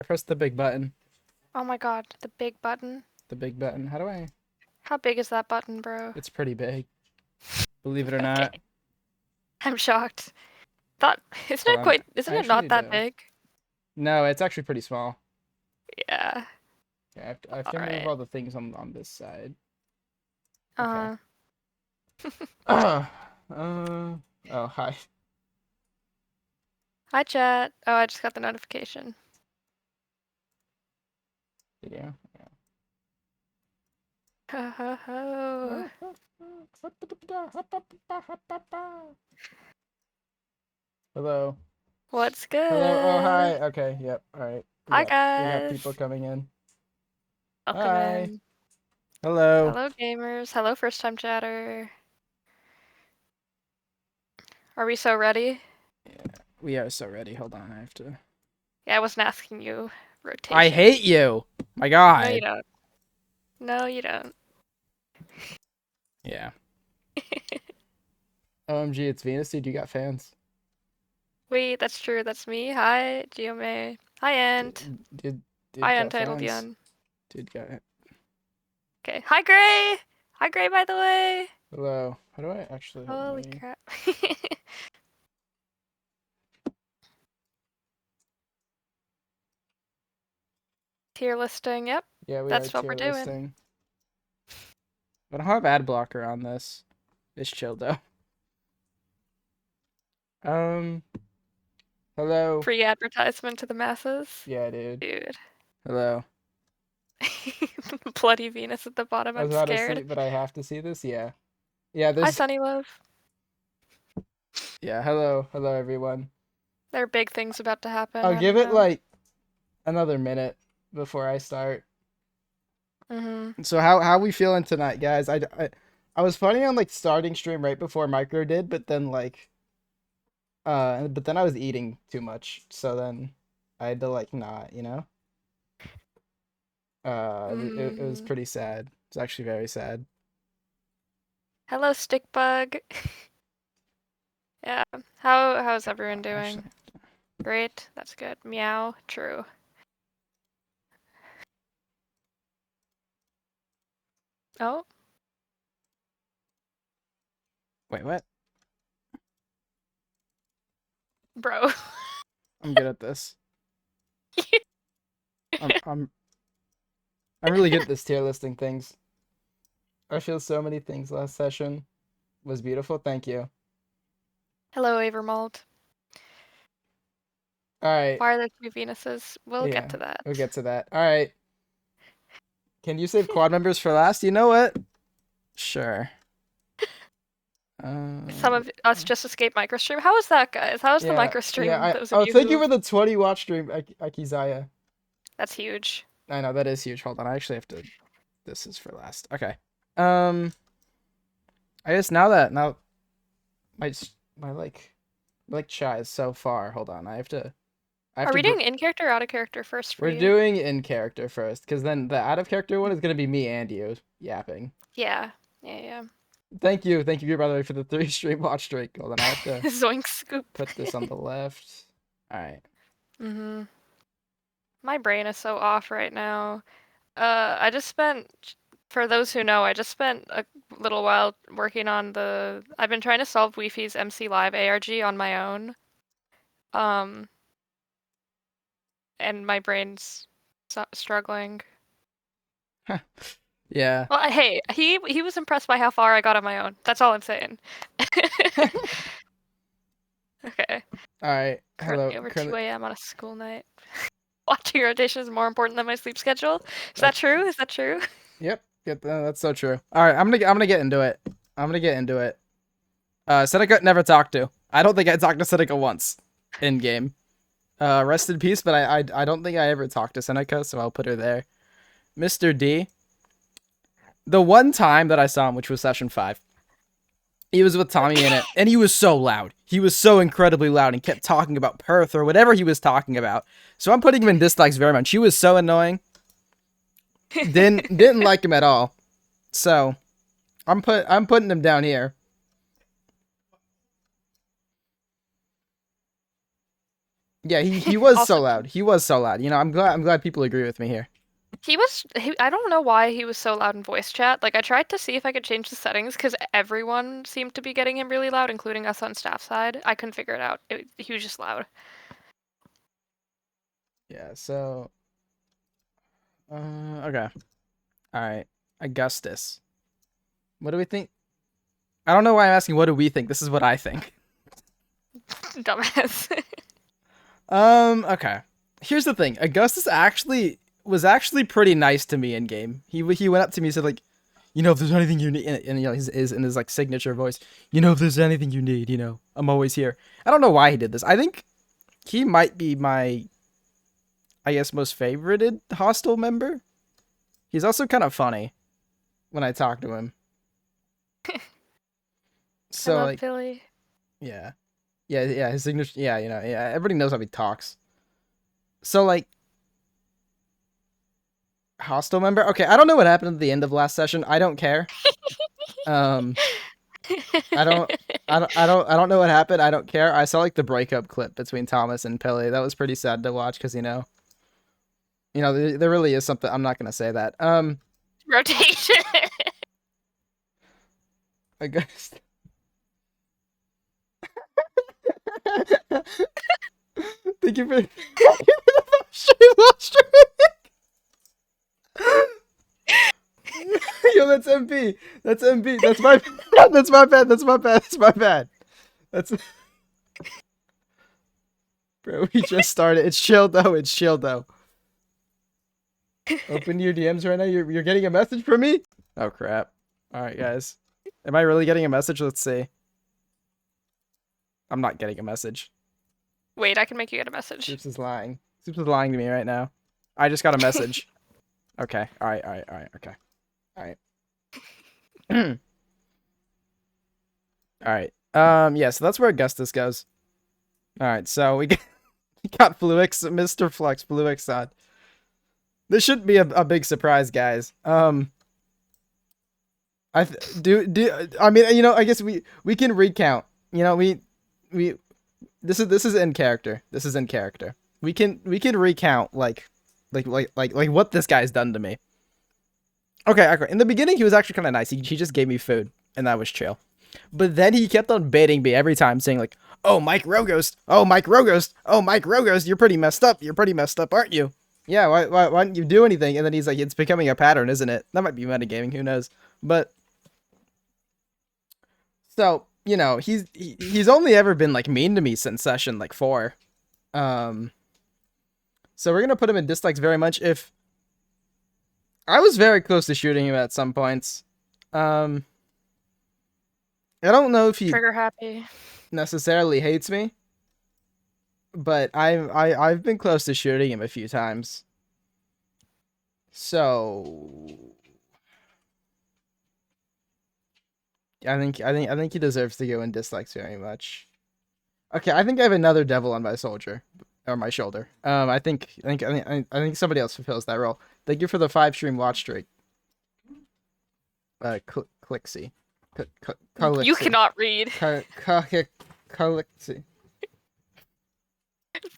Press the big button. Oh my god, the big button. The big button. How do I? How big is that button, bro? It's pretty big. Believe it or Okay. not. I'm shocked. Isn't Hold it on. quite, isn't I it not actually that do. big? No, it's actually pretty small. Yeah. Yeah, I have to move Alright. all the things on this side. Okay. Uh, Oh, hi. Hi chat. Oh, I just got the notification. Yeah. Ho ho ho. Hello. What's Hello. Oh, good? hi. Okay. Yep. All right. Hi We got people guys. coming in. Welcome Hi. in. Hello. Hello gamers. Hello first time chatter. Are we so ready? Yeah, we are so ready. Hold on. I have to. Yeah, I wasn't asking you. I Rotation. hate you. My No, you God. don't. No, you don't. Yeah. OMG, it's Venus, dude. You got fans. Wait, that's true. That's me. Hi, Giome. Hi, Ant. Dude Hi, got Untitled fans. Yun. Dude got it. Okay. Hi, Gray! Hi, Gray, by the way! Hello. How do I actually hold on? Holy Let me. crap. Tier listing, yep. Yeah, we are That's what tier we're doing. listing. I don't have ad blocker on this. It's chill though. Um. Hello. Free advertisement to the masses. Yeah, dude. Dude. Hello. Bloody Venus at the bottom, I was I'm about to scared. sleep, but I have to see this. Yeah. Yeah. Hi, This. Sunny Love. Yeah. Hello. Hello, everyone. There are big things about to happen, I'll how do give you it know? like another minute before I start. Mm-hmm. So how we feeling tonight, guys? I was planning on like starting stream right before Micro did, but then I was eating too much, so then I had to like not, you know. It was Mm. pretty sad. It's actually very sad. Hello, Stickbug. Yeah. How's everyone Actually, doing? Great. That's good. Meow. True. Oh, wait, what? bro. I'm good at this. I'm I'm I'm really good at this tier listing things. I feel so many things last session was beautiful. Thank you. Hello, Avermold. All right. Why are there two Venuses? We'll get Yeah, to that. we'll get to that. All right. Can you save quad members for last? You know what? Sure. Some of us just escaped microstream. How was that, guys? How was the Yeah, microstream? Those of oh, you thank you who... for the 20 watch stream, Akizaya. That's huge. I know that is huge. Hold on, I actually have to. This is for last. Okay. Um, I guess now my my like chat is so far. Hold on, I have to. Are we doing in character or out of character first for We're you? doing in character first, because then the out of character one is gonna be me and you yapping. Yeah. Yeah, Thank you, by the way, for the 3 stream watch streak. Hold on, I have to yeah. Zoink scoop. put this on the left. All right. Mm-hmm. My brain is so off right now. I just spent, for those who know, I just spent a little while working on the... I've been trying to solve Wi-Fi's MC Live ARG on my own. And my brain's struggling. Yeah. Well, hey, he was impressed by how far I got on my own. That's all I'm saying. Okay. All right. Hello. Currently over Currently, 2 a.m. on a school night. Watching rotation is more important than my sleep schedule. Is that that's true? Is that true? Yep. Yep. That's so true. All right. I'm gonna get into it. I'm gonna get into it. Seneca never talked to. I don't think I talked to Seneca once in game. Rest in peace. But I don't think I ever talked to Seneca, so I'll put her there. Mr. D. The one time that I saw him, which was session 5, he was with Tommy in it, and he was so loud. He was so incredibly loud and kept talking about Perth or whatever he was talking about. So I'm putting him in dislikes very much. He was so annoying. Didn't like him at all. So I'm putting him down here. Yeah, he was Also, so loud. He was so loud. You know, I'm glad people agree with me here. I don't know why he was so loud in voice chat. Like, I tried to see if I could change the settings because everyone seemed to be getting him really loud, including us on staff side. I couldn't figure it out. He was just loud. Yeah, so okay. All right. Augustus. What do we think? I don't know why I'm asking what do we think. This is what I think. Dumbass. Okay. Here's the thing. Augustus was actually pretty nice to me in game. He went up to me and said like, you know, if there's anything you need, and you know, his in his like signature voice, you know, if there's anything you need, you know, I'm always here. I don't know why he did this. I think he might be my, I guess, most favorited hostel member. He's also kind of funny when I talk to him. I So love like, Billy. yeah, yeah, his signature, yeah, you know, yeah, everybody knows how he talks. So like, hostel member. Okay, I don't know what happened at the end of last session. I don't care. Um, I don't. I don't know what happened. I don't care. I saw like the breakup clip between Thomas and Pele. That was pretty sad to watch because there really is something. I'm not gonna say that. Rotation. I guess. Thank you for the stream. Yo, that's MP. That's MP. That's my. That's my bad. That's my bad. That's my bad. That's. Bro, we just started. It's chill though. It's chill though. Open your DMs right now. You're getting a message from me? Oh crap. Alright guys. Am I really getting a message? Let's see. I'm not getting a message. Wait, I can make you get a message. Soups is lying. Soups is lying to me right now. I just got a message. Okay. Alright, okay. Alright. Alright. Yeah, so that's where Augustus goes. Alright, so we got Fluix, Mr. Flux, Fluix on. This shouldn't be a big surprise, guys. I mean, you know, I guess we can recount. You know, we this is in character. This is in character. We can recount like what this guy's done to me. Okay. In the beginning, he was actually kind of nice. He just gave me food, and that was chill. But then he kept on baiting me every time, saying like, "Oh, Microghost. Oh, Microghost. Oh, Microghost. You're pretty messed up. You're pretty messed up, aren't you? Yeah. Why don't you do anything?" And then he's like, "It's becoming a pattern, isn't it?" That might be metagaming. Who knows? But so you know, he's only ever been like mean to me since session like 4. So we're gonna put him in dislikes very much. If I was very close to shooting him at some points. I don't know if he Trigger happy. necessarily hates me, but I've been close to shooting him a few times. So I think he deserves to go in dislikes very much. Okay, I think I have another devil on my soldier or my shoulder. I think somebody else fulfills that role. Thank you for the 5 stream watch streak. Clixy. You cannot read. Clixy.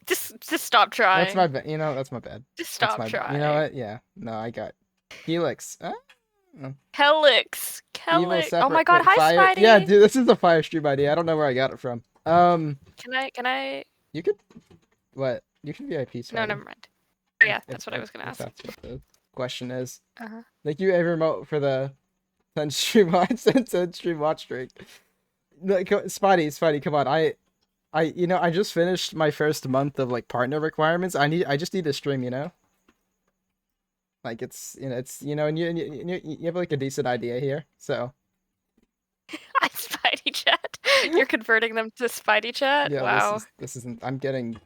Just stop trying. That's my bad. You know, that's my bad. Just stop trying. You know what? Yeah. No, I got Helix. Helix. Oh my god, hi fire. Spidey. Yeah, dude, this is a fire stream idea. I don't know where I got it from. Can I You could what? You can VIP Spidey. No, never mind. Yeah, that's what I was gonna ask. That's what the question is. Uh-huh. Thank you, every remote, for the 10 stream watch 10 stream watch streak. Like, Spidey, come on. I just finished my first month of like partner requirements. I just need to stream, you know? Like and you have like a decent idea here. So Hi Spidey chat. You're converting them to Spidey chat? yeah, Wow. this isn't I'm getting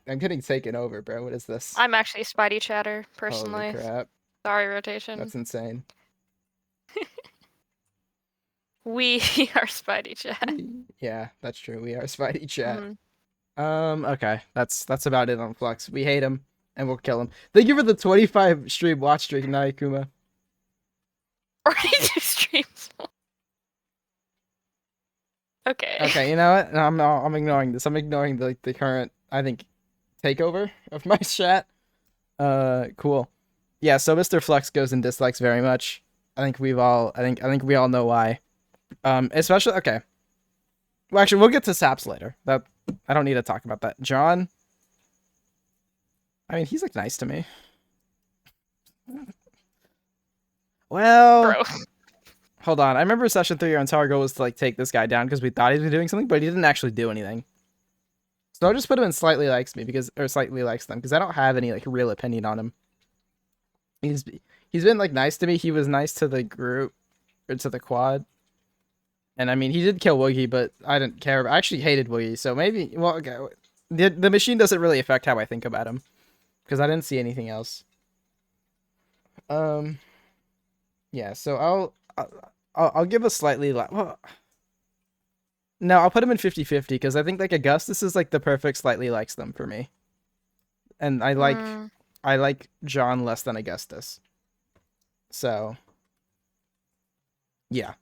taken over, bro. What is this? I'm actually Spidey chatter, personally. Holy crap. Sorry, rotation. That's insane. We are Spidey chat. Yeah, that's true. We are Spidey chat. Mm-hmm. Okay. That's about it on Flux. We hate him and we'll kill him. Thank you for the 25 stream watch streak, Naikuma. Already 2 streams. Okay. Okay, you know what? No, I'm ignoring this. I'm ignoring the current, I think, takeover of my chat. Cool. Yeah, so Mr. Flux goes in dislikes very much. I think we all know why. Especially okay. Well, actually, we'll get to Saps later. That I don't need to talk about that. John. I mean, he's like nice to me. Well, Bro. hold on. I remember session 3 our entire goal was to like take this guy down because we thought he was doing something, but he didn't actually do anything. So I'll just put him in slightly likes me or slightly likes them because I don't have any like real opinion on him. He's been like nice to me. He was nice to the group or to the quad. And I mean, he did kill Woogie, but I didn't care. I actually hated Woogie, so maybe okay. The machine doesn't really affect how I think about him because I didn't see anything else. Yeah, so I'll give a slightly well, no, I'll put him in 50-50 because I think like Augustus is like the perfect slightly likes them for me. And I like John less than Augustus. So yeah.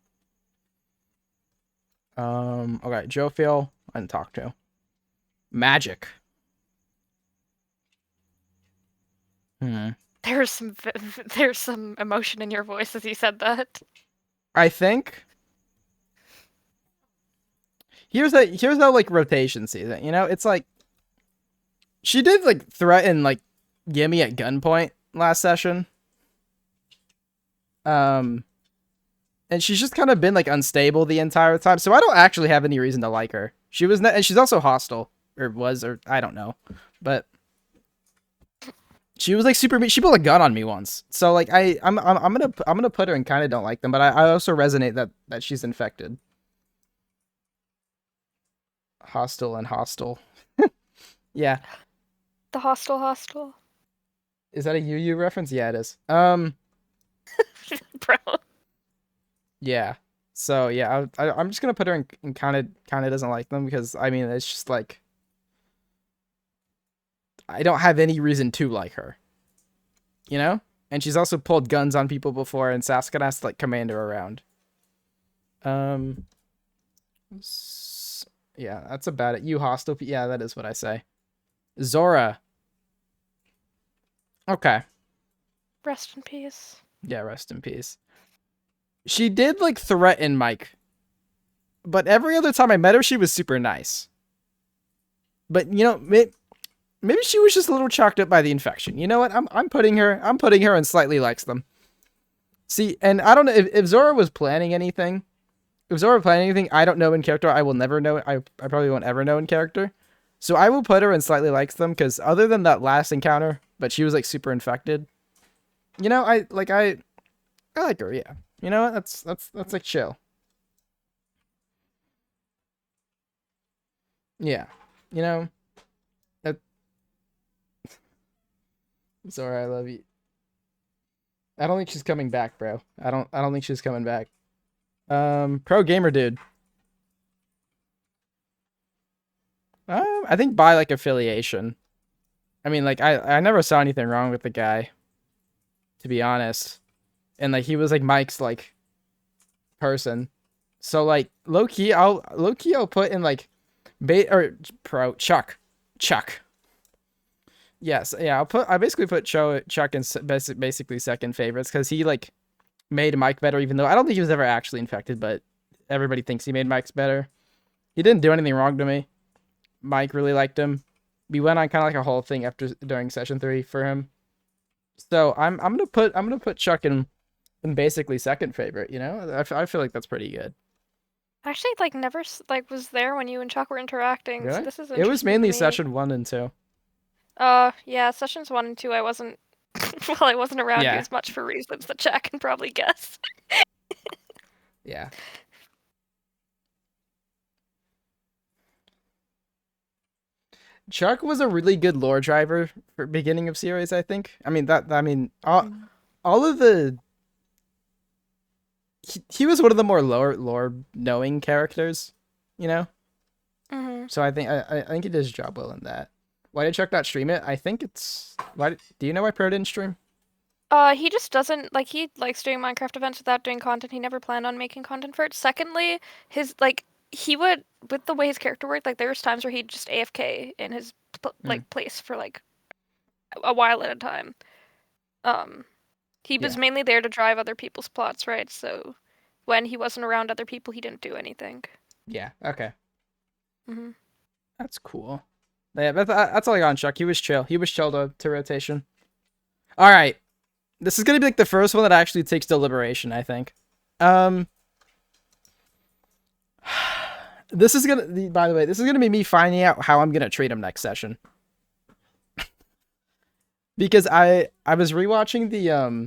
Okay, Joe Phil, I didn't talk to. Magic. There's some emotion in your voice as you said that. I think here's how like rotation sees it. You know, it's like she did like threaten like Gimme at gunpoint last session. And she's just kind of been like unstable the entire time, so I don't actually have any reason to like her. And she's also hostile, or I don't know, but she was like super mean. She pulled a gun on me once, so like I'm gonna put her and kind of don't like them, but I also resonate that she's infected. Hostile and hostile. Yeah. The hostile. Is that a UU reference? Yeah, it is. Bro. Yeah. So yeah, I'm just gonna put her in kind of doesn't like them because I mean it's just like I don't have any reason to like her, you know. And she's also pulled guns on people before, and Sasuke has to like command her around. Yeah, that's about it. You hostile. Yeah, that is what I say. Zora. Okay. Rest in peace. Yeah, rest in peace. She did like threaten Mike, but every other time I met her, she was super nice. But you know, maybe she was just a little chalked up by the infection. You know what? I'm putting her in slightly likes them. See, and I don't know if Zora was planning anything. If Zora planning anything, I don't know in character. I will never know. I probably won't ever know in character. So I will put her in slightly likes them because other than that last encounter, but she was like super infected. You know, I like her. Yeah. You know what? That's like chill. Yeah. You know. Zora, I love you. I don't think she's coming back, bro. I don't think she's coming back. Pro gamer dude. I think by like affiliation. I mean, like I never saw anything wrong with the guy, to be honest. And like he was like Mike's like person. So like low key I'll put in like pro Chuck. Yes, yeah, I basically put Chuck in basically second favorites because he like made Mike better, even though I don't think he was ever actually infected, but everybody thinks he made Mike's better. He didn't do anything wrong to me. Mike really liked him. We went on kind of like a whole thing during session 3 for him. So I'm gonna put Chuck in basically second favorite. You know, I feel like that's pretty good. Actually, like never like was there when you and Chuck were interacting. Really? So this is It was mainly session 1 and 2. Yeah, sessions 1 and 2 I wasn't well, I wasn't around you as much for reasons that Jack can probably guess. Yeah. Chuck was a really good lore driver for beginning of series, I think. I mean all of the he was one of the more lore knowing characters, you know? Mm-hmm. So I think he did his job well in that. Why did Chuck not stream it? I think it's do you know why Pro didn't stream? He just doesn't he likes doing Minecraft events without doing content. He never planned on making content for it. Secondly, his he would, with the way his character worked, like there was times where he'd just AFK in his like place for like a while at a time. He was Yeah. mainly there to drive other people's plots, right? So when he wasn't around other people, he didn't do anything. Yeah. Okay. Hmm. That's cool. Yeah, that's all I got on Chuck. He was chill. He was chill to rotation. All right. This is gonna be like the first one that actually takes deliberation, I think. Um, this is gonna. By the way, this is gonna be me finding out how I'm gonna treat him next session. Because I was rewatching the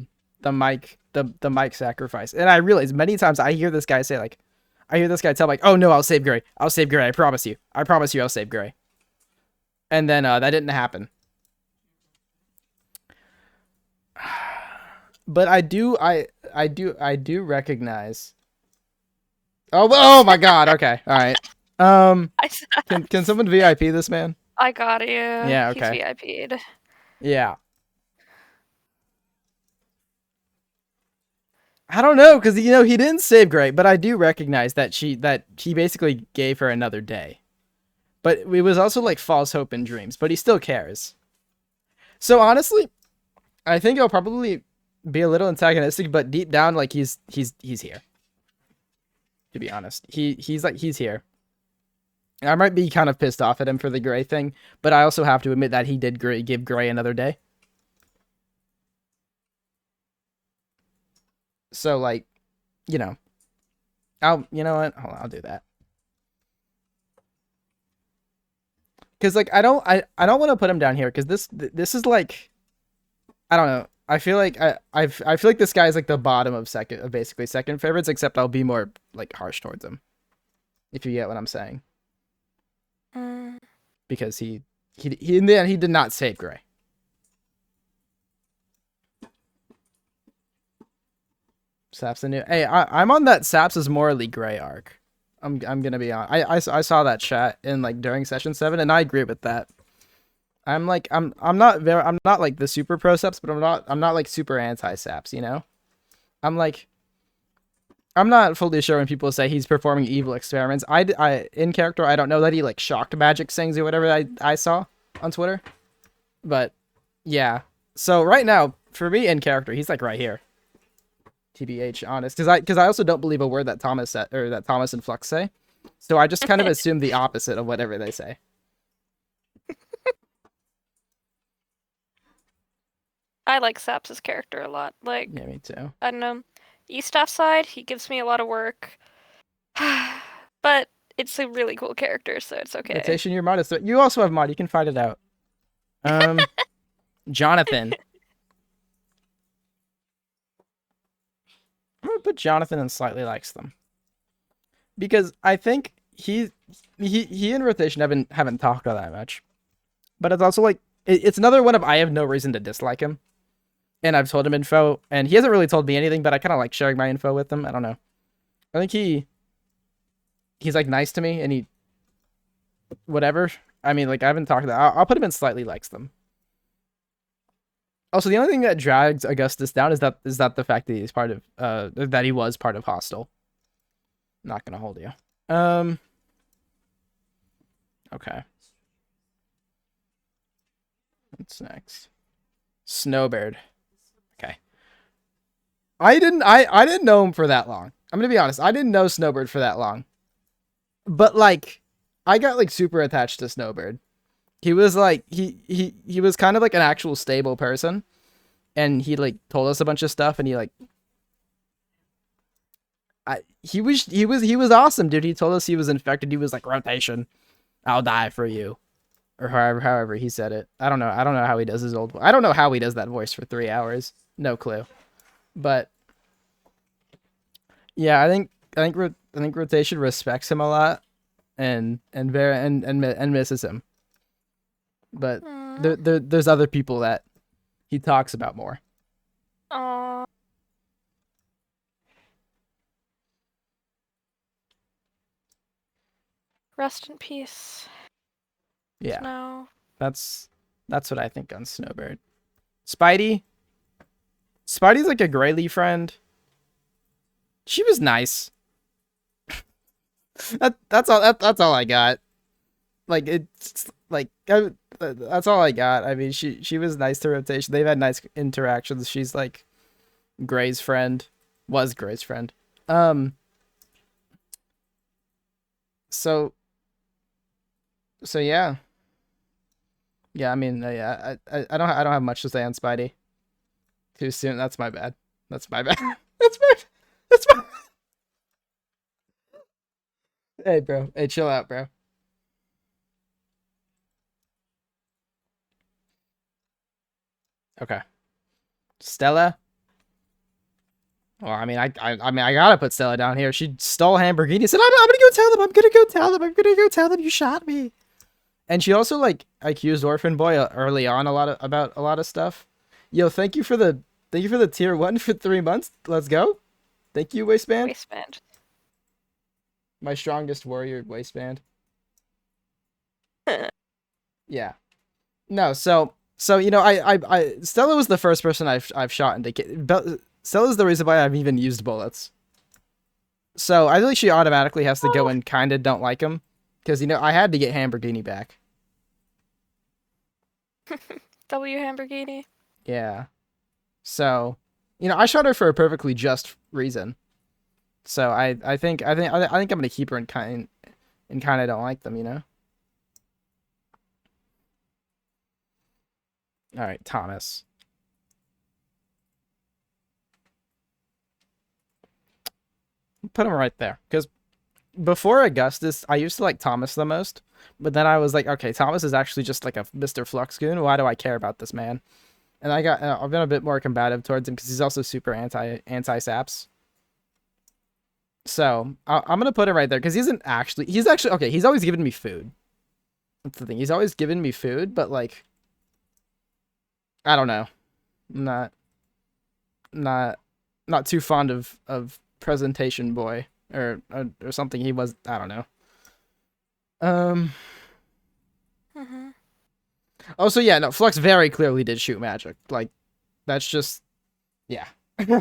Mike sacrifice, and I realized many times I hear this guy say like, I hear this guy tell like, oh no, I'll save Gray. I'll save Gray. I promise you. I promise you, I'll save Gray. And then that didn't happen. But I do recognize. Oh my God. Okay. All right. Can someone VIP this man? I got you. Yeah. Okay. He's VIP'd. Yeah. I don't know, because he didn't save Gray, but I do recognize that he basically gave her another day. But it was also like false hope and dreams, but he still cares. So honestly, I think he'll probably be a little antagonistic, but deep down, like he's here. To be honest, he's here. I might be kind of pissed off at him for the Gray thing, but I also have to admit that he did give Gray another day. So like, you know what? Hold on, I'll do that. Cause like I don't want to put him down here because this is like, I don't know. I feel like I feel like this guy is like the bottom of basically second favorites, except I'll be more like harsh towards him. If you get what I'm saying. Because he in the end he did not save Gray. Saps the new. Hey, I'm on that Saps is morally Gray arc. I'm gonna be on. I saw that chat in like during session 7, and I agree with that. I'm not like the super pro Saps, but I'm not like super anti Saps. You know, I'm not fully sure when people say he's performing evil experiments. I in character I don't know that he like shocked magic sings or whatever I saw on Twitter, but yeah. So right now for me in character he's like right here. TBH, honest, because I also don't believe a word that Thomas said or that Thomas and Flux say, so I just kind of assume the opposite of whatever they say. I like Saps' character a lot. Like, Yeah, me too. I don't know, E-Staff side, he gives me a lot of work, but it's a really cool character, so it's okay. Rotation, you're modest. You also have mod. You can fight it out. Jonathan. I'm gonna put Jonathan and slightly likes them because I think he and Rotation haven't talked all that much, but it's also like it's another one of I have no reason to dislike him, and I've told him info, and he hasn't really told me anything, but I kind of like sharing my info with him. I don't know. I think he's like nice to me, and he whatever. I mean, like I haven't talked to that. I'll put him in slightly likes them. Also, the only thing that drags Augustus down is that the fact that he's part of that he was part of Hostile. Not gonna hold you. Okay. What's next? Snowbird. Okay. I didn't know him for that long. I'm gonna be honest. I didn't know Snowbird for that long. But like, I got like super attached to Snowbird. He was like he was kind of like an actual stable person, and he like told us a bunch of stuff, and he was awesome, dude. He told us he was infected. He was like, Rotation, I'll die for you, or however he said it. I don't know how he does his old. I don't know how he does that voice for 3 hours. No clue. But yeah, I think Rotation respects him a lot, and misses him. But there's other people that he talks about more. Aww. Rest in peace. Yeah. No. That's what I think on Snowbird. Spidey's like a Grayleigh friend. She was nice. That's all. That's all I got. Like it's like that's all I got. I mean, she was nice to rotation. They've had nice interactions. She's like Gray's friend, was Gray's friend. Um. So. So yeah. Yeah. I mean, yeah. I don't have much to say on Spidey. Too soon. That's my bad. That's my bad. That's my. That's my. Hey, bro. Hey, chill out, bro. Okay. Stella. Well, I mean, I gotta put Stella down here. She stole Lamborghini. Said, I'm gonna go tell them. I'm gonna go tell them. I'm gonna go tell them you shot me. And she also like accused Orphan Boy early on about a lot of stuff. Yo, thank you for the tier 1 for 3 months. Let's go. Thank you, Waistband. Waistband. My strongest warrior, Waistband. Yeah. No, so you know, Stella was the first person I've shot in Decayed. Stella's the reason why I've even used bullets. So I think she automatically has to go and kind of don't like him, because you know I had to get Lamborghini back. W Lamborghini. Yeah. So, you know, I shot her for a perfectly just reason. So I think I'm gonna keep her and kind of don't like them, you know. All right, Thomas. Put him right there, because before Augustus, I used to like Thomas the most, but then I was like, okay, Thomas is actually just like a Mr. Fluxgoon. Why do I care about this man? And I've been a bit more combative towards him because he's also super anti Saps. So I'm gonna put it right there because he's actually okay. He's always given me food. That's the thing. He's always given me food, but like, I don't know, not not not too fond of presentation boy or something. He was, I don't know. Mm-hmm. Also, yeah, no, Flux very clearly did shoot magic. Like, that's just, yeah. Yeah,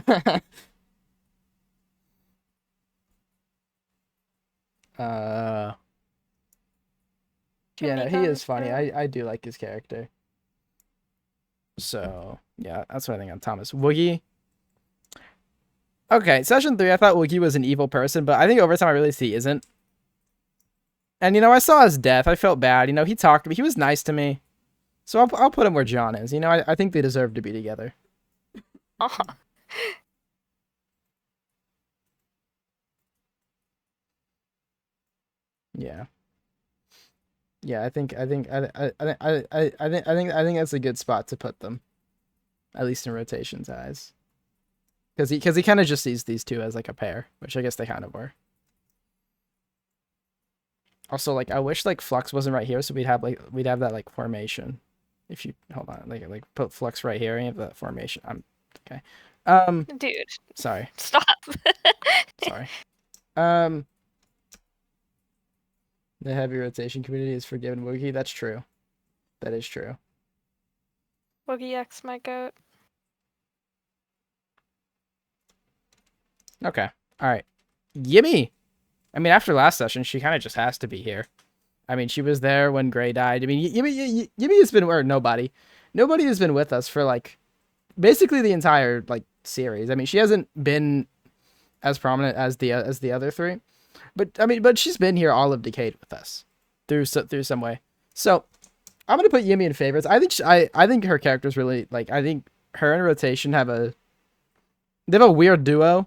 no, he is funny. I do like his character. So, yeah, that's what I think on Thomas. Woogie. Okay, session 3, I thought Woogie was an evil person, but I think over time I realized he isn't. And, you know, I saw his death. I felt bad. You know, he talked to me. He was nice to me. So I'll put him where John is. You know, I think they deserve to be together. Yeah. Yeah, I think that's a good spot to put them. At least in rotation's eyes. Because he kind of just sees these two as like a pair, which I guess they kind of were. Also, like, I wish like Flux wasn't right here, so we'd have that like formation. If you hold on, like put Flux right here and you have that formation. I'm okay. Dude. Sorry. Stop. Sorry. The heavy rotation community is forgiving Woogie. That's true. That is true. Woogie X my goat. Okay. All right. Yimmy. I mean, after last session, she kind of just has to be here. I mean, she was there when Gray died. I mean, Yimmy has been where nobody has been with us for like basically the entire like series. I mean, she hasn't been as prominent as the other three, but she's been here all of Decayed with us through some way. So I'm gonna put Yimmy in favorites. I think her character's really like, I think her and Rotation they have a weird duo.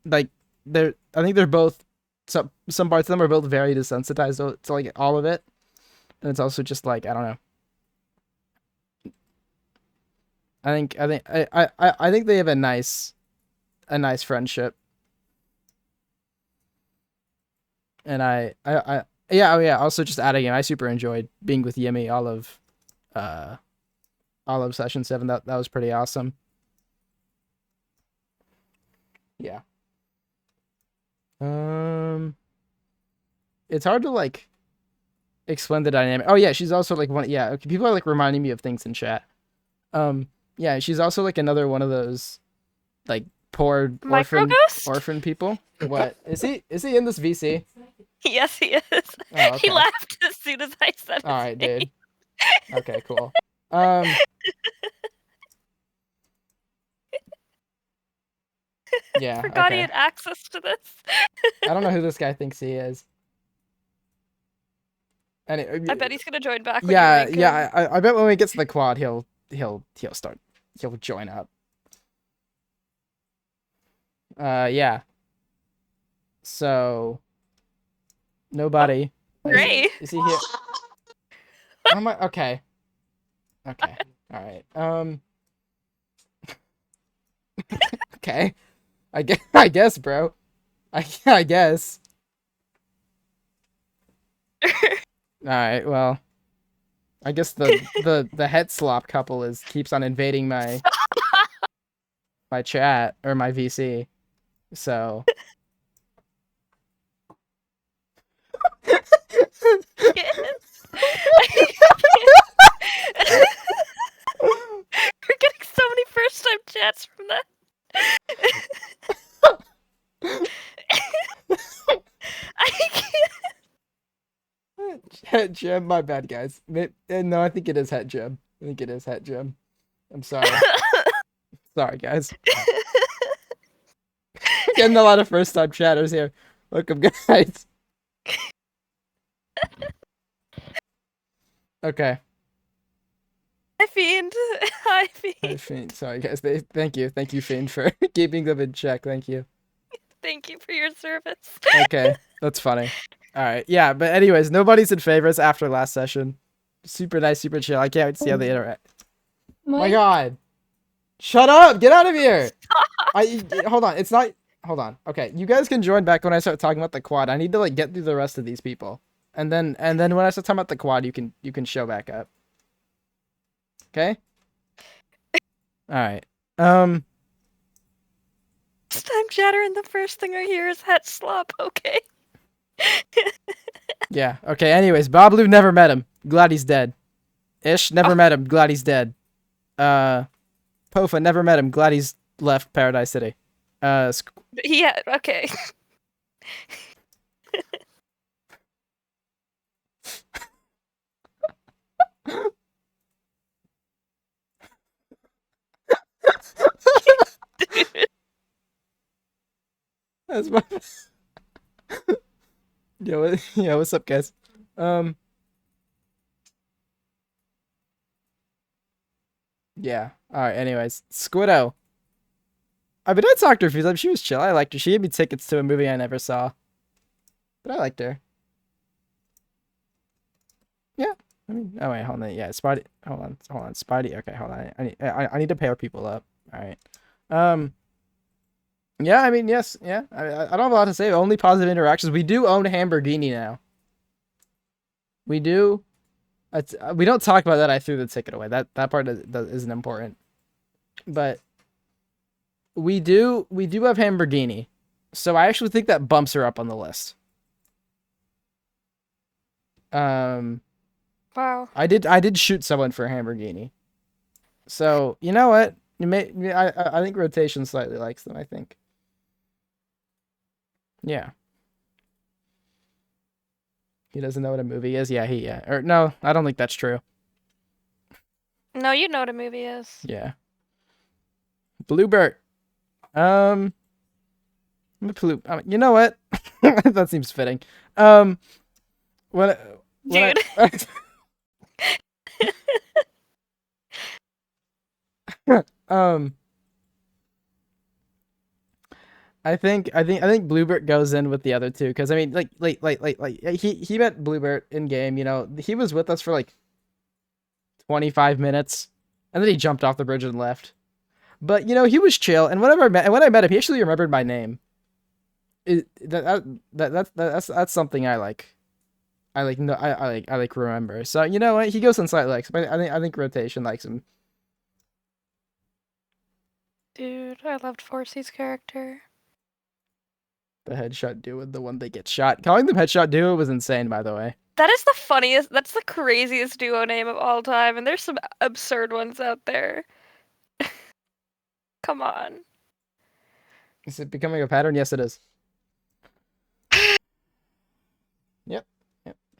Like I think they're both, some parts of them are both very desensitized to like all of it, and it's also just like, I don't know. I think they have a nice friendship, and yeah, oh yeah. Also, just adding in, I super enjoyed being with Yimmy all of session 7. That was pretty awesome. Yeah. It's hard to like explain the dynamic. Oh yeah, she's also like one. Yeah, okay, people are like reminding me of things in chat. Yeah, she's also like another one of those like poor orphan people. What is he? Is he in this VC? Yes, he is. Oh, He okay. laughed as soon as I said All his right, name. dude. Okay, cool. Um. Yeah. Forgot he Okay. had access to this. I don't know who this guy thinks he is. I bet he's gonna join back when you Yeah, rank him. yeah. I bet when we get to the quad, he'll join up. Yeah. So nobody. Gray. Is he here? Oh my. Okay. Okay. All right. Okay. I guess, bro. I guess. All right. Well, I guess the head slop couple keeps on invading my chat or my VC. So. Yes. We're getting so many first time chats from that. I can't. Het gem, my bad, guys. No, I think it is het gem. I think it is het gem. I'm sorry. Sorry, guys. Getting a lot of first time chatters here. Welcome, guys. Okay. Hi, Fiend. Hi, Hi, Fiend. Fiend. Sorry, guys. Thank you, Fiend, for keeping them in check. Thank you. Thank you for your service. Okay, that's funny. All right, yeah. But anyways, nobody's in favorites after last session. Super nice, super chill. I can't wait to see how they interact. My God, shut up! Get out of here! Hold on. It's not. Hold on. Okay, you guys can join back when I start talking about the quad. I need to like get through the rest of these people, and then when I start talking about the quad, you can show back up. Okay. All right. First time chatter, and the first thing I hear is het slop. Okay. Yeah. Okay. Anyways, Bablu never met him. Glad he's dead. Ish never met him. Glad he's dead. Pofa never met him. Glad he's left Paradise City. Yeah. Okay. That's my. Yeah. What's up, guys? Yeah. All right. Anyways, Squiddo. I mean, I talked to her a few times. She was chill. I liked her. She gave me tickets to a movie I never saw, but I liked her. Yeah. I mean, oh wait, hold on. Yeah, Spidey. Hold on. Spidey. Okay, hold on. I need to pair people up. All right. Yeah. I mean, yes. Yeah. I don't have a lot to say. Only positive interactions. We do own Hamburgini now. We do. We don't talk about that. I threw the ticket away. That part isn't important. But we do have Hamburgini. So I actually think that bumps her up on the list. Wow. I did shoot someone for a Hamburgini. So you know what? I think rotation slightly likes them. I think. Yeah. He doesn't know what a movie is. Yeah. Or no, I don't think that's true. No, you know what a movie is. Yeah. Bluebird. You know what? That seems fitting. When Dude. I think Bluebird goes in with the other two because I mean like he met Bluebird in game. You know, he was with us for like 25 minutes, and then he jumped off the bridge and left. But you know, he was chill, and when I met him, he actually remembered my name. That's something I like. I like remember. So you know what? He goes in slightly likes, but I think rotation likes him. Dude, I loved Forcey's character. The headshot duo, the one that gets shot. Calling them headshot duo was insane, by the way. That is the funniest. That's the craziest duo name of all time, and there's some absurd ones out there. Come on. Is it becoming a pattern? Yes, it is.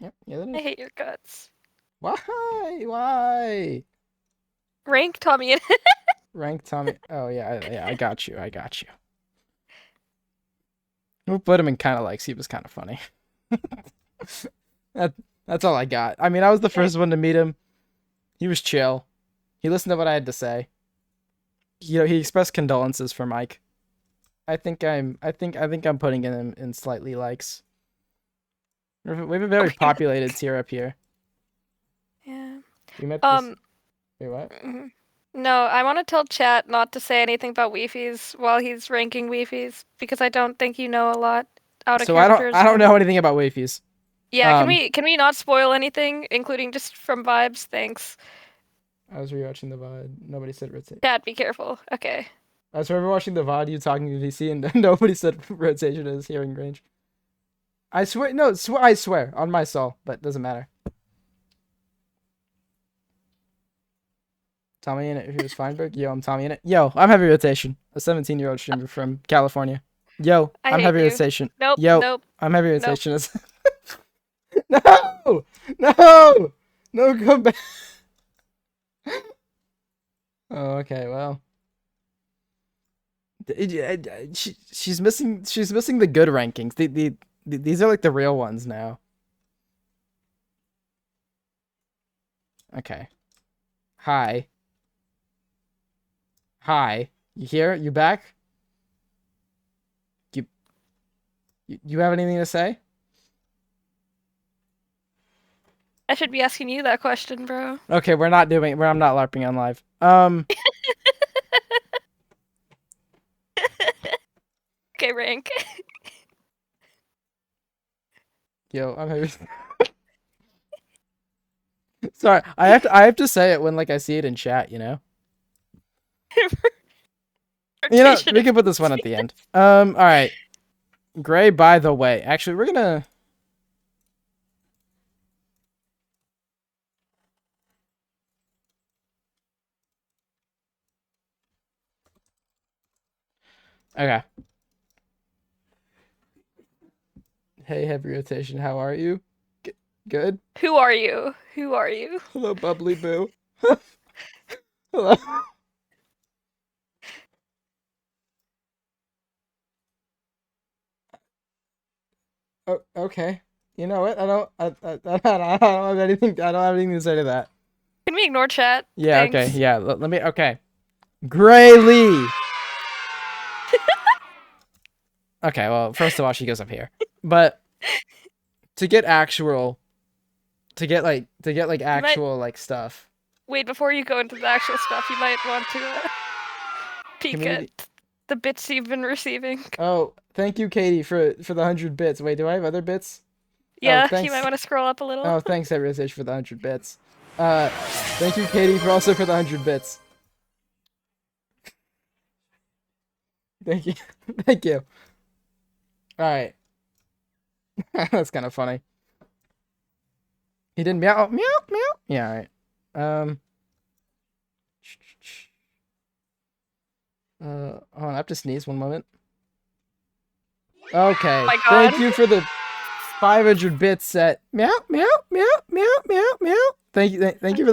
Yep. Yeah, that I is. hate your guts. Why? Why? Rank Tommy. Rank Tommy. Oh yeah, I got you. I got you. We'll put him in kind of likes. He was kind of funny. that that's all I got. I mean, I was the first one to meet him. He was chill. He listened to what I had to say. He expressed condolences for Mike. I think I'm putting him in slightly likes. We have a very Okay. populated tier up here. Yeah. We met this. Wait, what? Mhm. No, I want to tell chat not to say anything about Weefies while he's ranking Weefies because I don't think you know a lot out of So characters. I don't know anything about Wayfies. Yeah, can we not spoil anything, including just from vibes? Thanks. I was rewatching the VOD. Nobody said rotate. Chat, be careful. Okay. I was watching the VOD, you talking to VC, and nobody said rotation is hearing range. I swear, no, I swear on my soul, but it doesn't matter. Tommy in it. If he was Feinberg, yo, I'm Tommy in it. Yo, I'm heavy rotation. A 17-year-old streamer from California. Yo, I I'm hate heavy you. rotation. Nope. Yo, Nope. I'm heavy Nope. rotation. No, no, no, come back. Oh, okay, well. She's missing the good rankings. These are like the real ones now. Okay. Hi. Hi. You here? You back? You have anything to say? I should be asking you that question, bro. Okay, I'm not LARPing on live. Okay, rank. Yo, I'm heavy. Sorry, I have to say it when like I see it in chat, you know? You know, we can put this one at the end. Alright. Gray, by the way. Actually, we're gonna... Okay. Hey, heavy rotation, how are you? Good? Who are you? Who are you? Hello, bubbly boo. Hello. Oh, okay. You know what? I don't have anything. I don't have anything to say to that. Can we ignore chat? Yeah. Thanks. Okay. Yeah. Let me. Okay. Grayleigh. Okay. Well, first of all, she goes up here, but to get actual like stuff. Wait, before you go into the actual stuff, you might want to peek Community. at the bits you've been receiving. Oh, thank you, Katie, for the 100 bits. Wait, do I have other bits? Yeah, thanks. you might want to scroll up a little. Oh, thanks, Everything, for the 100 bits. Thank you, Katie, for the 100 bits. Thank you. Thank you. Alright. That's kind of funny. He didn't meow. Meow, meow. Yeah, alright. Hold on, I have to sneeze one moment. Okay. Oh my Thank God. you for the 500 bits set. Meow, meow, meow, meow, meow, meow. Thank you for thank you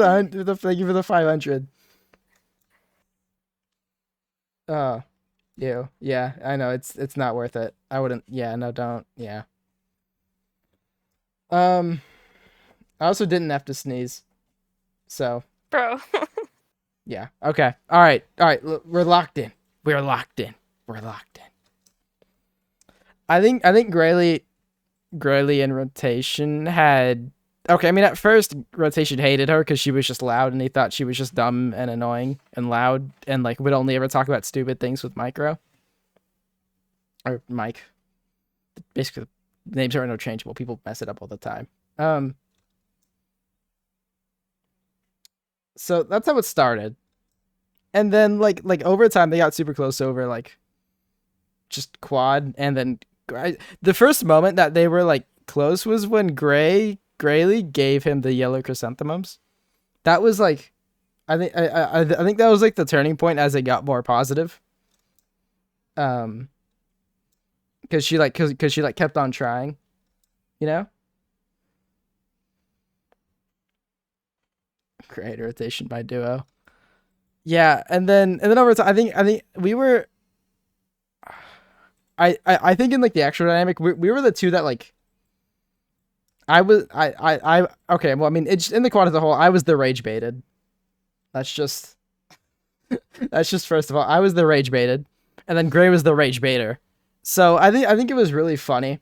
for the 500. Yeah, I know it's not worth it. I wouldn't. Yeah, no, don't. Yeah. I also didn't have to sneeze, so. Bro. Yeah. Okay. All right. We're locked in. We're locked in. I think Grayleigh in rotation had. Okay, I mean, at first, rotation hated her because she was just loud, and he thought she was just dumb and annoying and loud, and like would only ever talk about stupid things with Micro or Mike. Basically, names are interchangeable. People mess it up all the time. So that's how it started, and then like over time, they got super close over like just quad, and then the first moment that they were like close was when Grayleigh gave him the yellow chrysanthemums. That was like, I think that was like the turning point as it got more positive. Because she kept on trying, you know. Great rotation by duo. Yeah, and then over time, I think we were. I think in like the actual dynamic, we were the two that like. Okay. Well, I mean, it's in the quad as a whole. I was the rage baited. That's just first of all, I was the rage baited, and then Gray was the rage baiter. So I think it was really funny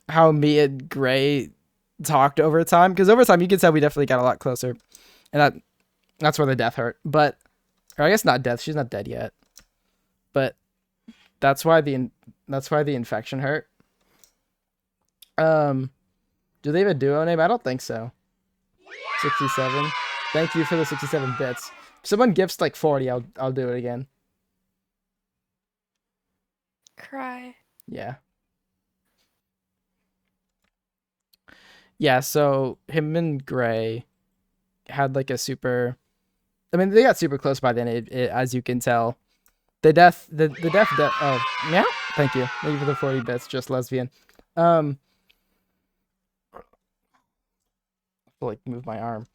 how me and Gray talked over time, because over time you could tell we definitely got a lot closer, and that's where the death hurt. But or I guess not death. She's not dead yet, but that's why the infection hurt. Do they have a duo name? I don't think so. 67. Thank you for the 67 bits. If someone gifts like 40, I'll do it again. Cry. Yeah. Yeah, so him and Gray had like a super. I mean, they got super close by then, as you can tell. The death. Oh, yeah. Thank you for the 40 bits. Just lesbian. I feel like move my arm.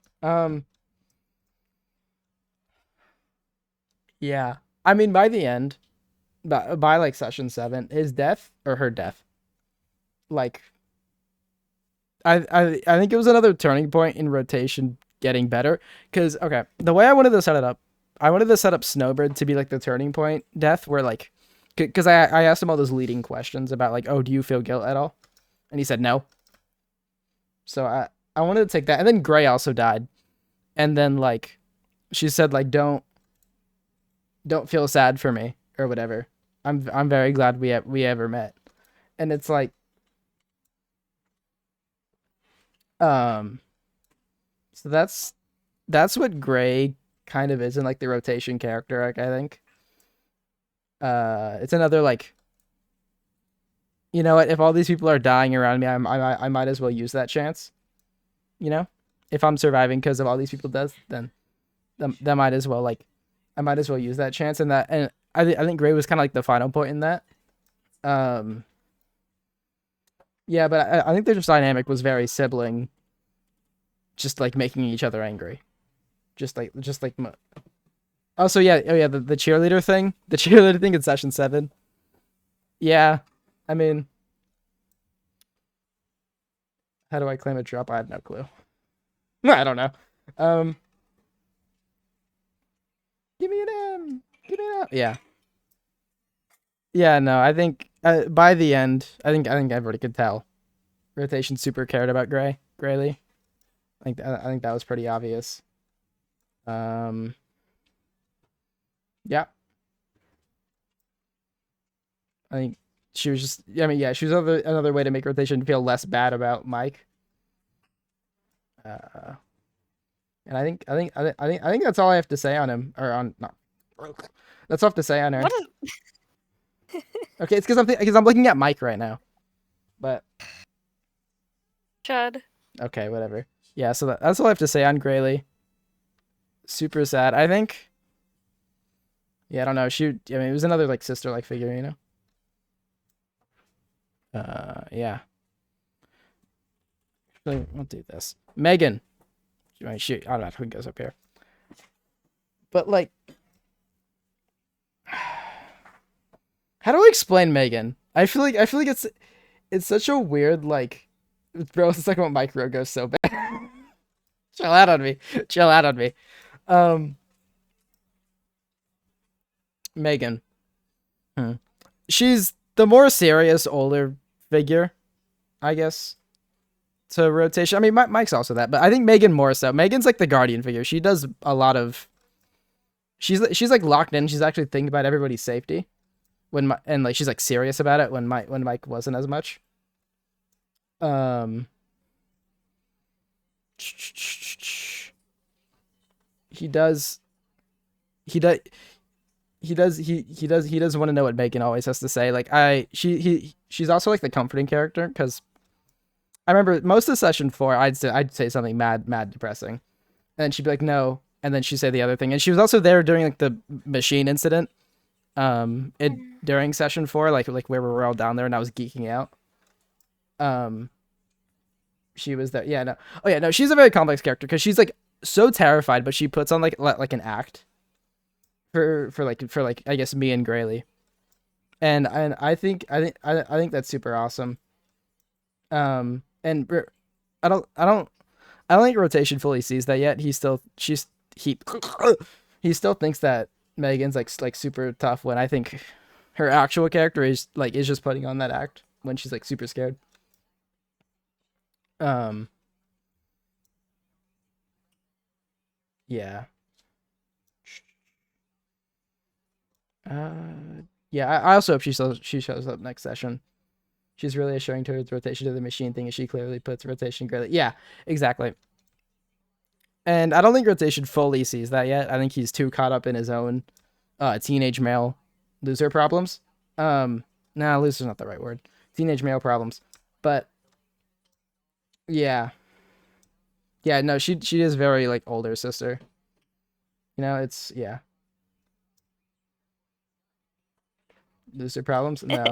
Yeah. I mean, by the end, by like session 7, his death or her death, like. I think it was another turning point in rotation getting better, because okay, the way I wanted to set it up, I wanted to set up Snowbird to be like the turning point death, where like, because I asked him all those leading questions about like, oh, do you feel guilt at all, and he said no. So I wanted to take that, and then Gray also died, and then like, she said like, don't feel sad for me or whatever. I'm very glad we ever met, and it's like. So that's what Gray kind of is in like the rotation character arc, I think. It's another like, you know what? If all these people are dying around me, I might as well use that chance. You know, if I'm surviving because of all these people deaths, then that might as well like, I might as well use that chance, and I think Gray was kind of like the final point in that. Yeah, but I think their dynamic was very sibling, just like making each other angry, just like. Also, yeah, the cheerleader thing, in session 7. Yeah, I mean, how do I claim a drop? I have no clue. I don't know. Give me an M. Give me an M. Yeah. Yeah, no, I think by the end, I think everybody could tell. Rotation super cared about Grayleigh. I think that was pretty obvious. Yeah. I think she was just. I mean, yeah, she was another way to make rotation feel less bad about Mike. And I think that's all I have to say on him, or on no. That's all I have to say on her. What is... Okay, it's because I'm looking at Mike right now, but. Chud. Okay, whatever. Yeah, so that's all I have to say on Grayleigh. Super sad, I think. Yeah, I don't know. I mean, it was another like sister-like figure, you know. Yeah. Actually, I'll do this. Megan. I mean, I don't know who goes up here. But like, how do I explain Megan? I feel like it's such a weird like. Bro, it's like about Microghost so bad. Chill out on me. Megan. She's the more serious, older figure, I guess, to rotation. I mean, Mike's also that, but I think Megan more so. Megan's like the guardian figure. She does a lot of. She's like locked in. She's actually thinking about everybody's safety, and like she's like serious about it when Mike wasn't as much. He does want to know what Megan always has to say. Like she's also like the comforting character, because I remember most of session 4 I'd say something mad depressing, and she'd be like no, and then she'd say the other thing. And she was also there during like the machine incident during session 4, like where we were all down there and I was geeking out. She was there. Yeah, no. Oh yeah, no, she's a very complex character, because she's like so terrified, but she puts on like an act for I guess me and Grayleigh, and I think that's super awesome. And I don't think Rotation fully sees that yet. He he still thinks that Megan's like super tough when I think her actual character is just putting on that act when she's like super scared. Um yeah. Yeah, I also hope she shows up next session. She's really assuring towards rotation to the machine thing, and she clearly puts rotation greatly. Yeah, exactly. And I don't think rotation fully sees that yet. I think he's too caught up in his own teenage male loser problems. Nah, loser's not the right word. Teenage male problems. But yeah. Yeah, no, she is very like older sister. You know, it's yeah. Loser problems? No.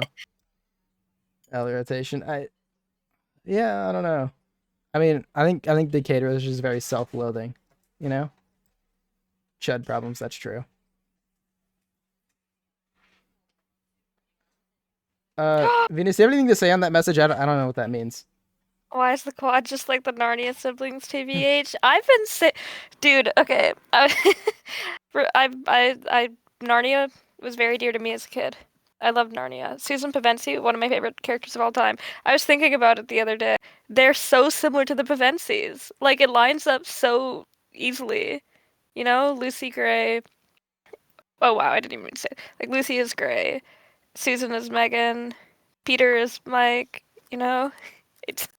L rotation. I don't know. I mean, I think Decayed is just very self-loathing, you know? Chud problems, that's true. Venus, do you have anything to say on that message? I don't know what that means. Why is the quad just like the Narnia siblings, TBH? I've been dude. Okay, Narnia was very dear to me as a kid. I loved Narnia. Susan Pevensey, one of my favorite characters of all time. I was thinking about it the other day. They're so similar to the Pevensies. Like it lines up so easily. You know, Lucy Gray. Oh wow, I didn't even say it. Like Lucy is Gray, Susan is Megan, Peter is Mike. You know, it's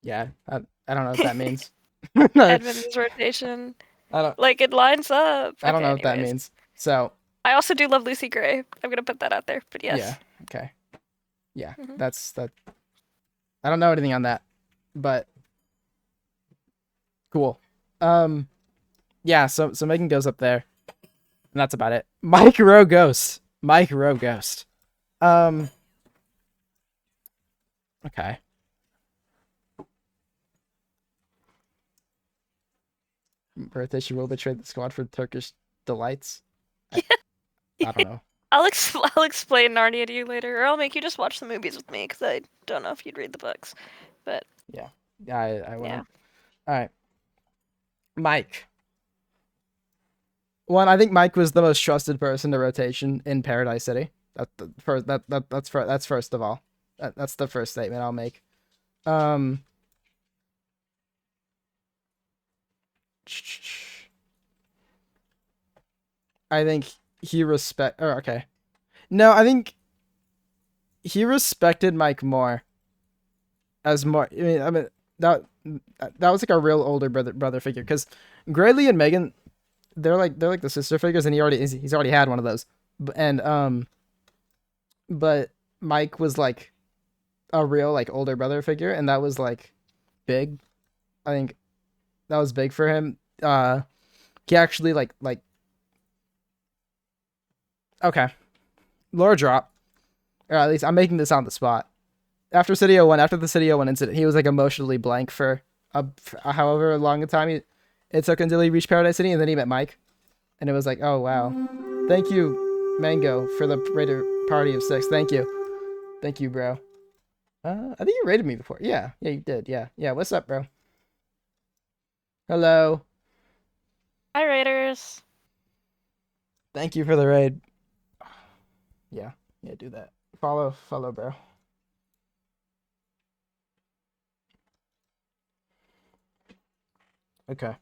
Yeah, I don't know what that means. Edmund's rotation. I don't Like it lines up. I don't Okay, know what that anyways. means. So I also do love Lucy Gray. I'm gonna put that out there. But yes. yeah, okay. Yeah, Mhm. that's that. I don't know anything on that, but cool. Yeah. So Megan goes up there, and that's about it. Microghost. Microghost. Um. Okay. Rotation will betray the squad for Turkish delights. I don't know. I'll explain Narnia to you later, or I'll make you just watch the movies with me because I don't know if you'd read the books. But Yeah. Yeah, I won't. yeah. All right. Mike. One, I think Mike was the most trusted person to rotation in Paradise City. That's first of all. That's the first statement I'll make. Um I think he respect or okay. No, I think he respected Mike more as more I mean that that was like a real older brother figure cuz Grayleigh and Megan they're like the sister figures and he's already had one of those. And but Mike was like a real like older brother figure and that was like big. I think that was big for him. He actually like okay. Lore drop. Or at least I'm making this on the spot. After the City 01 incident, he was like emotionally blank for however long a time it took until he reached Paradise City, and then he met Mike, and it was like, oh wow, thank you, Mango, for the rated party of 6. Thank you, bro. I think you rated me before. Yeah, you did. Yeah. What's up, bro? Hello. Hi, Raiders. Thank you for the raid. Yeah, do that. Follow, bro. Okay.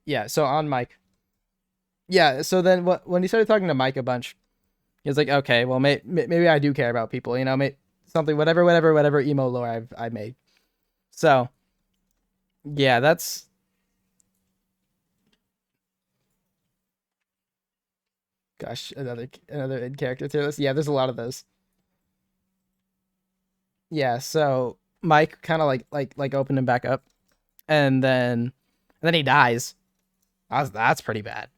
Yeah. So on Mike. Yeah. So then, when he started talking to Mike a bunch, he was like, okay, well, maybe I do care about people, you know, something, whatever emo lore I made. So, yeah, that's. Gosh, another in character tier list. Yeah, there's a lot of those. Yeah. So Mike kind of like opened him back up, and then he dies. That's pretty bad.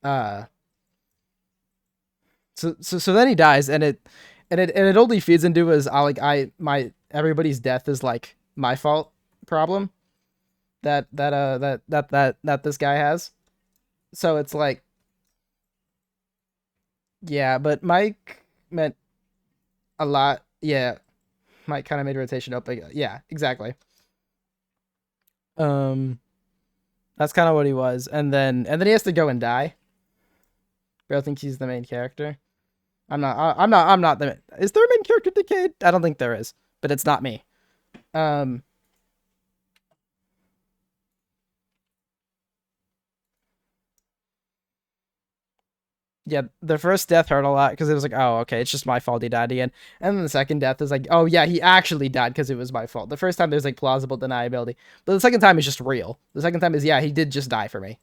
Uh, so then he dies, and it only feeds into his I like I my everybody's death is like my fault problem that this guy has. So it's like, yeah, but Mike meant a lot. Yeah, Mike kind of made rotation open. Yeah, exactly. Um, that's kind of what he was, and then he has to go and die. Bro thinks he's the main character. I'm not the. Is there a main character Decayed? I don't think there is, but it's not me. Um. Yeah, the first death hurt a lot because it was like, oh, okay, it's just my fault he died again. And then the second death is like, oh yeah, he actually died because it was my fault. The first time there's like plausible deniability, but the second time is just real. The second time is, yeah, he did just die for me.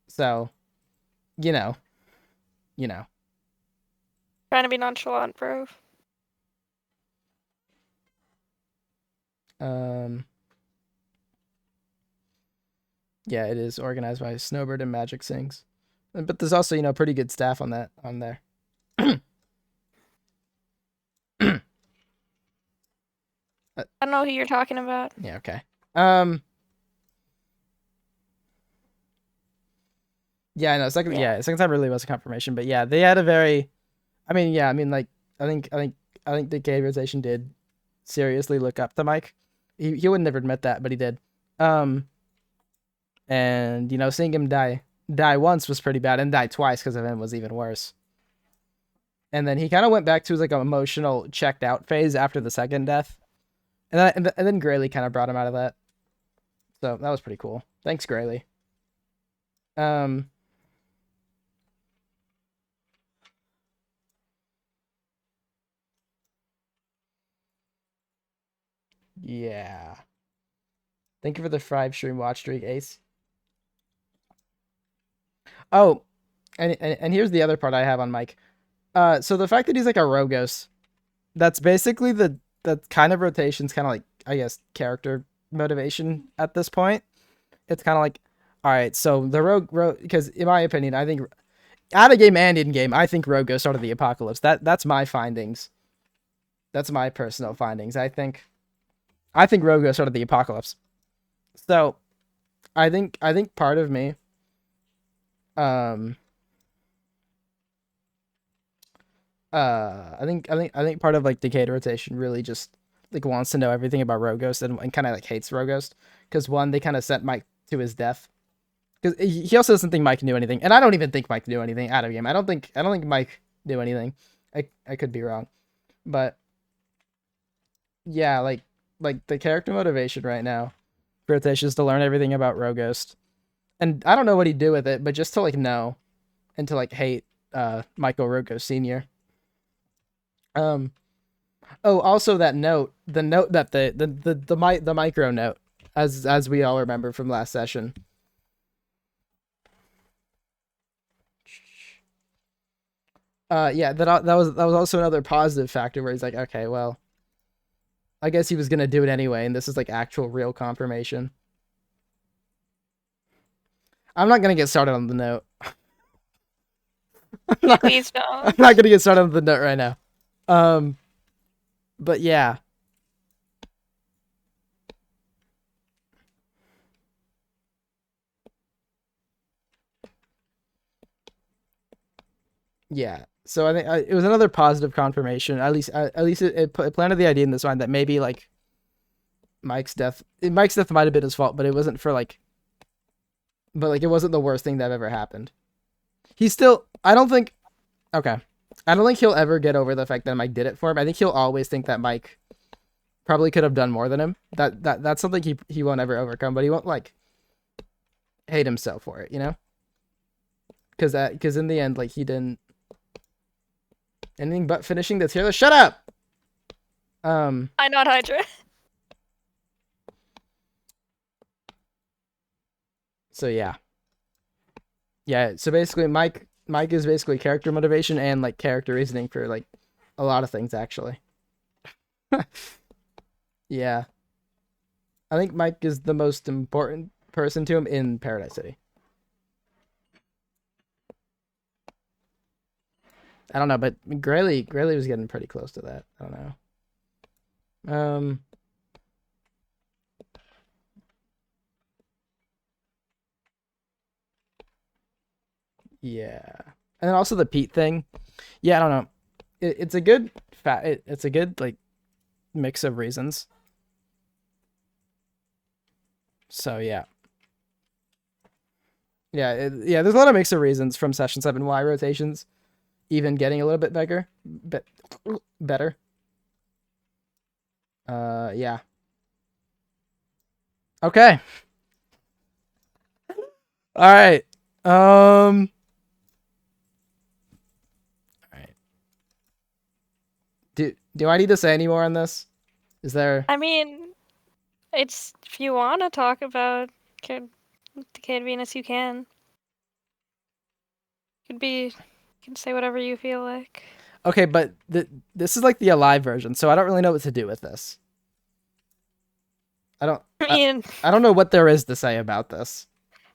So, you know, you know. Trying to be nonchalant, bro. Yeah, it is organized by Snowbird and Magic Sings, but there's also, you know, pretty good staff on there. I don't know who you're talking about. Yeah, okay. Yeah, I know. Second time really was a confirmation, but yeah, they had a very, I mean, yeah, I mean, like, I think the gay rotation did seriously look up to Mike. He would never admit that, but he did. And you know, seeing him die once was pretty bad, and die twice because of him was even worse. And then he kind of went back to his like emotional checked out phase after the second death, and then Grayleigh kind of brought him out of that. So that was pretty cool. Thanks, Grayleigh. Yeah. Thank you for the 5 stream watch streak, Ace. Oh, and here's the other part I have on Mike. So the fact that he's like a Rogos, that's basically the kind of rotation's kind of like, I guess, character motivation at this point. It's kind of like, all right, so the rogue, because in my opinion, I think out of game and in game, I think Rogos started the apocalypse. That's my findings. That's my personal findings. I think Rogos started the apocalypse. So, I think part of me, I think part of like Decayed rotation really just like wants to know everything about Rogos and kind of like hates Rogos because one, they kind of sent Mike to his death because he also doesn't think Mike knew anything, and I don't even think Mike knew anything out of game. I don't think Mike knew anything. I could be wrong, but yeah, like the character motivation right now for rotation is to learn everything about Rogos, and I don't know what he'd do with it, but just to like know and to like hate Michael Rogos Sr. Oh, also that note, the note that the micro note, as we all remember from last session. Yeah, that was also another positive factor where he's like, okay, well, I guess he was gonna do it anyway, and this is like actual real confirmation. I'm not gonna get started on the note. Please don't. I'm not gonna get started on the note right now. But yeah. Yeah. So I think it was another positive confirmation. At least it planted the idea in this mind that maybe like Mike's death might have been his fault, but it wasn't for like, but like it wasn't the worst thing that ever happened. He's still, I don't think he'll ever get over the fact that Mike did it for him. I think he'll always think that Mike probably could have done more than him. That's something he won't ever overcome, but he won't like hate himself for it, you know? Because in the end, like he didn't anything but finishing the tier list. Shut up. I not Hydra. So yeah. So basically, Mike is basically character motivation and like character reasoning for like a lot of things actually. Yeah. I think Mike is the most important person to him in Paradise City. I don't know, but Grayleigh was getting pretty close to that. I don't know. Yeah. And then also the Pete thing. Yeah, I don't know. It's a good it's a good like mix of reasons. So yeah. Yeah, there's a lot of mix of reasons from session 7 why rotations even getting a little bit better. Yeah. Okay. All right. All right. Do I need to say any more on this? Is there I mean, it's if you want to talk about Decayed Venus, you can. Could be, you can say whatever you feel like. Okay, but this is like the alive version, so I don't really know what to do with this. I don't I I, mean, I don't know what there is to say about this.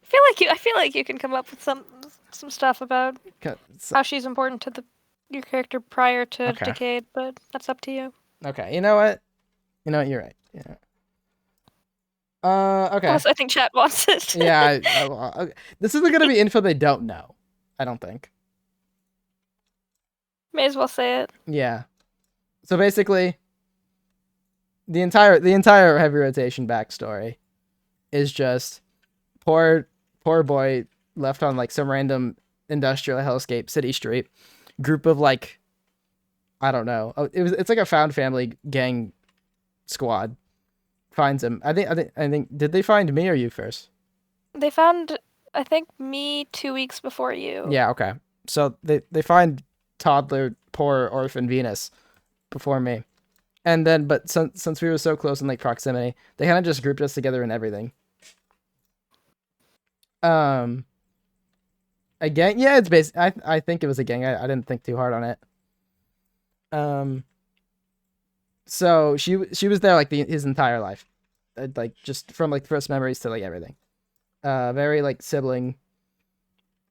I feel like you can come up with some stuff about how she's important to your character prior to Okay. Decayed, but that's up to you. Okay. You know what? You're right. Yeah. Okay. Plus, I think chat wants it. Yeah. This isn't gonna be info they don't know. I don't think. May as well say it. Yeah. So basically, the entire heavy rotation backstory is just poor boy left on like some random industrial hellscape city street, group of like I don't know. Oh, it's like a found family gang squad finds him. I think did they find me or you first? They found, I think, me 2 weeks before you. Yeah, okay. So they find toddler poor orphan Venus before me. And then but since we were so close in like proximity, they kind of just grouped us together and everything. Um Again, yeah, it's based I think it was a gang. I didn't think too hard on it. Um so she was there like his entire life. Like just from like first memories to like everything. Very like sibling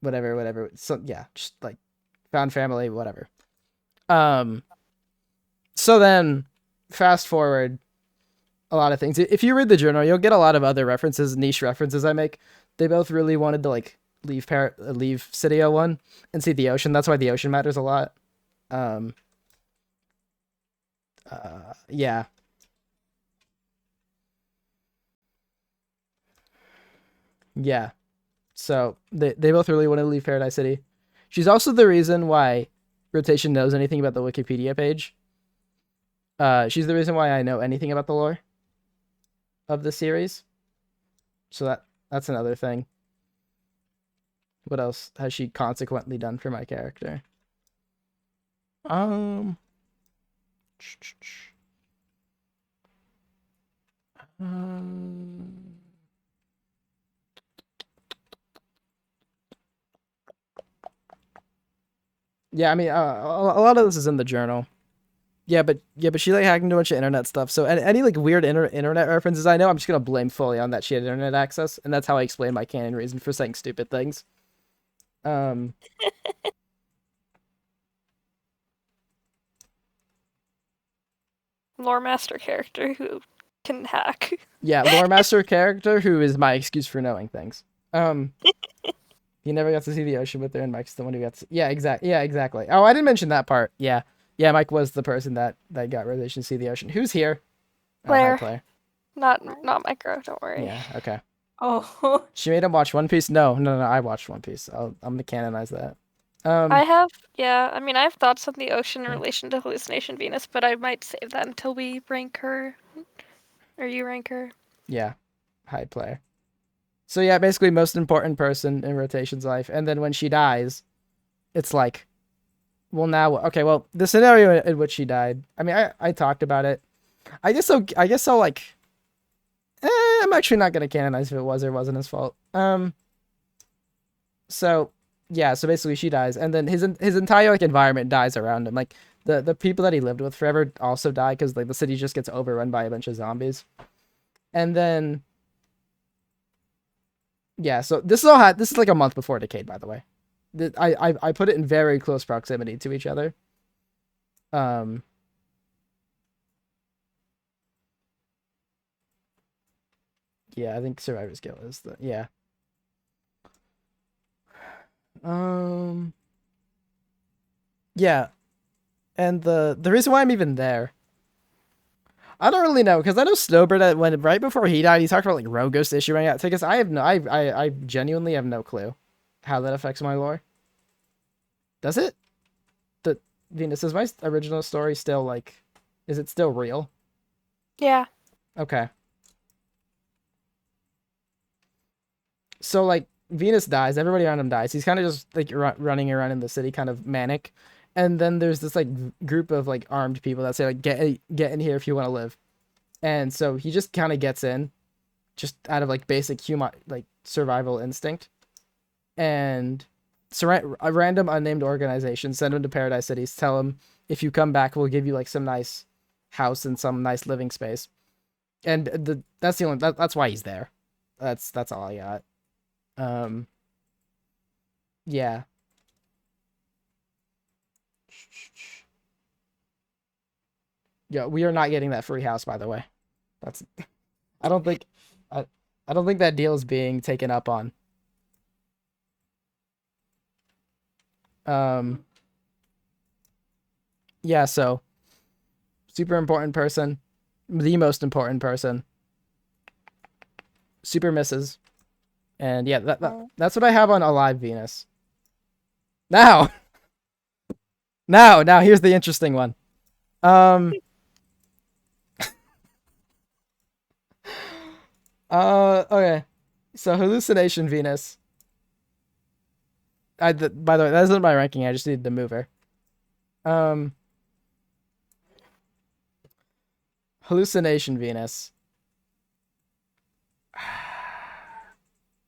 whatever. So yeah, just like found family whatever. Um so then fast forward a lot of things. If you read the journal, you'll get a lot of other references, niche references I make. They both really wanted to like leave City 01 and see the ocean. That's why the ocean matters a lot. Um yeah. Yeah. So they both really want to leave Paradise City. She's also the reason why Rotation knows anything about the Wikipedia page. She's the reason why I know anything about the lore of the series. So that's another thing. What else has she consequently done for my character? Um, um yeah, I mean, a lot of this is in the journal. Yeah, but she like hacked into a bunch of internet stuff. So any like weird internet references I know, I'm just gonna blame fully on that she had internet access, and that's how I explain my canon reason for saying stupid things. Um, Lore master character who can hack. yeah, lore master character who is my excuse for knowing things. Um, he never got to see the ocean with her, and Mike's the one who got. Yeah, exactly. Yeah, exactly. Oh, I didn't mention that part. Yeah, Mike was the person that got relation to see the ocean. Who's here? Oh, hi, Pleir. Claire. Not micro, don't worry. Yeah, okay. Oh, She made him watch One Piece. No. I watched One Piece. I'm gonna canonize that. I have, yeah, I mean, I have thoughts on the ocean in relation to Hallucination Venus, but I might save that until we rank her. Or you rank her. Yeah, high player. So yeah, basically most important person in Rotation's life, and then when she dies, it's like, well now, okay, well the scenario in which she died. I mean, I talked about it. I guess so. I guess so. Like, I'm actually not gonna canonize if it was or wasn't his fault. So yeah, so basically she dies, and then his entire like environment dies around him. Like the people that he lived with forever also die because like the city just gets overrun by a bunch of zombies, and then yeah. So this is like a month before Decayed, by the way. I put it in very close proximity to each other. Um. Yeah, I think Survivor's Guild is the yeah. Yeah, and the reason why I'm even there, I don't really know, because I know Snowbird, when right before he died, he talked about like Rogue Ghost issuing out tickets. I have no, I genuinely have no clue how that affects my lore. Does it? The Venus, is my original story still like, is it still real? Yeah. Okay. So like Venus dies, everybody around him dies. He's kind of just like running around in the city, kind of manic. And then there's this like group of like armed people that say like get in here if you want to live. And so he just kind of gets in, just out of like basic human like survival instinct. And a random unnamed organization send him to Paradise Cities, tell him if you come back, we'll give you like some nice house and some nice living space. And that's the only that's why he's there. That's all I got. Yeah. Yeah, we are not getting that free house, by the way. That's I don't think I don't think that deal is being taken up on. Yeah, so super important person, the most important person. Super misses. And yeah, that's what I have on Alive Venus. Now here's the interesting one. Okay. So Hallucination Venus. By the way, that isn't my ranking. I just needed to move her. Hallucination Venus.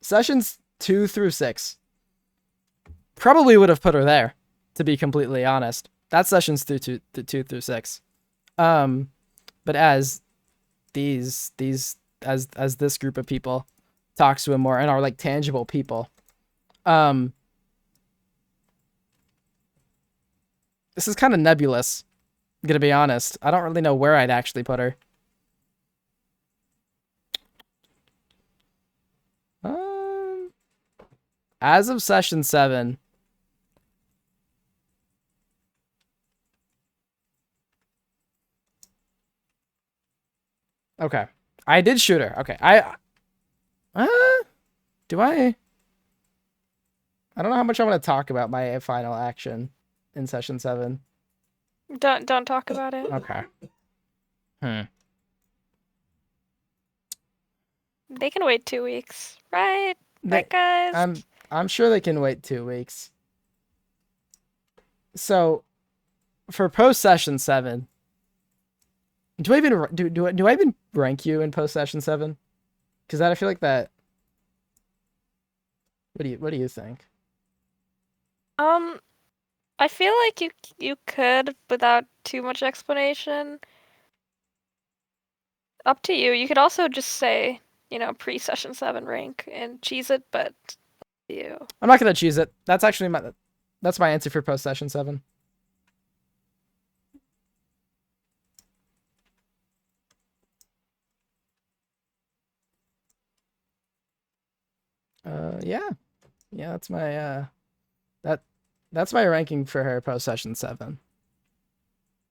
Sessions 2 through 6. Probably would have put her there, to be completely honest. That's sessions 2 through 6. But as this group of people talks to him more and are like tangible people, this is kind of nebulous. I'm gonna be honest. I don't really know where I'd actually put her. As of session 7. Okay. I did shoot her. Okay. Do I don't know how much I want to talk about my final action in session 7. Don't talk about it. Okay. They can wait 2 weeks, right? Right, guys? I'm sure they can wait 2 weeks. So, for post session 7, do I even rank you in post session 7? Because I feel like that. What do you think? I feel like you could without too much explanation. Up to you. You could also just say, pre-session 7 rank and cheese it, but you. I'm not gonna cheese it. That's actually that's my answer for post session 7. Yeah, that's my that's my ranking for her post session 7.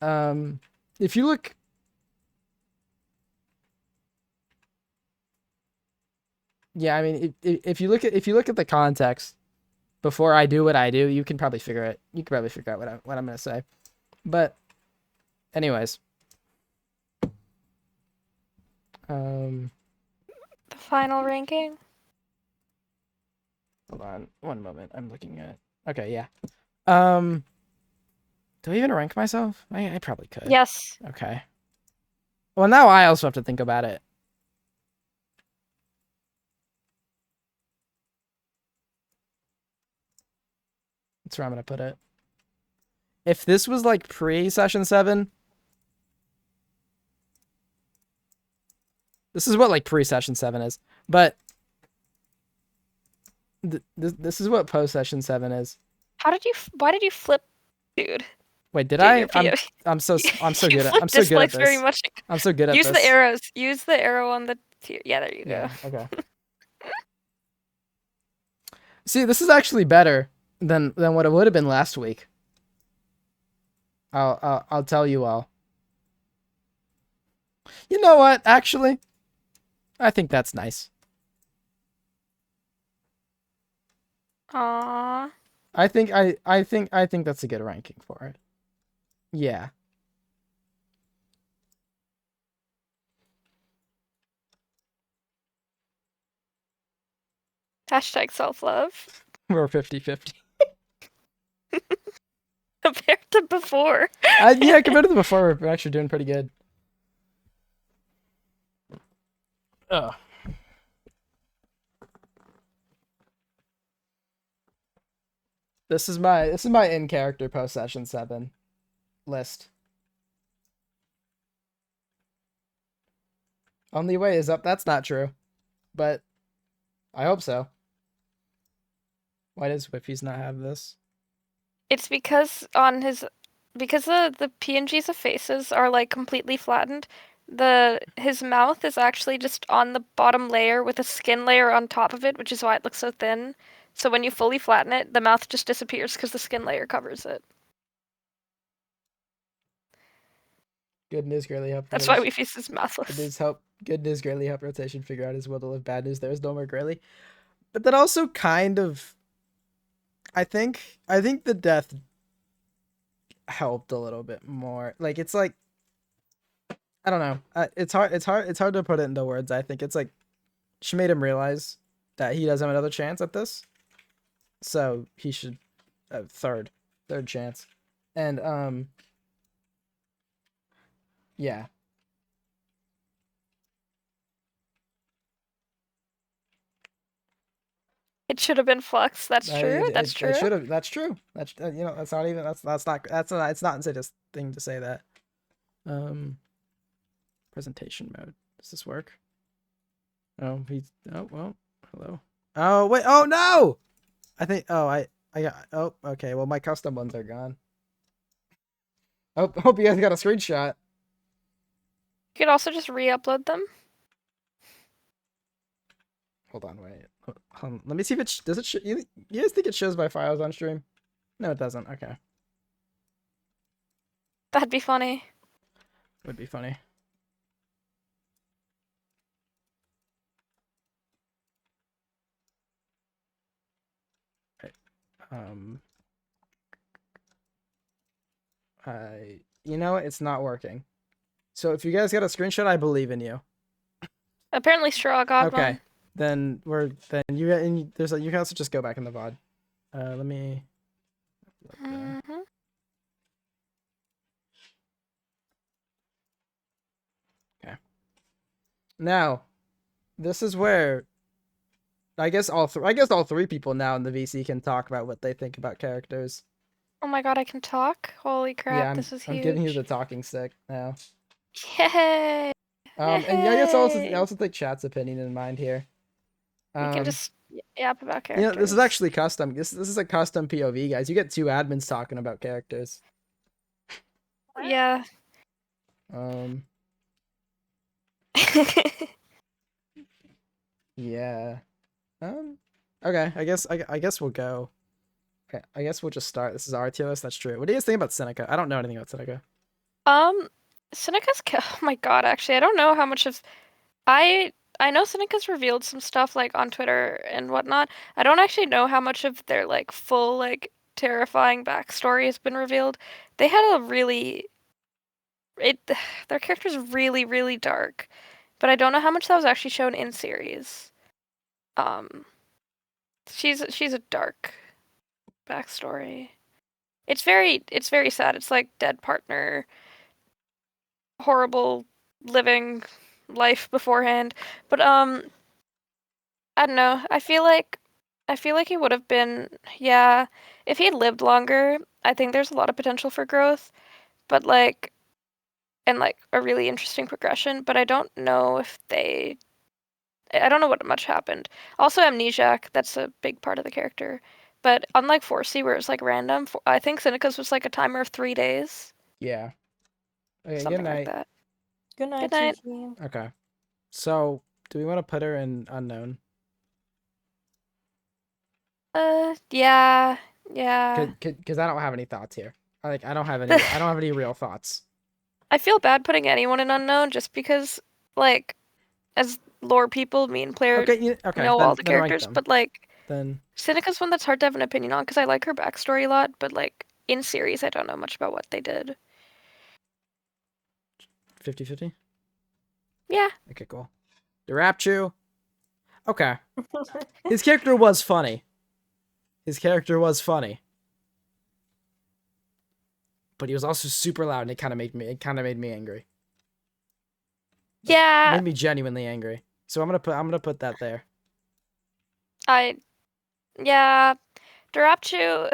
If you look, yeah, I mean, if you look at the context before I do what I do, you can probably figure it. You can probably figure out what I'm gonna say. But, anyways, the final ranking. Hold on, one moment. I'm looking at. Okay, yeah. Do I even rank myself? I probably could. Yes. Okay. Well, now I also have to think about it. That's where I'm gonna put it. If this was like pre-session 7, this is what like pre-session 7 is. But this is what post-session 7 is. Why did you flip, dude? Wait, did I? I'm so good at I'm so good at this. Very much. I'm so good at this. Use the arrows. Use the arrow on the yeah, there you go. Okay. See, this is actually better than what it would have been last week. I'll tell you all. You know what? Actually, I think that's nice. Aww. I think that's a good ranking for it. Yeah. Hashtag self-love. We're 50-50. Compared to before. Yeah, compared to the before, we're actually doing pretty good. Oh. This is my in character post session 7 list. Only way is up. That's not true, but I hope so. Why does Whiffy's not have this? It's because the PNGs of faces are like completely flattened. His mouth is actually just on the bottom layer with a skin layer on top of it, which is why it looks so thin. So when you fully flatten it, the mouth just disappears because the skin layer covers it. Good news, Grayleigh help. That's why Weefies is mouthless. Good news, Grayleigh help rotation figure out his will to live. Bad news, there is no more Grayleigh. But that also kind of, I think the death helped a little bit more. Like it's like, I don't know. It's hard to put it into words. I think it's like she made him realize that he doesn't have another chance at this, so he should third chance, and yeah. It should have been Flux. That's true. That's true. It should have. That's true. That's you know. That's not even. That's not. That's not. It's not insidious thing to say that. Presentation mode. Does this work? Oh, he's. Oh well. Hello. Oh wait. Oh no. I think. Oh I got. Oh okay. Well my custom ones are gone. Hope you guys got a screenshot. You could also just re-upload them. Hold on, wait. Hold on. Let me see if it does it. You guys think it shows my files on stream? No, it doesn't. Okay. That'd be funny. Would be funny. Right. You know it's not working. So if you guys got a screenshot, I believe in you. Apparently, Straw got okay. one. Then you can also just go back in the VOD. Let me. Okay. Now, this is where I guess all three people now in the VC can talk about what they think about characters. Oh my god, I can talk! Holy crap, yeah, this is huge. I'm giving you the talking stick now. Yay! And yeah, I guess I also take chat's opinion in mind here. You can just yap about characters. You know, this is actually custom. This is a custom POV, guys. You get 2 admins talking about characters. Yeah. Yeah. Okay. I guess we'll go. Okay. I guess we'll just start. This is our tier list. That's true. What do you guys think about Seneca? I don't know anything about Seneca. Seneca's. Oh my god. Actually, I don't know how much of. I know Seneca's revealed some stuff like on Twitter and whatnot. I don't actually know how much of their like full like terrifying backstory has been revealed. They had a really their character's really, really dark. But I don't know how much that was actually shown in series. She's a dark backstory. It's very sad. It's like dead partner, horrible living life beforehand. But I don't know. I feel like he would have been, yeah, if he had lived longer, I think there's a lot of potential for growth, but like and like a really interesting progression, but I don't know if I don't know what much happened. Also amnesiac, that's a big part of the character. But unlike 4C where it's like random, I think Seneca's was like a timer of 3 days. Yeah. Okay, Something good night. like that. Good night. Good night. Okay. So, do we want to put her in unknown? Yeah. Yeah. Because I don't have any thoughts here. I don't have any real thoughts. I feel bad putting anyone in unknown just because, like, as lore people, me and Pleir Okay, know all the then rank characters, them. but like, Then Sinica's one that's hard to have an opinion on because I like her backstory a lot, but like in series, I don't know much about what they did. 50-50? Yeah. Okay, cool. Rapchu. Okay. His character was funny. But he was also super loud and it kinda made me angry. Yeah. Made me genuinely angry. So I'm gonna put that there. Yeah. Darapchu.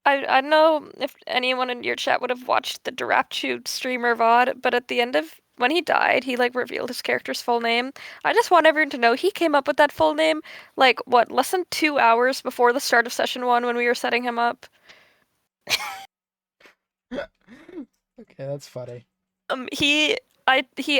I don't know if anyone in your chat would have watched the Darapchu streamer VOD, but at the end of when he died, he like revealed his character's full name. I just want everyone to know he came up with that full name like what, less than 2 hours before the start of session 1 when we were setting him up. Okay, that's funny. He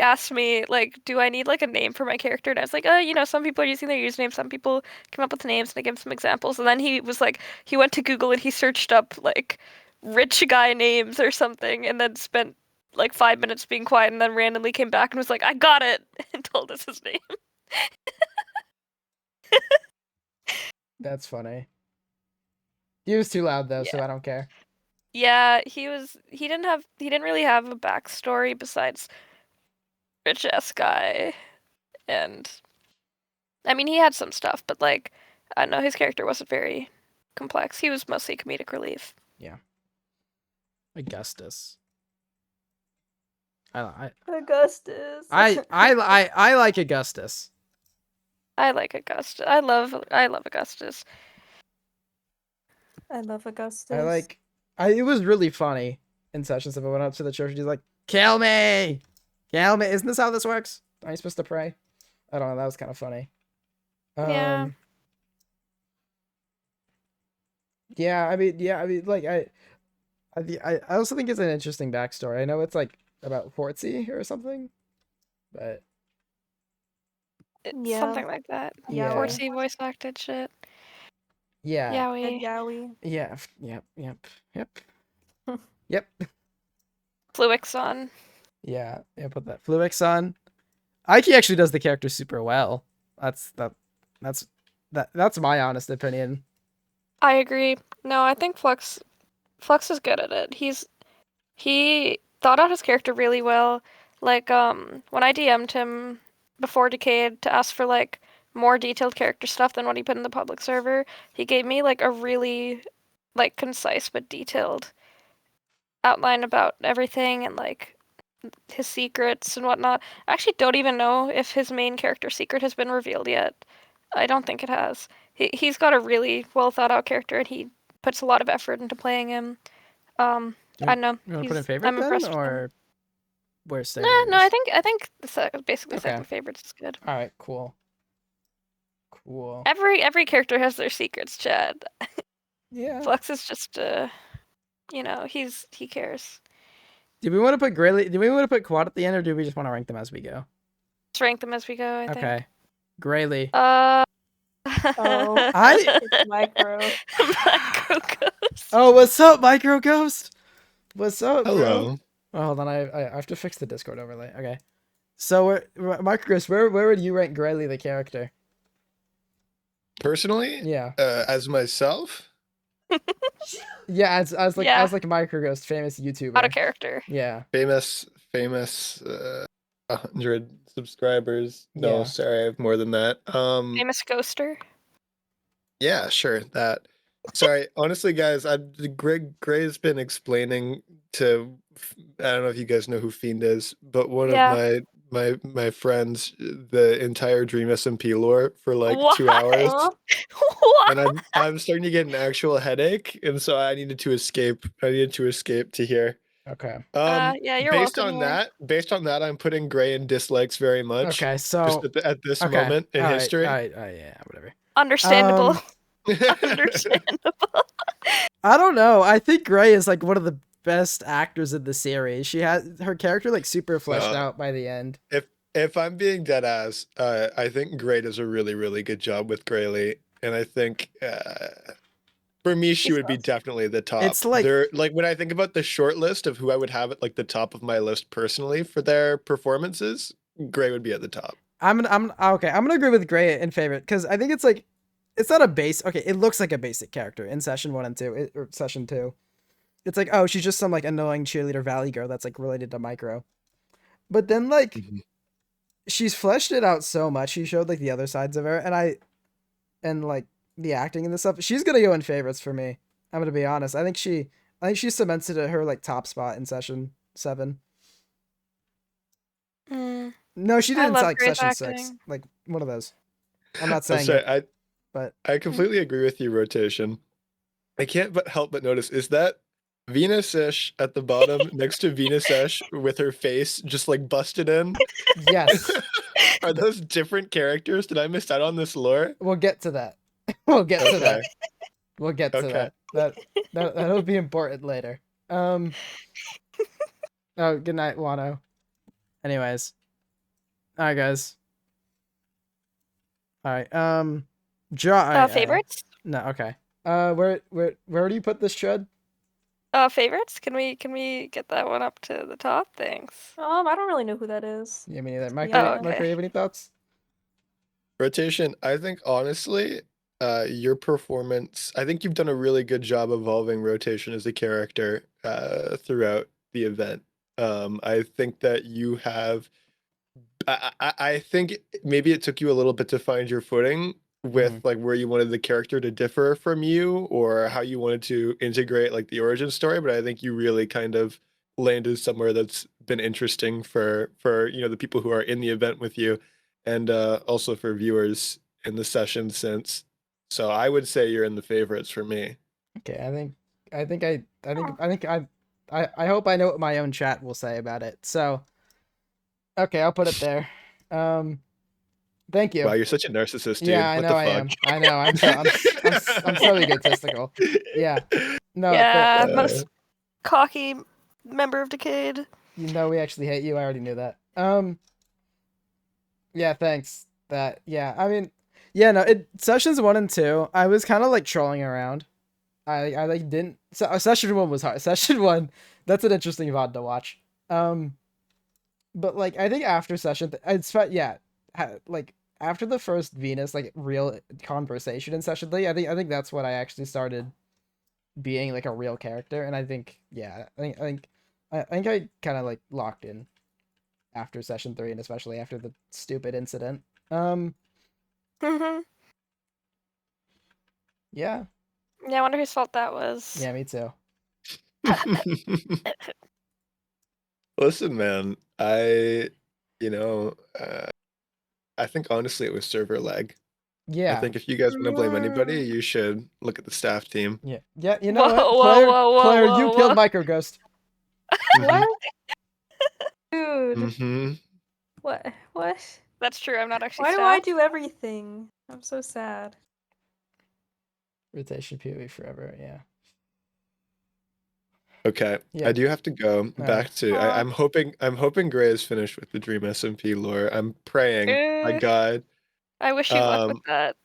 asked me like, do I need like a name for my character? And I was like, some people are using their username, some people come up with names, and I gave him some examples. And then he was like, he went to Google and he searched up like rich guy names or something, and then spent like 5 minutes being quiet, and then randomly came back and was like, I got it, and told us his name. That's funny. He was too loud though, Yeah. so I don't care. Yeah, he didn't really have a backstory besides rich ass guy, and I mean, he had some stuff, but like, I don't know, his character wasn't very complex. He was mostly comedic relief. Yeah. Augustus. I Augustus. I like Augustus. I like Augustus. I love Augustus. I love Augustus. It was really funny in sessions if I went up to the church and he's like, kill me! Kill me! Isn't this how this works? Are you supposed to pray? I don't know, that was kind of funny. Yeah. Yeah, I mean, like, I also think it's an interesting backstory. I know it's, like, about Fortsy or something, but... It's something like that. Yeah. Fortsy voice acted shit. Yeah. Yowie. Yowie. Yeah, yep. Fluixon. Yeah, put that. Fluixon. Aiki actually does the character super well. That's my honest opinion. I agree. No, I think Flux is good at it. He thought out his character really well. Like, when I DM'd him before Decayed to ask for like more detailed character stuff than what he put in the public server, he gave me like a really like concise but detailed outline about everything and like his secrets and whatnot. I actually don't even know if his main character secret has been revealed yet. I don't think it has. He's got a really well thought out character and he puts a lot of effort into playing him. I don't know. You want to put in favorite I'm then, impressed with him. or where's No, I think basically Okay. second favorites is good. All right, cool. Every character has their secrets, Chad. Yeah. Flux is just he cares. Do we want to put Grayleigh? Do we want to put Quad at the end, or do we just want to rank them as we go? Let's rank them as we go, I think. Okay. Grayleigh. Oh, I it's Micro. Microghost. Oh, what's up, Microghost? What's up, bro? Hello. Oh, hold on, I have to fix the Discord overlay. Okay. So, Microghost, where would you rank Grayleigh the character? Personally, Yeah. as myself, Yeah, as Microghost, famous YouTuber. Not a character. Yeah. famous 100 subscribers. No, Yeah. sorry, I have more than that. Famous ghoster. Yeah, sure, that. Sorry, honestly, guys, Gray's been explaining to. I don't know if you guys know who Fiend is, but one of my friends the entire Dream SMP lore for like 2 hours. Huh? What? And I'm starting to get an actual headache, and so I needed to escape to here. Okay. Yeah, you're based welcome here. based on that, I'm putting Gray in dislikes very much. Okay, so just at this okay. moment in All right, history. All right, yeah, whatever. Understandable. Understandable. I don't know. I think Gray is like one of the best actors in the series. She has her character like super fleshed out by the end. If I'm being dead ass, I think Gray does a really, really good job with Grayleigh, and I think For me, she She's would be awesome. definitely the top. It's like- They're like when I think about the short list of who I would have at like the top of my list personally for their performances, Gray would be at the top. I'm gonna agree with Gray in favorite because I think it's like it's not a base. Okay, it looks like a basic character in session 1 and 2 or session 2. It's like, oh, she's just some like annoying cheerleader valley girl that's like related to Micro. But then like Mhm. she's fleshed it out so much. She showed like the other sides of her, and like the acting and the stuff. She's gonna go in favorites for me. I'm gonna be honest. I think she cemented her like top spot in session 7. Mm. No, she I didn't love like Gray's session 6. acting. Like one of those. I'm not I'm saying sorry, it, but I completely agree with you, Rotation. I can't but help but notice, is that venusish at the bottom next to venusish with her face just like busted in? yes, Are those different characters? Did I miss out on this lore? we'll get to that. We'll get to that. Okay. We'll get to Okay. that. That'll be important later. Oh, good night, Wano. Anyways. Alright, guys. Alright, Favorites? no, okay. Where do you put this Chud? Favorites? Can we get that one up to the top? Thanks. I don't really know who that is. Yeah, me neither. Mike, Yeah. Mike, you have any thoughts? Rotation, I think honestly, your performance, I think you've done a really good job evolving Rotation as a character throughout the event. I think that you have I think maybe it took you a little bit to find your footing with like where you wanted the character to differ from you or how you wanted to integrate like the origin story, but I think you really kind of landed somewhere that's been interesting for the people who are in the event with you and also for viewers in the session since. So I would say you're in the favorites for me. Okay, I hope I know what my own chat will say about it. So okay, I'll put it there. Thank you. Wow, you're such a narcissist, dude. Yeah, I What know the I fuck? am. I know. I'm so egotistical. Yeah. No, Yeah, but, most cocky member of Decayed. you know we actually hate you. I already knew that. Yeah, thanks. I mean, yeah, no, sessions 1 and 2, I was kind of like trolling around. I like didn't session 1 was hard. Session 1, that's an interesting VOD to watch. But like I think after session like after the first Venus like real conversation in session 3, I think that's when I actually started being like a real character, and I think I kind of like locked in after session 3, and especially after the stupid incident. Mhm. Yeah, Yeah, I wonder whose fault that was. yeah, me too. Listen, man, you know, I think honestly it was server lag. I Yeah, think if you guys want to blame anybody, you should look at the staff team. yeah. You know Whoa, what, whoa, Pleir, whoa, Pleir, whoa, you whoa. killed Microghost. What? Dude. Mm-hmm. What? That's true. I'm not actually. Why do I staffed. do everything? I'm so sad. Rotation PoE forever. Yeah. Okay, Yeah. I do have to go back to. Aw. I'm hoping Gray is finished with the Dream SMP lore. I'm praying. My Eh. God, I wish you luck with that.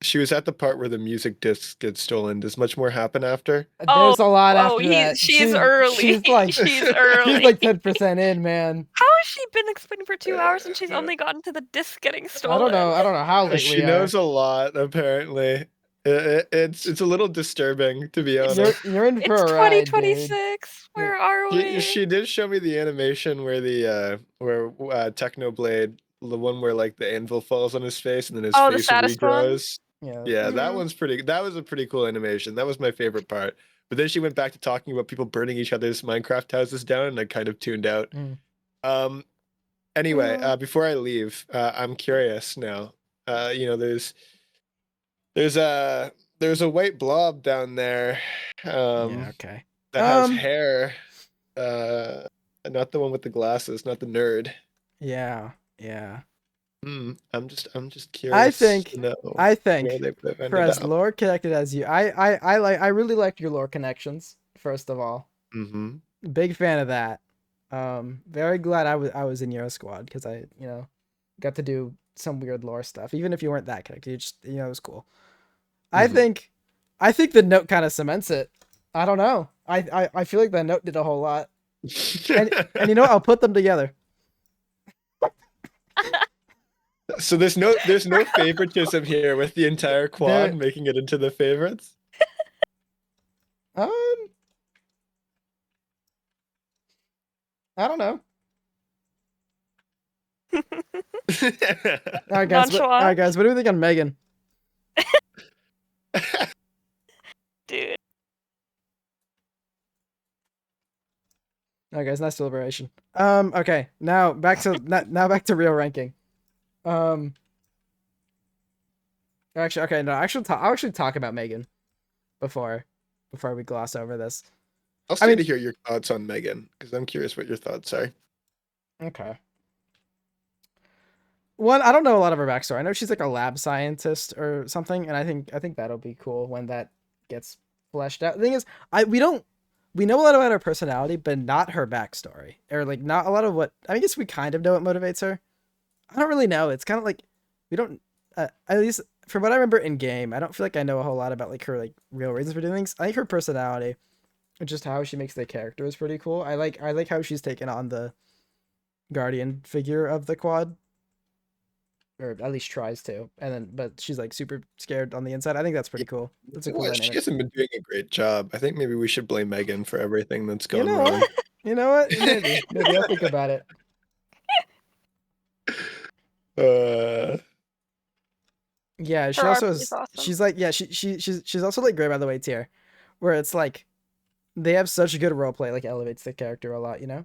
she was at the part where the music disc gets stolen. Does much more happen after? There's a lot after that. She's early. She's like she's early. she's like 10% in, man. How has she been explaining for 2 hours and she's only gotten to the disc getting stolen? I don't know how late She we knows are. a lot, apparently. It's a little disturbing, to be honest. You're in It's for a ride, dude. 2026. Where are we? She did show me the animation where the Technoblade, the one where like the anvil falls on his face and then his Oh, the face saddest one? regrows. Yeah. Yeah, that Mhm. that was a pretty cool animation. That was my favorite part. But then she went back to talking about people burning each other's Minecraft houses down, and I kind of tuned out. Anyway, before I leave, I'm curious now. There's a white blob down there. Yeah, okay. That has hair. Not the one with the glasses, not the nerd. Yeah. I'm just curious. think- to know I think where they would have for ended as up. lore connected as you, I really liked your lore connections, first of all. Mm-hmm. Big fan of that. Very glad I was in your squad because I, got to do some weird lore stuff. Even if you weren't that connected, it was cool. I Mhm. think I think the note kind of cements it. I don't know. I feel like that note did a whole lot. And you know what? I'll put them together. So there's no favoritism here with the entire quad making it into the favorites. I don't know. All right, guys. What do we think on Megan? Dude. All right, guys. Nice deliberation. Okay. Now back to real ranking. Actually, okay. No. I'll actually talk about Megan before we gloss over this. I'll stay to hear your thoughts on Megan because I'm curious what your thoughts are. Okay. One, I don't know a lot of her backstory. I know she's like a lab scientist or something, and I think that'll be cool when that gets fleshed out. The thing is, we know a lot about her personality, but not her backstory, or like not a lot of what. I guess we kind of know what motivates her. I don't really know. It's kind of like we don't. At least from what I remember in game, I don't feel like I know a whole lot about like her like real reasons for doing things. I think her personality, and just how she makes the character is pretty cool. I like how she's taken on the guardian figure of the quad, or at least tries to, and then but she's like super scared on the inside. I think that's pretty cool. That's a cool dynamic. She hasn't been doing a great job. I think maybe we should blame Megan for everything that's gone wrong. You know what? Maybe I'll think about it. Yeah, she also is. Awesome. She's like, yeah, she's also like Gray by the way tier, where it's like they have such good roleplay, like elevates the character a lot, you know.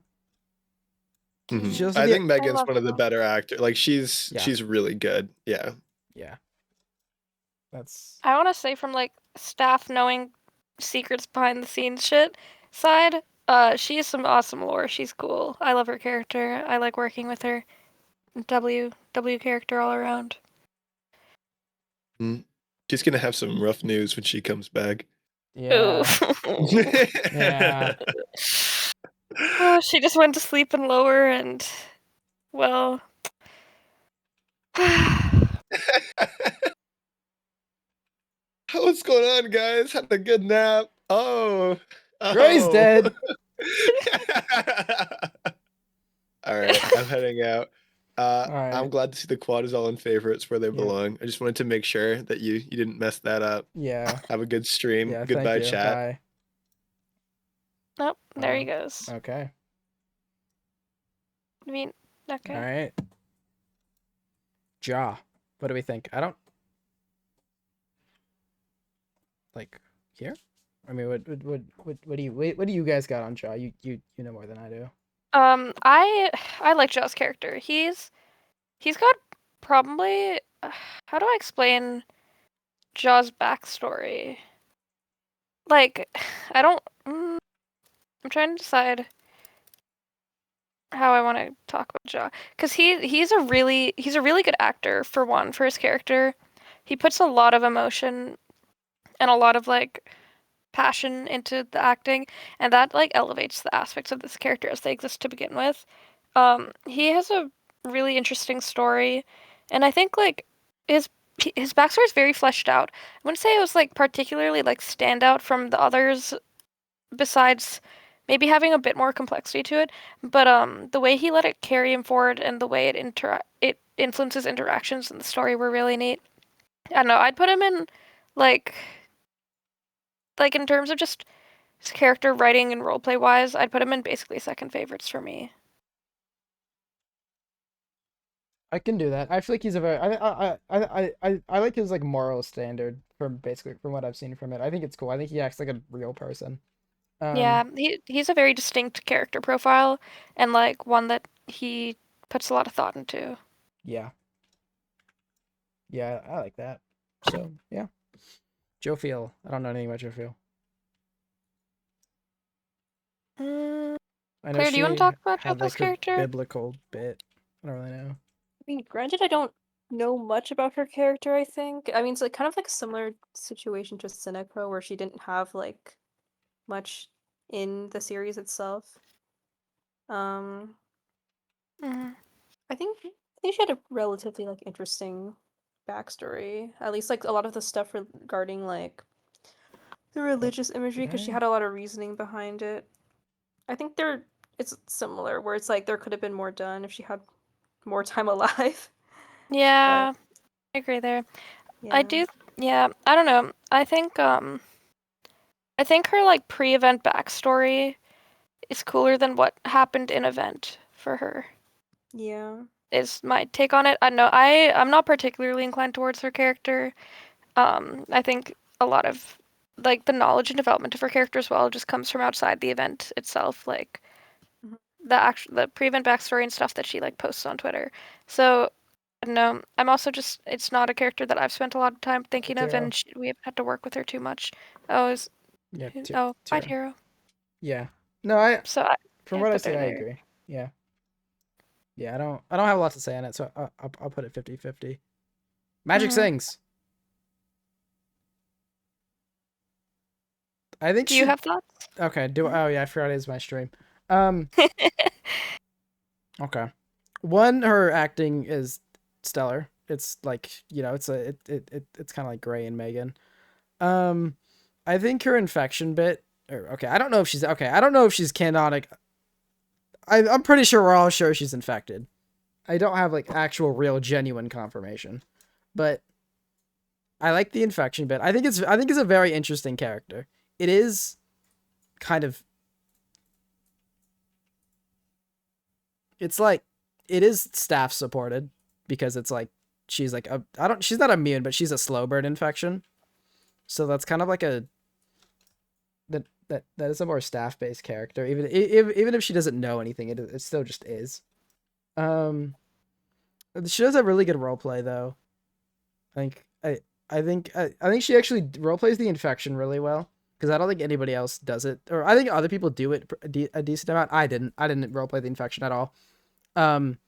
Mm-hmm. I think Megan's one of the better actors. Like she's really good. Yeah. Yeah. That's. I want to say from like staff knowing secrets behind the scenes shit side, she has some awesome lore. She's cool. I love her character. I like working with her. W character all around. She's gonna have some rough news when she comes back. Yeah. Yeah. Oh, she just went to sleep in lower and, well. What's going on, guys? Had a good nap. Oh. Gray's dead. All right, I'm heading out. Right. I'm glad to see the quad is all in favorites where they belong. I just wanted to make sure that you didn't mess that up. Yeah. Have a good stream. Yeah, goodbye, chat. Bye. Nope, there he goes. Okay. I mean, okay. All right. Jaw. What do we think? I don't like here. I mean, what do you guys got on Jaw? You know more than I do. I like Jaw's character. He's got probably how do I explain Jaw's backstory? Like, I don't. I'm trying to decide how I want to talk about Jaw, because he's a really good actor for one, for his character. He puts a lot of emotion and a lot of like passion into the acting, and that like elevates the aspects of this character as they exist to begin with. He has a really interesting story, and I think like his backstory is very fleshed out. I wouldn't say it was like particularly like standout from the others, besides maybe having a bit more complexity to it, but the way he let it carry him forward and the way it influences interactions in the story were really neat. I don't know, I'd put him in like in terms of just his character writing and roleplay wise, I'd put him in basically second favorites for me. I can do that. I feel like he's a very I like his like moral standard from what I've seen from it. I think it's cool. I think he acts like a real person. Yeah, he's a very distinct character profile, and like one that he puts a lot of thought into. Yeah. Yeah, I like that. So yeah. Joe Feel. I don't know anything about Joe Feel. Claire, do you want to talk about Joe's like character? Biblical bit. I don't really know. I mean, granted, I don't know much about her character, I think. I mean, it's like kind of like a similar situation to Sinecro, where she didn't have like much in the series itself. I think she had a relatively like interesting backstory. At least like a lot of the stuff regarding like the religious imagery because she Okay. had a lot of reasoning behind it. I think it's similar where it's like there could have been more done if she had more time alive. Yeah, But I agree there. I yeah. do. Yeah, I don't know. I think her like pre-event backstory is cooler than what happened in event for her. Yeah. Is my take on it. I know I'm not particularly inclined towards her character. I think a lot of like the knowledge and development of her character as well just comes from outside the event itself, like Mhm. the pre-event backstory and stuff that she like posts on Twitter. So I don't know. I'm also just it's not a character that I've spent a lot of time thinking of, Tiro. and we haven't had to work with her too much. Oh, Yeah, bye, Tiro. Tiro. Yeah. No, I So from I'd what I put see, her I there. agree. Yeah. Yeah, I don't have a lot to say on it, so I'll put it 50-50. Magic Mhm. sings. I think Do you she. have thoughts? Okay. Do Mhm. oh yeah, I forgot it is my stream. Um. Okay. One, her acting is stellar. It's like it's kind of like Gray and Megan. Um, I think her infection bit. Or, okay, I don't know if she's okay. I don't know if she's canonic. I'm pretty sure we're all sure she's infected. I don't have like actual, real, genuine confirmation, but I like the infection bit. I think it's a very interesting character. It is kind of it's like it is staff supported because it's like she's like a I don't she's not immune, but she's a slow burn infection. So that's kind of like a that is a more staff based character. Even if she doesn't know anything, it still just is. Um, she does have really good role play though. I think I think she actually role plays the infection really well because I don't think anybody else does it, or I think other people do it a decent amount. I didn't role play the infection at all. Um,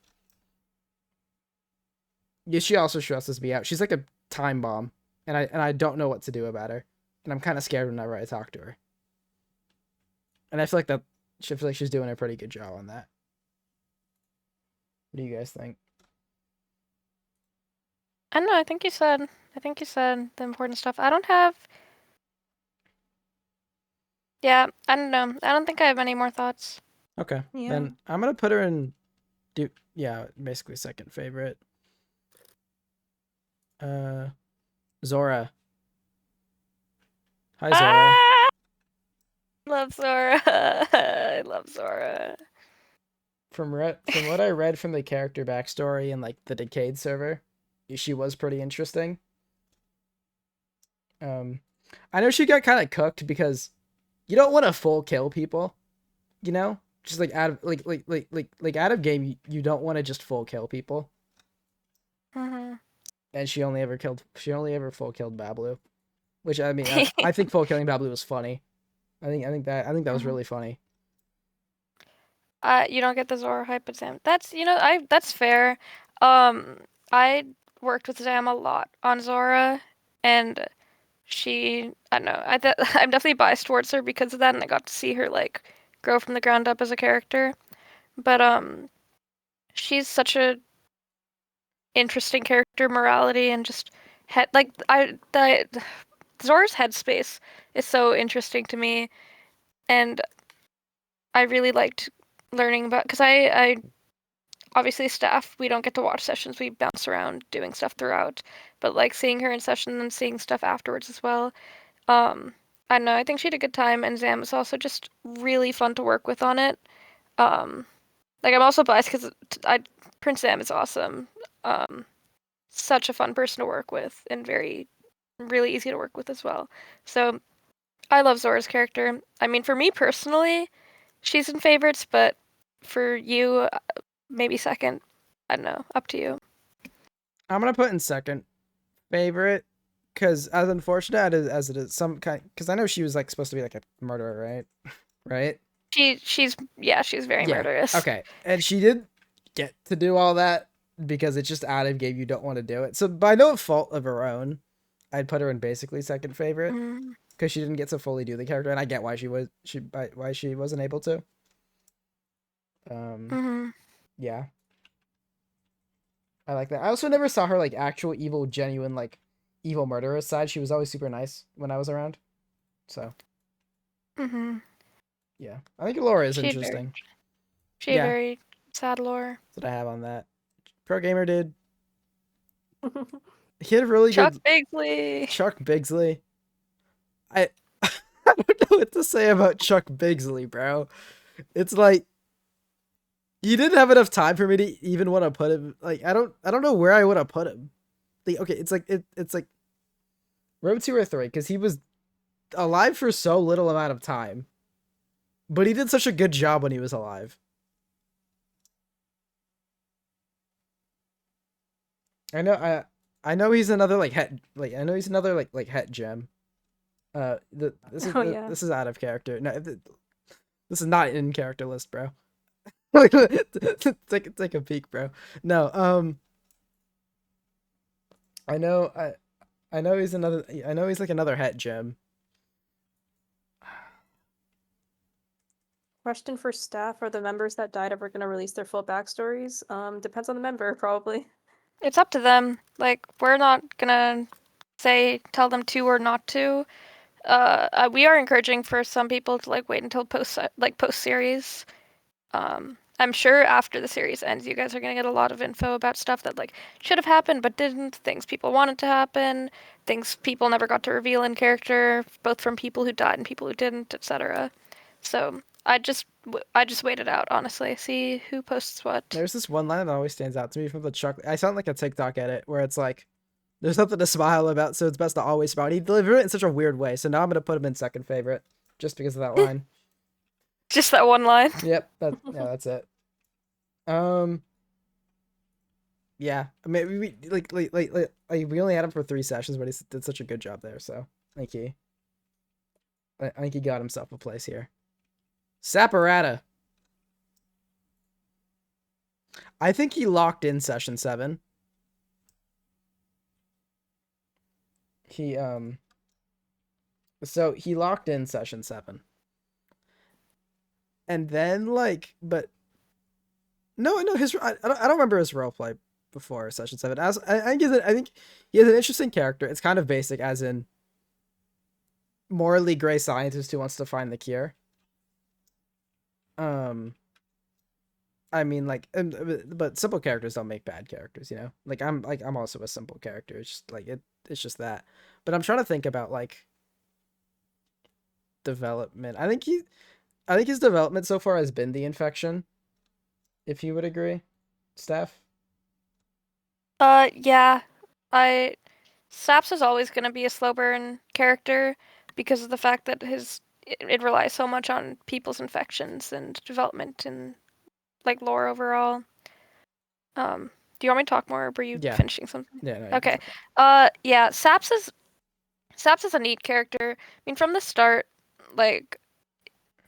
yeah, she also stresses me out. She's like a time bomb, and I don't know what to do about her, and I'm kind of scared whenever I talk to her. And I feel like she feel like she's doing a pretty good job on that. What do you guys think? I don't know. I think you said the important stuff. I don't have. Yeah, I don't know. I don't think I have any more thoughts. Okay, Yeah. then I'm gonna put her in. Yeah, basically second favorite. Uh, Zora. Hi, Zora. Ah, love Zora. I love Zora. From what I read from the character backstory and like the Decayed server, she was pretty interesting. Um, I know she got kind of cooked because you don't want to full kill people, you know, just like out of out of game, you don't want to just full kill people. hmm And she only ever full killed Bablu, which I mean I think full killing Bablu was funny. I think that was really funny. You don't get the Zora hype, but Zam. That's that's fair. Um, I worked with Zam a lot on Zora, and I don't know. I'm definitely biased towards her because of that, and I got to see her like grow from the ground up as a character. But she's such a interesting character, morality, and just head like the Zora's headspace is so interesting to me, and I really liked learning about because I obviously staff we don't get to watch sessions, we bounce around doing stuff throughout, but like seeing her in session and seeing stuff afterwards as well. um I don't know, I think she had a good time, and Zam is also just really fun to work with on it. Like I'm also biased because I Prince Zam is awesome. um Such a fun person to work with and very really easy to work with as well. So I love Zora's character. I mean, for me personally, she's in favorites, but for you, maybe second. I don't know. Up to you. I'm gonna put in second favorite because as unfortunate as it is, some kind because I know she was like supposed to be like a murderer, right? Right? She's very Yeah. murderous. Okay. And she did get to do all that because it's just out of game. You don't want to do it. So by no fault of her own, I'd put her in basically second favorite Mm, because she didn't get to fully do the character, and I get why she wasn't able to. hmm Yeah, I like that. I also never saw her like actual evil, genuine like evil murderer side. She was always super nice when I was around. So Mm-hmm. yeah, I think Laura is She interesting. had Yeah. very sad lore. That's what I have on that. Pro Gamer did. He had a really Chuck good Bigsley. Chuck Bigsley. I I don't know what to say about Chuck Bigsley, bro. It's like you didn't have enough time for me to even want to put him. Like I don't know where I would have put him. Like okay, it's like row 2 or 3 because he was alive for so little amount of time, but he did such a good job when he was alive. I know he's another like het like I know he's another like het gem. Oh, yeah. This is out of character. No, this is not in character list, bro. Take a peek, bro. No, I know I know he's another. I know he's like another het gem. Question for staff: are the members that died ever going to release their full backstories? Depends on the member, probably. It's up to them. Like, we're not gonna tell them to or not to. We are encouraging for some people to like wait until post series. I'm sure after the series ends, you guys are gonna get a lot of info about stuff that like should have happened but didn't, things people wanted to happen, things people never got to reveal in character, both from people who died and people who didn't, etc. So I just waited out, honestly, see who posts what. There's this one line that always stands out to me from the Chuck. I sound like a TikTok edit where it's like, "There's nothing to smile about, so it's best to always smile." He delivered it in such a weird way, so now I'm gonna put him in second favorite just because of that line. Just that one line. Yep, that's it. Yeah, I mean, we we only had him for 3 sessions, but he did such a good job there. So thank you. I think he got himself a place here. Saparata. I think he locked in session 7. So he locked in session 7. And then but no, I don't remember his roleplay before session 7. I think he has an interesting character. It's kind of basic, as in morally gray scientist who wants to find the cure. I mean, but simple characters don't make bad characters, you know. I'm also a simple character. It's just it's just that. But I'm trying to think about development. I think his development so far has been the infection. If you would agree, Steph. Yeah. Saps is always gonna be a slow burn character because of the fact that it relies so much on people's infections and development and like lore overall. Do you want me to talk more, or were you finishing something? Yeah. No, okay. Yeah. Saps is a neat character. I mean, from the start, like,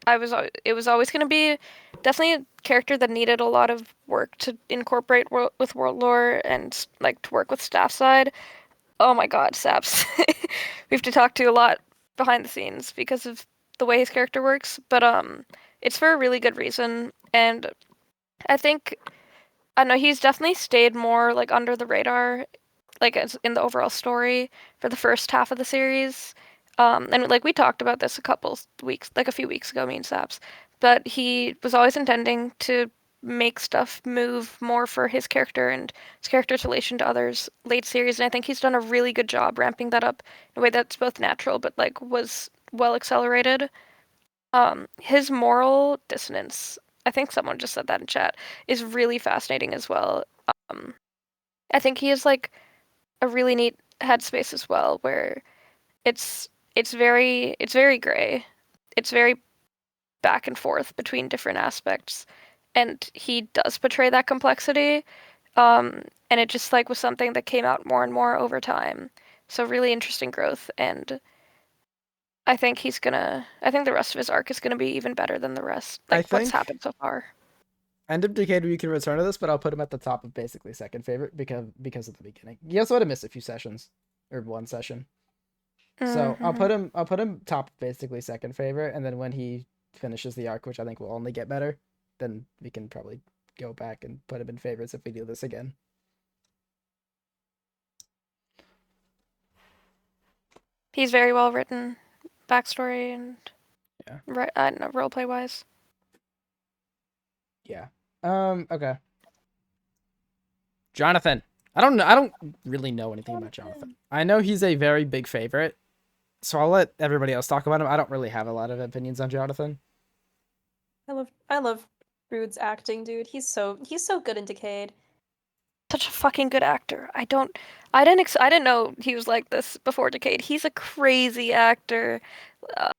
it was always going to be definitely a character that needed a lot of work to incorporate with world lore and like to work with staff side. Oh my God, Saps. We have to talk to a lot behind the scenes because of the way his character works, but it's for a really good reason, and I think I know he's definitely stayed more like under the radar, like in the overall story for the first half of the series. And like we talked about this a few weeks ago, me and Saps, but he was always intending to make stuff move more for his character and his character's relation to others late series, and I think he's done a really good job ramping that up in a way that's both natural but like was well accelerated. His moral dissonance, I think someone just said that in chat, is really fascinating as well. I think he is like a really neat headspace as well, where it's very gray. It's very back and forth between different aspects, and he does portray that complexity. And it just like was something that came out more and more over time. So really interesting growth, and I think the rest of his arc is gonna be even better than the rest. Like what's happened so far. End of Decayed, you can return to this, but I'll put him at the top of basically second favorite because of the beginning. He also had to miss a few sessions, or 1 session. So I'll put him top basically second favorite, and then when he finishes the arc, which I think will only get better, then we can probably go back and put him in favorites if we do this again. He's very well written. backstory and Yeah. right, I don't know, roleplay wise. Yeah. Okay. Jonathan. I don't really know anything about Jonathan. I know he's a very big favorite, so I'll let everybody else talk about him. I don't really have a lot of opinions on Jonathan. I love Rude's acting, dude. He's so good in Decayed. Such a fucking good actor. I didn't know he was like this before Decayed. He's a crazy actor. Uh,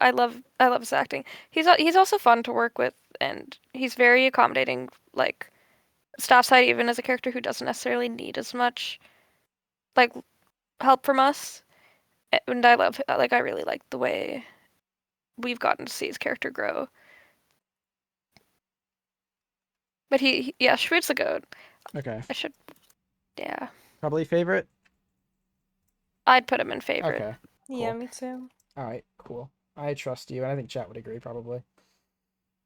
I love his acting. He's also fun to work with, and he's very accommodating. Like staff side, even as a character who doesn't necessarily need as much like help from us. And I really like the way we've gotten to see his character grow. But yeah, Shreed's the goat. Okay. Yeah. Probably favorite? I'd put him in favorite. Okay. Yeah, Cool. me too. All right, cool. I trust you, and I think chat would agree probably.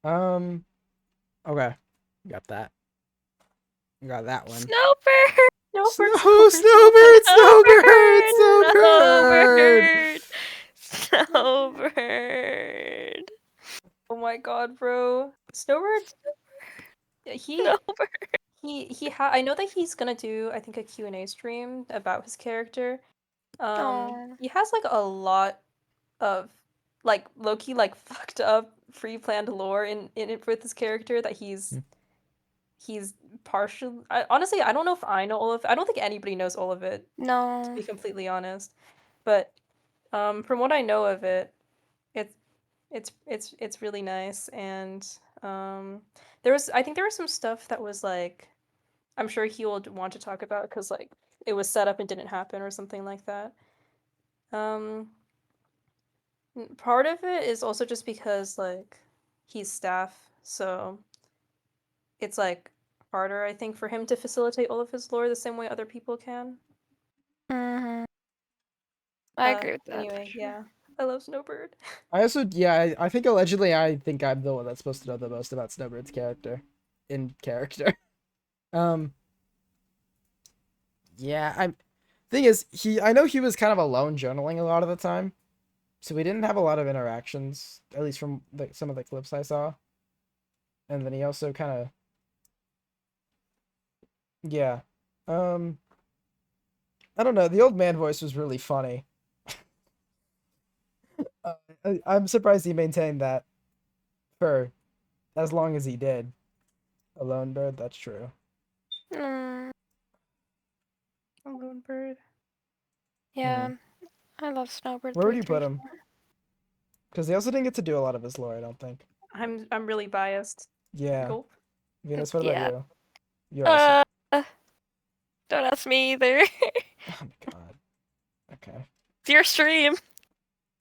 Okay. Got that. Got that one. Snowbird! Snowbird! Snowbird! Oh my god, bro. Snowbird? Snowbird. I know that he's gonna do, I think, a Q&A stream about his character. Aw. He has like a lot of like low-key like fucked up pre-planned lore in it with his character that he's partial. Honestly, I don't know if I know all of it. I don't think anybody knows all of it, to No. be completely honest. But from what I know of it, it's it's really nice. And I think there was some stuff that was like, I'm sure he will want to talk about because like it was set up and didn't happen or something like that. Part of it is also just because like he's staff, so it's like harder, I think, for him to facilitate all of his lore the same way other people can. Mm-hmm. I agree with that. Anyway, yeah. I love Snowbird. I also, yeah, I think allegedly I think I'm the one that's supposed to know the most about Snowbird's character. In character. Yeah, thing is, I know he was kind of alone journaling a lot of the time. So we didn't have a lot of interactions, at least from some of the clips I saw. And then he also kind of, yeah. I don't know. The old man voice was really funny. I'm surprised he maintained that for as long as he did. A lone bird, that's true. Mm, A lone bird. yeah. I love Snowbird. Where would you put 334. him? Because he also didn't get to do a lot of his lore, I don't think. I'm really biased. Yeah. Gulp. Venus, what Yeah. about you? You also. Don't ask me either. Oh my god. Okay. It's your stream.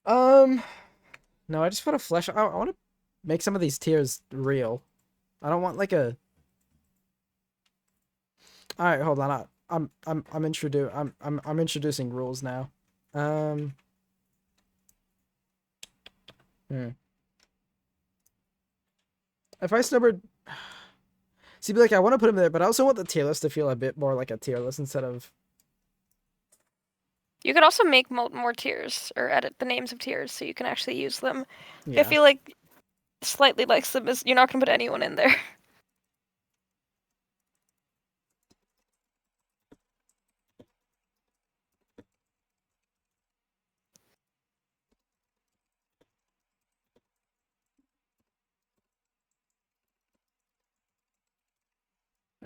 No, I just want to flesh. I want to make some of these tiers real. I don't want like a. All right, hold on. I'm introducing rules now. If I Snowbird, see, like I want to put him there, but I also want the tier list to feel a bit more like a tier list instead of. You could also make more tiers or edit the names of tiers so you can actually use them. Yeah. I feel like slightly likes them is you're not gonna put anyone in there.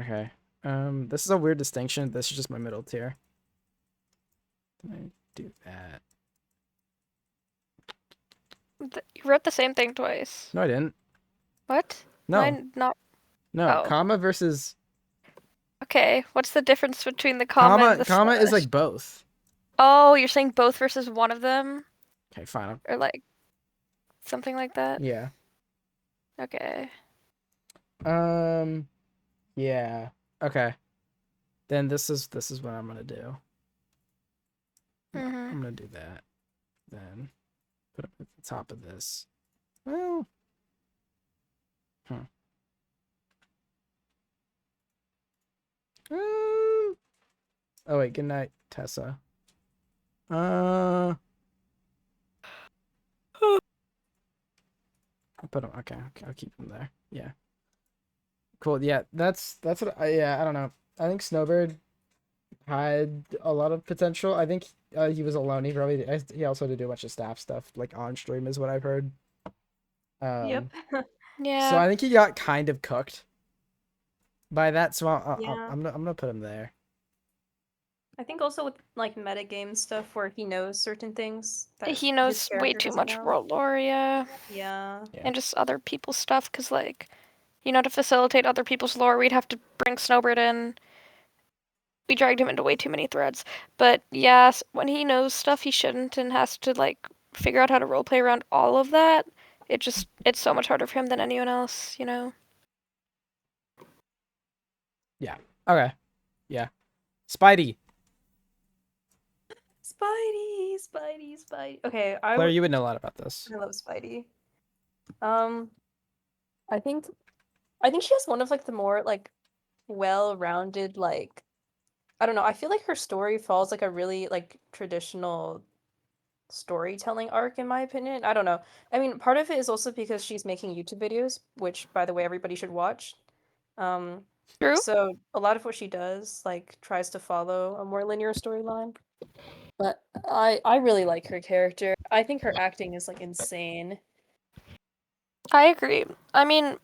Okay. This is a weird distinction. This is just my middle tier. Can I do that? You wrote the same thing twice. No, I didn't. What? No. Mine not. No, Oh. comma versus. Okay, what's the difference between the comma and the comma is slash? like both. Oh, you're saying both versus one of them? Okay, fine. Or like something like that? Yeah. Okay. Yeah. Okay. Then this is what I'm gonna do. Mm-hmm. I'm gonna do that. Then put it at the top of this. Well. Oh wait, good night, Tessa. put him. Okay, I'll keep him there. Yeah. Cool. Yeah, that's what. I don't know. I think Snowbird had a lot of potential. I think he was alone. He also had to do a bunch of staff stuff like on stream, is what I've heard. Yep. So Yeah. I think he got kind of cooked by that. So Yeah. I'm gonna put him there. I think also with like metagame stuff where he knows certain things that He his knows way character too doesn't much know. world lore, yeah. Yeah. Yeah. And just other people's stuff, because, like, you know, to facilitate other people's lore, we'd have to bring Snowbird in. We dragged him into way too many threads. But, yeah, when he knows stuff he shouldn't and has to, like, figure out how to roleplay around all of that, it's so much harder for him than anyone else, you know? Yeah. Okay. Yeah. Spidey. Spidey. Okay, Claire, you would know a lot about this. I love Spidey. I think she has one of like the more like well-rounded like I don't know, I feel like her story follows like a really like traditional storytelling arc in my opinion. I don't know. I mean, part of it is also because she's making YouTube videos, which by the way everybody should watch. Um True? so a lot of what she does like tries to follow a more linear storyline. But I really like her character. I think her acting is like insane. I agree. I mean,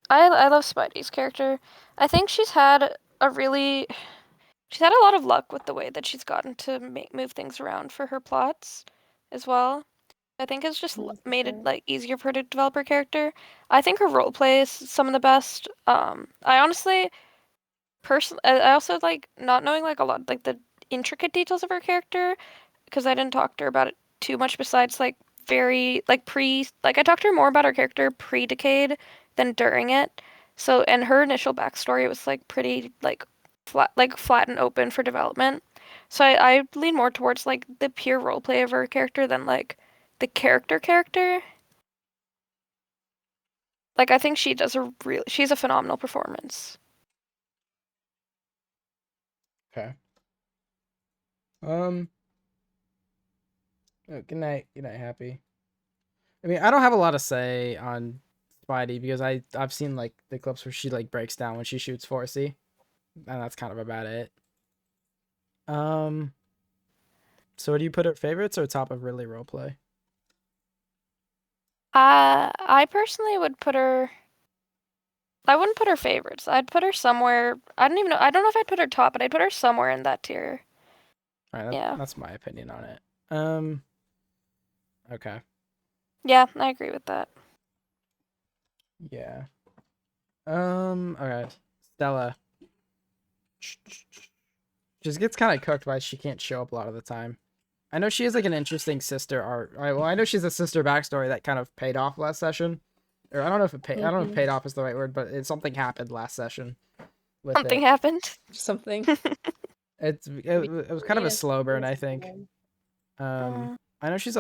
I love Spidey's character. I think she's had a lot of luck with the way that she's gotten to move things around for her plots as well. I think it's just For made it sure. like easier for her to develop her character. I think her role play is some of the best. I honestly, personally, I also like not knowing like a lot like the intricate details of her character because I didn't talk to her about it too much. Besides like very like I talked to her more about her character pre-Decayed than during it. So and her initial backstory was like pretty like flat and open for development. So I lean more towards like the pure roleplay of her character than like the character. Like I think she's a phenomenal performance. Okay. Oh, good night, Happy. I mean, I don't have a lot to say on Spidey because I've seen like the clips where she like breaks down when she shoots 4C, and that's kind of about it. So do you put her favorites or top of really roleplay? I personally would put her. I wouldn't put her favorites. I'd put her somewhere. I don't even know. I don't know if I'd put her top, but I'd put her somewhere in that tier. All right, Yeah. that's my opinion on it. Okay. Yeah, I agree with that. Yeah. Okay. Stella. Just gets kind of cooked by she can't show up a lot of the time. I know she has like an interesting sister art. All right, well, I know she's a sister backstory that kind of paid off last session. Or I don't know if I don't know if paid off is the right word, but something happened last session with Something it. happened. Something. It was kind of a slow burn, I think. I know she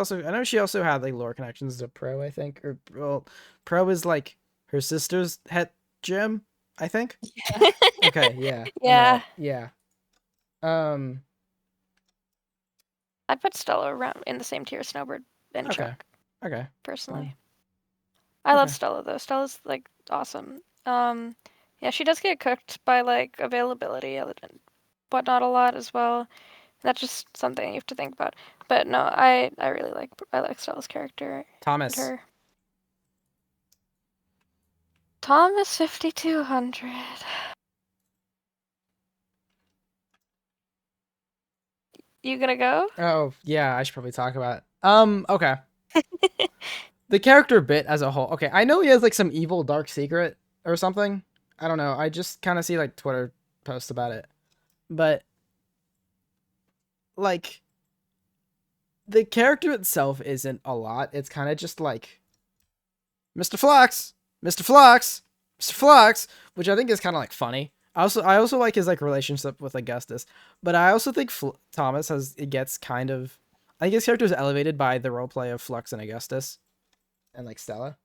also had like lore connections to Pro, I think. Or well, Pro is like her sister's het gym, I think. Yeah. Okay, yeah. Yeah. Yeah. I'd put Stella around in the same tier as Snowbird and Okay. Chuck, Okay. personally. I love Okay. Stella though. Stella's like awesome. Yeah, she does get cooked by like availability, but not a lot as well. That's just something you have to think about. But no, I really like Stella's character. Thomas. Her. Thomas 5200. You gonna go? Oh, yeah, I should probably talk about it. Okay. The character bit as a whole. Okay, I know he has like some evil dark secret or something. I don't know. I just kind of see like Twitter posts about it. But like the character itself isn't a lot. It's kind of just like Mr. Flux, Mr. Flux, Mr. Flux, which I think is kind of like funny. I also like his like relationship with Augustus, but I also think Thomas gets kind of. I think his character is elevated by the roleplay of Flux and Augustus, and like Stella.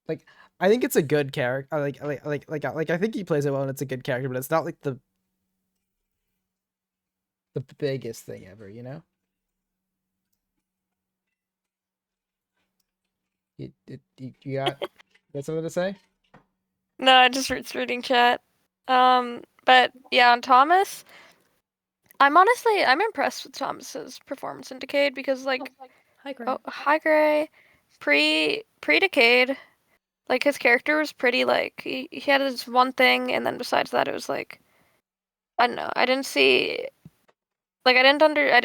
Like I think it's a good character. Like I think he plays it well and it's a good character, but it's not like the biggest thing ever, you know? You got something to say? No, I just was reading chat. But yeah, on Thomas, I'm impressed with Thomas's performance in Decayed because like, Hi, Gray. oh, hi Gray, pre-Decayed, like his character was pretty like he had his one thing, and then besides that, it was like, I don't know, I didn't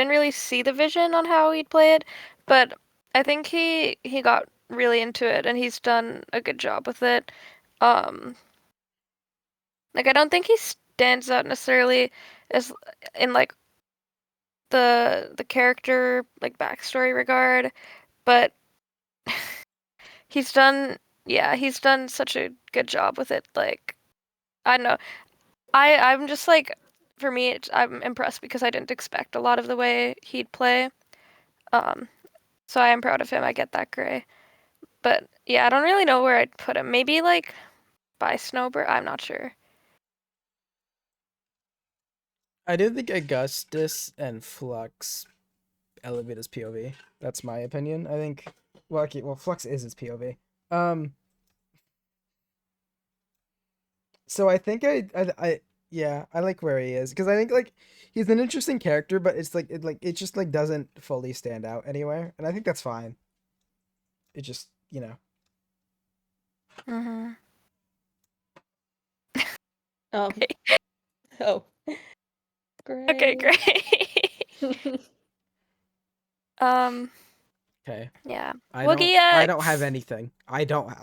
really see the vision on how he'd play it, but I think he got really into it, and he's done a good job with it. Like I don't think he stands out necessarily as in like the character like backstory regard, but he's done he's done such a good job with it. Like I don't know, I'm just like, for me I'm impressed because I didn't expect a lot of the way he'd play. So I am proud of him. I get that, Gray. But yeah, I don't really know where I'd put him. Maybe like by Snowbird. I'm not sure. I do think Augustus and Flux elevate his POV. That's my opinion. I think. Well, okay, Flux is his POV. So I think yeah, I like where he is because I think like he's an interesting character, but it's like it just like doesn't fully stand out anywhere, and I think that's fine. It just Mm-hmm. Um. Oh. Great. Okay, great. Okay. Yeah. I Woogie don't have X. anything. I'm lost.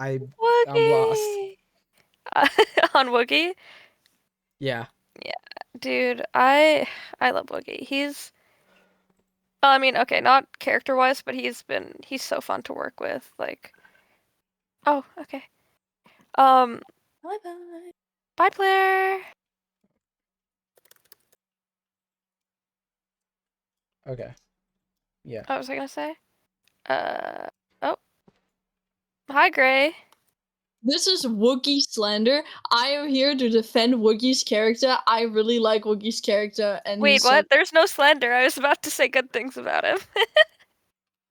Woogie. On Woogie, Yeah. dude, I love Woogie. He's, well, I mean, okay, not character-wise, but he's so fun to work with. Like, oh, okay. Bye bye. Bye, Pleir. Okay. Yeah. What was I gonna say? Oh. Hi, Gray. This is Woogie Slander. I am here to defend Woogie's character. I really like Woogie's character, and Wait, he's what? There's no slander. I was about to say good things about him.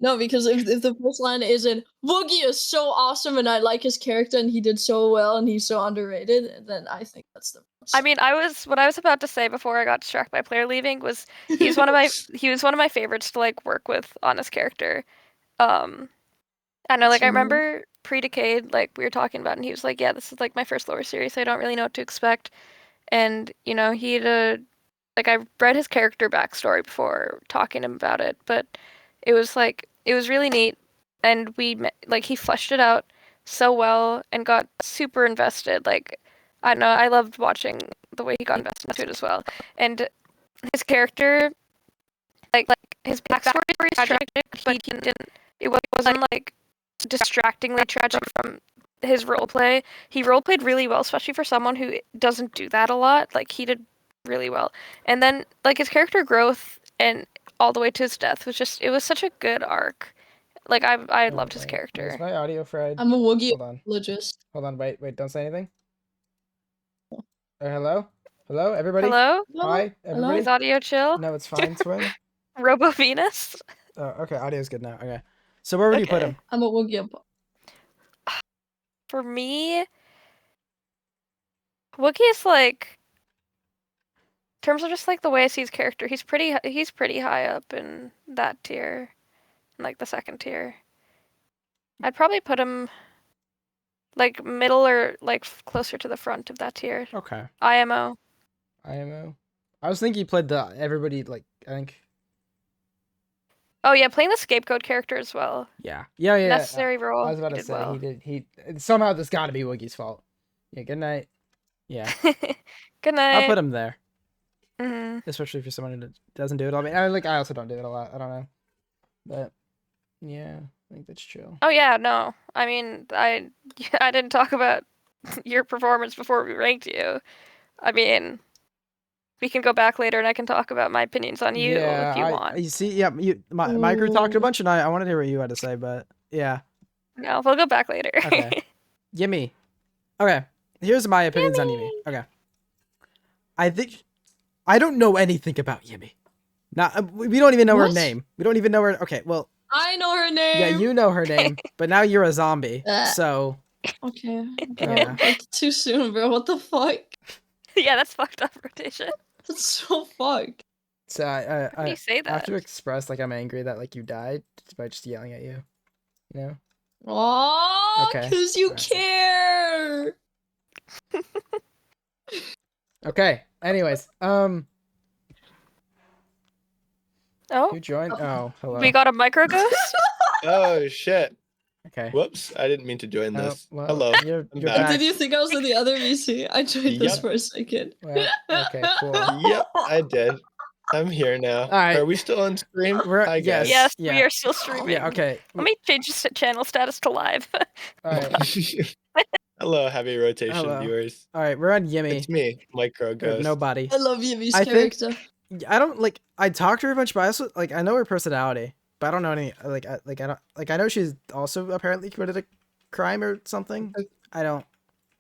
No, because if the first line isn't Woogie is so awesome and I like his character and he did so well and he's so underrated, then I think that's the I mean, what I was about to say before I got distracted by Pleir leaving was he was one of my favorites to like work with on his character. I know, like I remember pre-Decayed, like we were talking about, and he was like, "Yeah, this is like my first lore series, so I don't really know what to expect." And you know, he'd like I read his character backstory before talking to him about it, but it was really neat, and like he fleshed it out so well and got super invested. Like I don't know, I loved watching the way he got invested into it as well, and his character, like his backstory is tragic, but he didn't. It wasn't like distractingly tragic from his roleplay. He roleplayed really well, especially for someone who doesn't do that a lot. Like he did really well. And then like his character growth and all the way to his death was just, it was such a good arc. Like I loved his Is character. my audio fried? I'm a Woogie Hold on. apologist. Hold on. Wait. Don't say anything. Hello. Hello, everybody. Hello? Hi, everybody. Is audio chill? No, it's fine, Swing. Robo Venus? Okay, audio's good now. Okay. So where would you put Okay. him? I'm a Woogie For me, Wookie is like, in terms of just like the way I see his character, he's pretty high up in that tier, in like the second tier. I'd probably put him like middle or like closer to the front of that tier. Okay. IMO. IMO. I was thinking you played the everybody like I think. Oh yeah, playing the scapegoat character as well. Yeah. Necessary role. I was about to did say well. he somehow this got to be Woogie's fault. Yeah. Good night. Yeah. Good night. I'll put him there. Mm-hmm. Especially for someone who doesn't do it. I mean, I also don't do it a lot. I don't know, but yeah, I think that's chill. Oh yeah, no. I mean, I didn't talk about your performance before we ranked you. I mean, we can go back later and I can talk about my opinions on you if you want. You see, yeah, Micro talked a bunch, and I wanted to hear what you had to say, but yeah. No, we'll go back later. Okay. Yimmy. Okay. Here's my opinions on Yimmy. Okay. I think I don't know anything about Yimmy. Now we don't even know her What? name. We don't even know her. Okay. Well, I know her name. Yeah, you know her name, but now you're a zombie. Uh. So Okay, bro. Yeah. That's too soon, bro. What the fuck? Yeah, that's fucked up, Rotation. That's so fucked. so How can you say I have that? to express like I'm angry that like you died by just yelling at you. You know? Oh, Okay. cause you Alright. care. Okay. Anyways, Oh, who joined? Oh, hello. we got a microghost? Oh shit! Okay. Whoops! I didn't mean to join Oh, this. well, Hello. You're I'm you're back. back. Did you think I was in the other VC? I joined this Yep. for a second. Well, okay, cool. Yep, I did. I'm here now. Alright. Are we still on stream? We're- Hi yes. guys. Yes, yeah. we are still streaming. Yeah. Okay. Let me change the channel status to live. All right. Hello, heavy rotation Hello. viewers. All right. We're on Yimmy. It's me, Microghost. Nobody. I love Yumi's I think- character. I don't like. I talked to her a bunch, but I also like. I know her personality, but I don't know any. I don't like. I know she's also apparently committed a crime or something. I don't.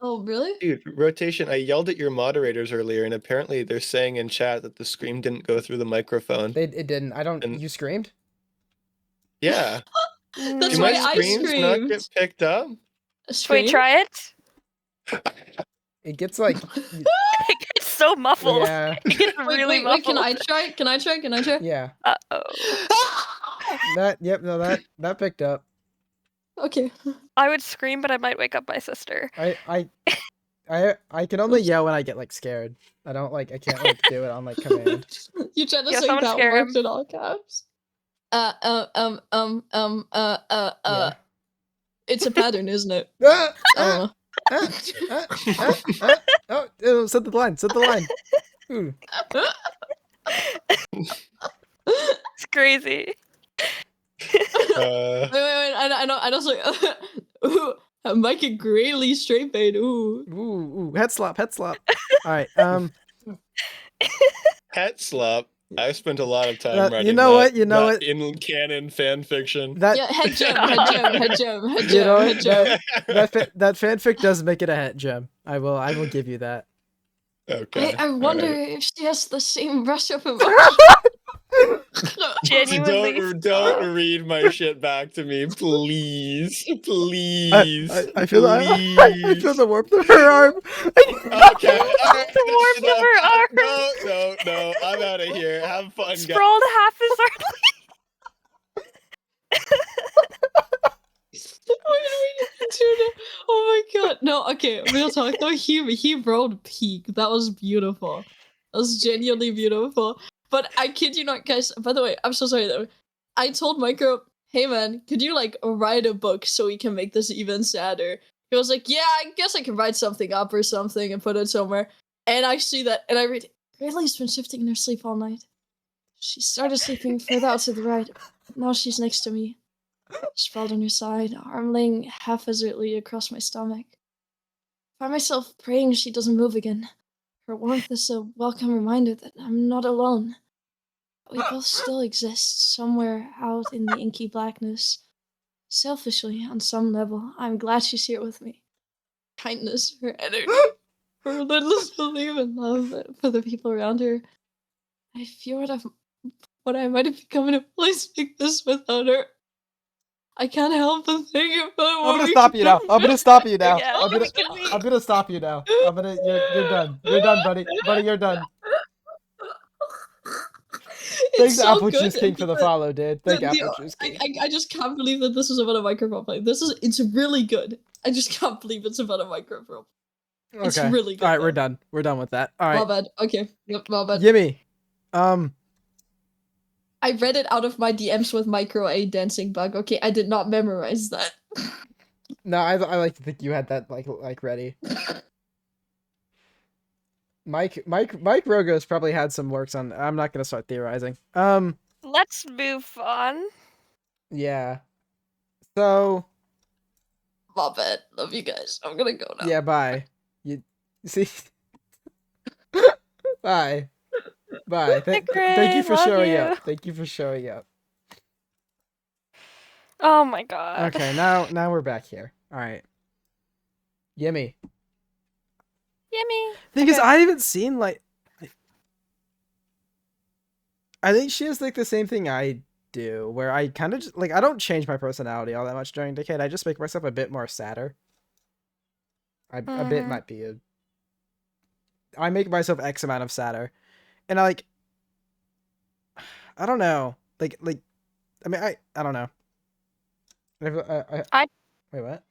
Oh, really? Dude, rotation. I yelled at your moderators earlier, and apparently they're saying in chat that the scream didn't go through the microphone. It didn't. I don't. And- You screamed. Yeah. That's Do why my I screams not screamed. get picked up? Should we try it? It gets like. It gets so muffled. Yeah. It gets Wait, really wait, muffled. can I try? Can I try? Can I try? Yeah. Uh-oh. That. Yep. No. That picked up. Okay. I would scream, but I might wake up my sister. I can only yell when I get like scared. I don't like. I can't like do it on like command. You tried to Yeah, say someone that scare worked him. in all caps. Yeah. It's a pattern, isn't it? Ah, I don't know. Oh, set the line. Set the line. Ooh. It's crazy. Wait, I know. Sorry. Ooh, Mike and Grayleigh straight bait. Ooh. Ooh. Head slap. All right. Pet slop. I spent a lot of time You writing know that, what? You know that what? in canon fan fiction. That Yeah, head gem. You know what? Head gem. that fanfic does make it a het gem. I will give you that. Okay. I wonder alright. if she has the same brush up emotion. Genuinely. Don't read my shit back to me, please. Please. I feel I feel the warmth of her arm. Okay. Alright, The warmth of her arm. No. I'm out of here. Have fun, guys. Sprawled half his arm. Oh my god. No, okay, real talk though, he rolled peak. That was beautiful. That was genuinely beautiful. But I kid you not, guys, by the way, I'm so sorry though. I told Micro, hey man, could you like write a book so we can make this even sadder? He was like, yeah, I guess I can write something up or something and put it somewhere. And I see that and I read, Grayleigh's been shifting in her sleep all night. She started sleeping further out to the right. Now she's next to me. Sprawled on her side, arm laying haphazardly across my stomach. Find myself praying she doesn't move again. Her warmth is a welcome reminder that I'm not alone. We both still exist somewhere out in the inky blackness. Selfishly, on some level, I'm glad she's here with me. Kindness, her energy, her relentless belief and love for the people around her. I fear what I might have become in a place like this without her. I can't help but think about what I'm gonna we stop could you now. have I'm gonna stop you now. Yeah, I'm gonna look at me. I'm gonna stop you now. You're done. You're done, buddy. Buddy, you're done. Thanks, so Apple good, Juice King, for the but follow, dude. Thank the- Apple Juice King. I just can't believe that this is about a microphone play. It's really good. I just can't believe it's about a microphone. It's Okay. really good. All right, we're though. done. We're done with that. All My right. bad. Okay. Yep, my bad. Yimmy. I read it out of my DMs with micro a dancing bug. Okay, I did not memorize that. No, I like to think you had that like ready. Mike Rogos probably had some works on. I'm not gonna start theorizing. Let's move on. Yeah. So My bad. Love you guys. I'm gonna go now. yeah, bye. You see. Bye. Bye. Thank you for Love showing you. up. Thank you for showing up. Oh my god. Okay, now we're back here. All right. Yimmy. Yummy. Thing is, Okay. I haven't seen like. I think she has like the same thing I do where I kind of just like I don't change my personality all that much during Decayed. I just make myself a bit more sadder. A bit might be a. I make myself X amount of sadder, and I don't know. I mean, I don't know. Wait, what?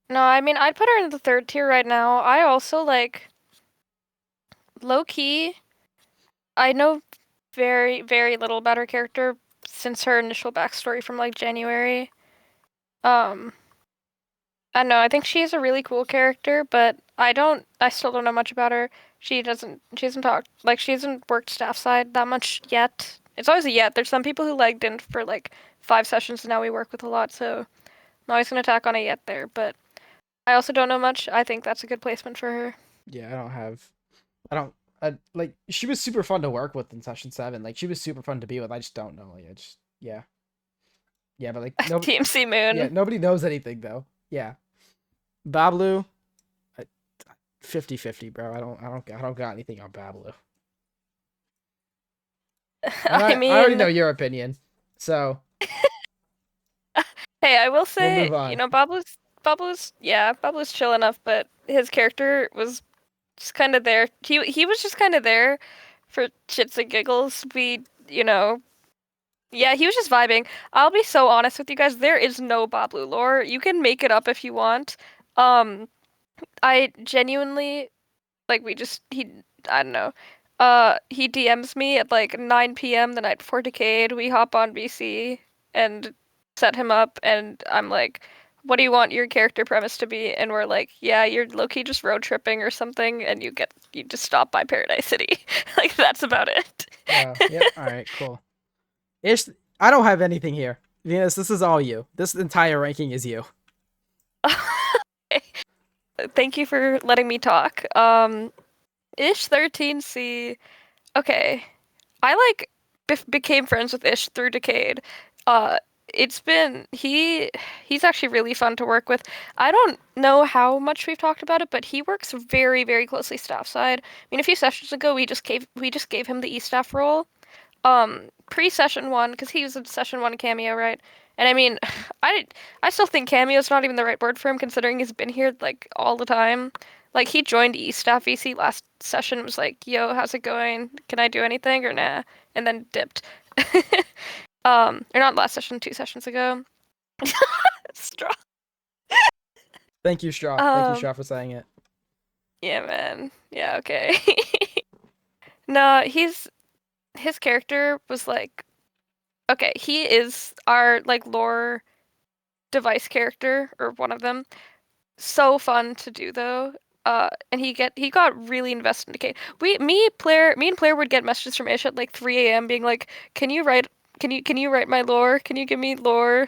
No, I mean, I'd put her in the 3rd tier right now. I also, like, low-key, I know very, very little about her character since her initial backstory from, like, January. I don't know, I think she's a really cool character, but I still don't know much about her. She hasn't talked, like, she hasn't worked staff side that much yet. It's always a yet. There's some people who, like, didn't for, like, 5 sessions, and now we work with a lot, so I'm always gonna attack on a yet there, but I also don't know much. I think that's a good placement for her. Yeah, she was super fun to work with in session 7. Like, she was super fun to be with. I just don't know. Like, yeah. Yeah, but like TMC Moon. Yeah, nobody knows anything though. Yeah. Bablu 50-50, bro. I don't got anything on Bablu. I already know your opinion. So hey, I will say, we'll move on. you know, Bablu's chill enough, but his character was just kind of there. He was just kind of there for shits and giggles. Yeah, he was just vibing. I'll be so honest with you guys, there is no Bablu lore. You can make it up if you want. I genuinely, like, I don't know. He DMs me at like 9 p.m. the night before Decayed. We hop on BC and set him up, and I'm like, what do you want your character premise to be? And we're like, yeah, you're low-key just road tripping or something, and you just stop by Paradise City. Like, that's about it. Yeah, alright, cool. I don't have anything here. Venus, this is all you. This entire ranking is you. Thank you for letting me talk. Ish 13C. Okay. I became friends with Ish through Decayed. He's actually really fun to work with. I don't know how much we've talked about it, but he works very, very closely staff side. I mean, a few sessions ago we just gave him the E-staff role. Pre-session 1, because he was a session 1 cameo, right? And I mean, I still think cameo is not even the right word for him, considering he's been here like all the time. Like, he joined E-staff VC last session, was like, yo, how's it going? Can I do anything or nah? And then dipped. Or not last session, 2 sessions ago. Straw. Thank you, Straw. Thank you, Straw, for saying it. Yeah, man. Yeah, okay. No, his character was like, okay, he is our like lore device character, or one of them. So fun to do though. And he got really invested in Decay. Me and Pleir would get messages from Ish at like 3 a.m. being like, can you write my lore? Can you give me lore?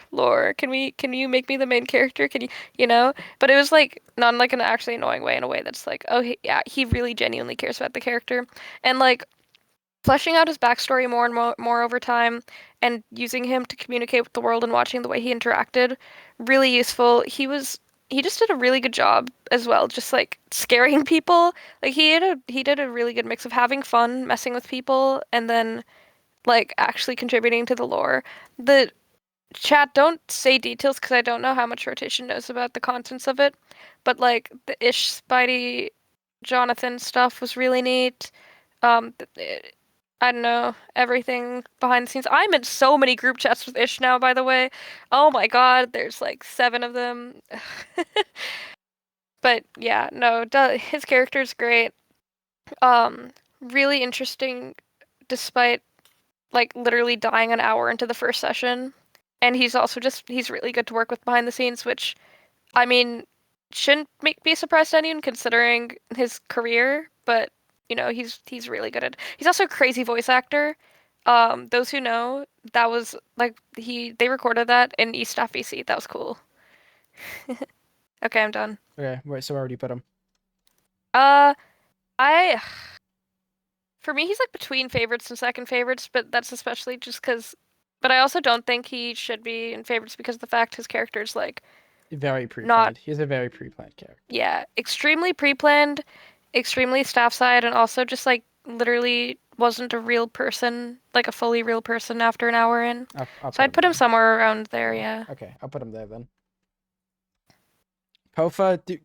Can you make me the main character? Can you know? But it was like not in like an actually annoying way, in a way that's like, oh yeah, he really genuinely cares about the character. And like fleshing out his backstory more and more over time, and using him to communicate with the world and watching the way he interacted, really useful. He just did a really good job as well, just like scaring people. Like he did a really good mix of having fun, messing with people, and then like actually contributing to the lore. The chat, don't say details because I don't know how much Rotation knows about the contents of it, but like the Ish Spidey Jonathan stuff was really neat. I don't know, everything behind the scenes. I'm in so many group chats with Ish now, by the way. Oh my god, there's like 7 of them. But yeah, no, his character's great. Really interesting, despite like literally dying an hour into the first session. And he's also he's really good to work with behind the scenes, which, I mean, shouldn't be a surprise to anyone considering his career, but you know, he's really good at. He's also a crazy voice actor. Those who know, that was like they recorded that in East Staff VC. That was cool. Okay, I'm done. Okay, wait, so where would you put him? For me, he's like between favorites and second favorites, but that's especially just because. But I also don't think he should be in favorites because of the fact his character's like very pre-planned. He's a very pre-planned character. Yeah, extremely pre-planned, extremely staff side, and also just like literally wasn't a real person, like a fully real person after an hour in. So I'd put him there. somewhere around there, yeah. Okay, I'll put him there then. Pofa, do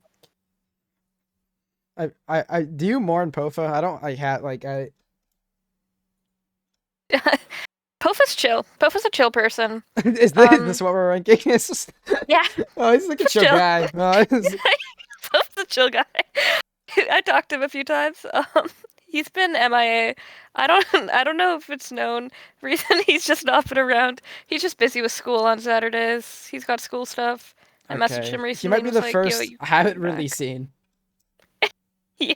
you mourn Pofa? I don't Pofa's chill. Pofa's a chill person. is this what we're ranking? It's just... Yeah. Oh, he's like a chill guy. Oh, Pofa's a chill guy. I talked to him a few times. He's been MIA. I don't know if it's known reason he's just not been around. He's just busy with school on Saturdays. He's got school stuff. I messaged him recently. He might be the like, first Yo, I haven't really seen. Yeah.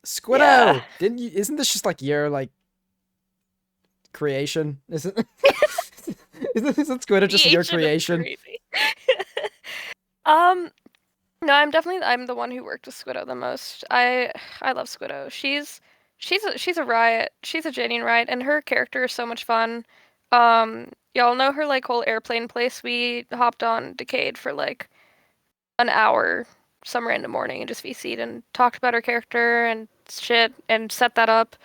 Squiddo! Yeah. Isn't this just like your like creation? Isn't Squiddo just your creation? No, I'm the one who worked with Squiddo the most. I love Squiddo. She's a riot. She's a genuine riot, and her character is so much fun. Y'all know her like whole airplane place. We hopped on Decayed for like an hour some random morning and just VC'd and talked about her character and shit and set that up.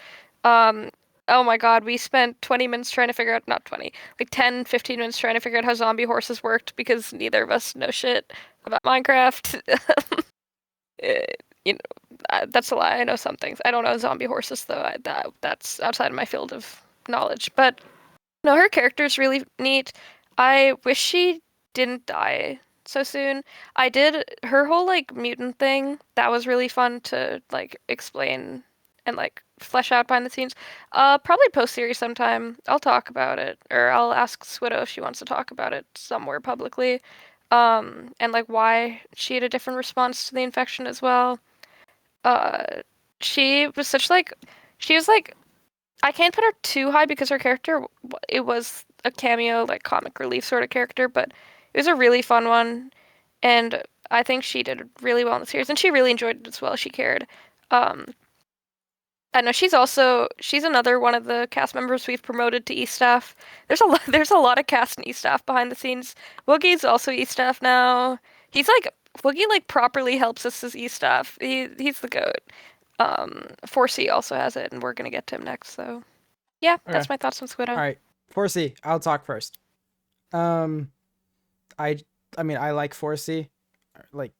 Oh my god, we spent 20 minutes trying to figure out, not 20, like 10, 15 minutes trying to figure out how zombie horses worked because neither of us know shit about Minecraft. You know, that's a lie. I know some things. I don't know zombie horses though. That's outside of my field of knowledge. But no, her character is really neat. I wish she didn't die so soon. I did her whole like mutant thing. That was really fun to like explain and like flesh out behind the scenes. Probably post series sometime. I'll talk about it, or I'll ask Swidow if she wants to talk about it somewhere publicly. And like why she had a different response to the infection as well. She was such like, she was like, I can't put her too high because her character, it was a cameo, like comic relief sort of character, but it was a really fun one, and I think she did really well in the series, and she really enjoyed it as well. She cared. I know she's another one of the cast members we've promoted to E-staff. There's a lot of cast and E-staff behind the scenes. Woogie's also E-staff now. Woogie like properly helps us as E-staff. He's the goat. 4C also has it, and we're gonna get to him next. So, yeah, that's my thoughts on Squiddo. All right, 4C. I'll talk first. I mean, I like 4C, like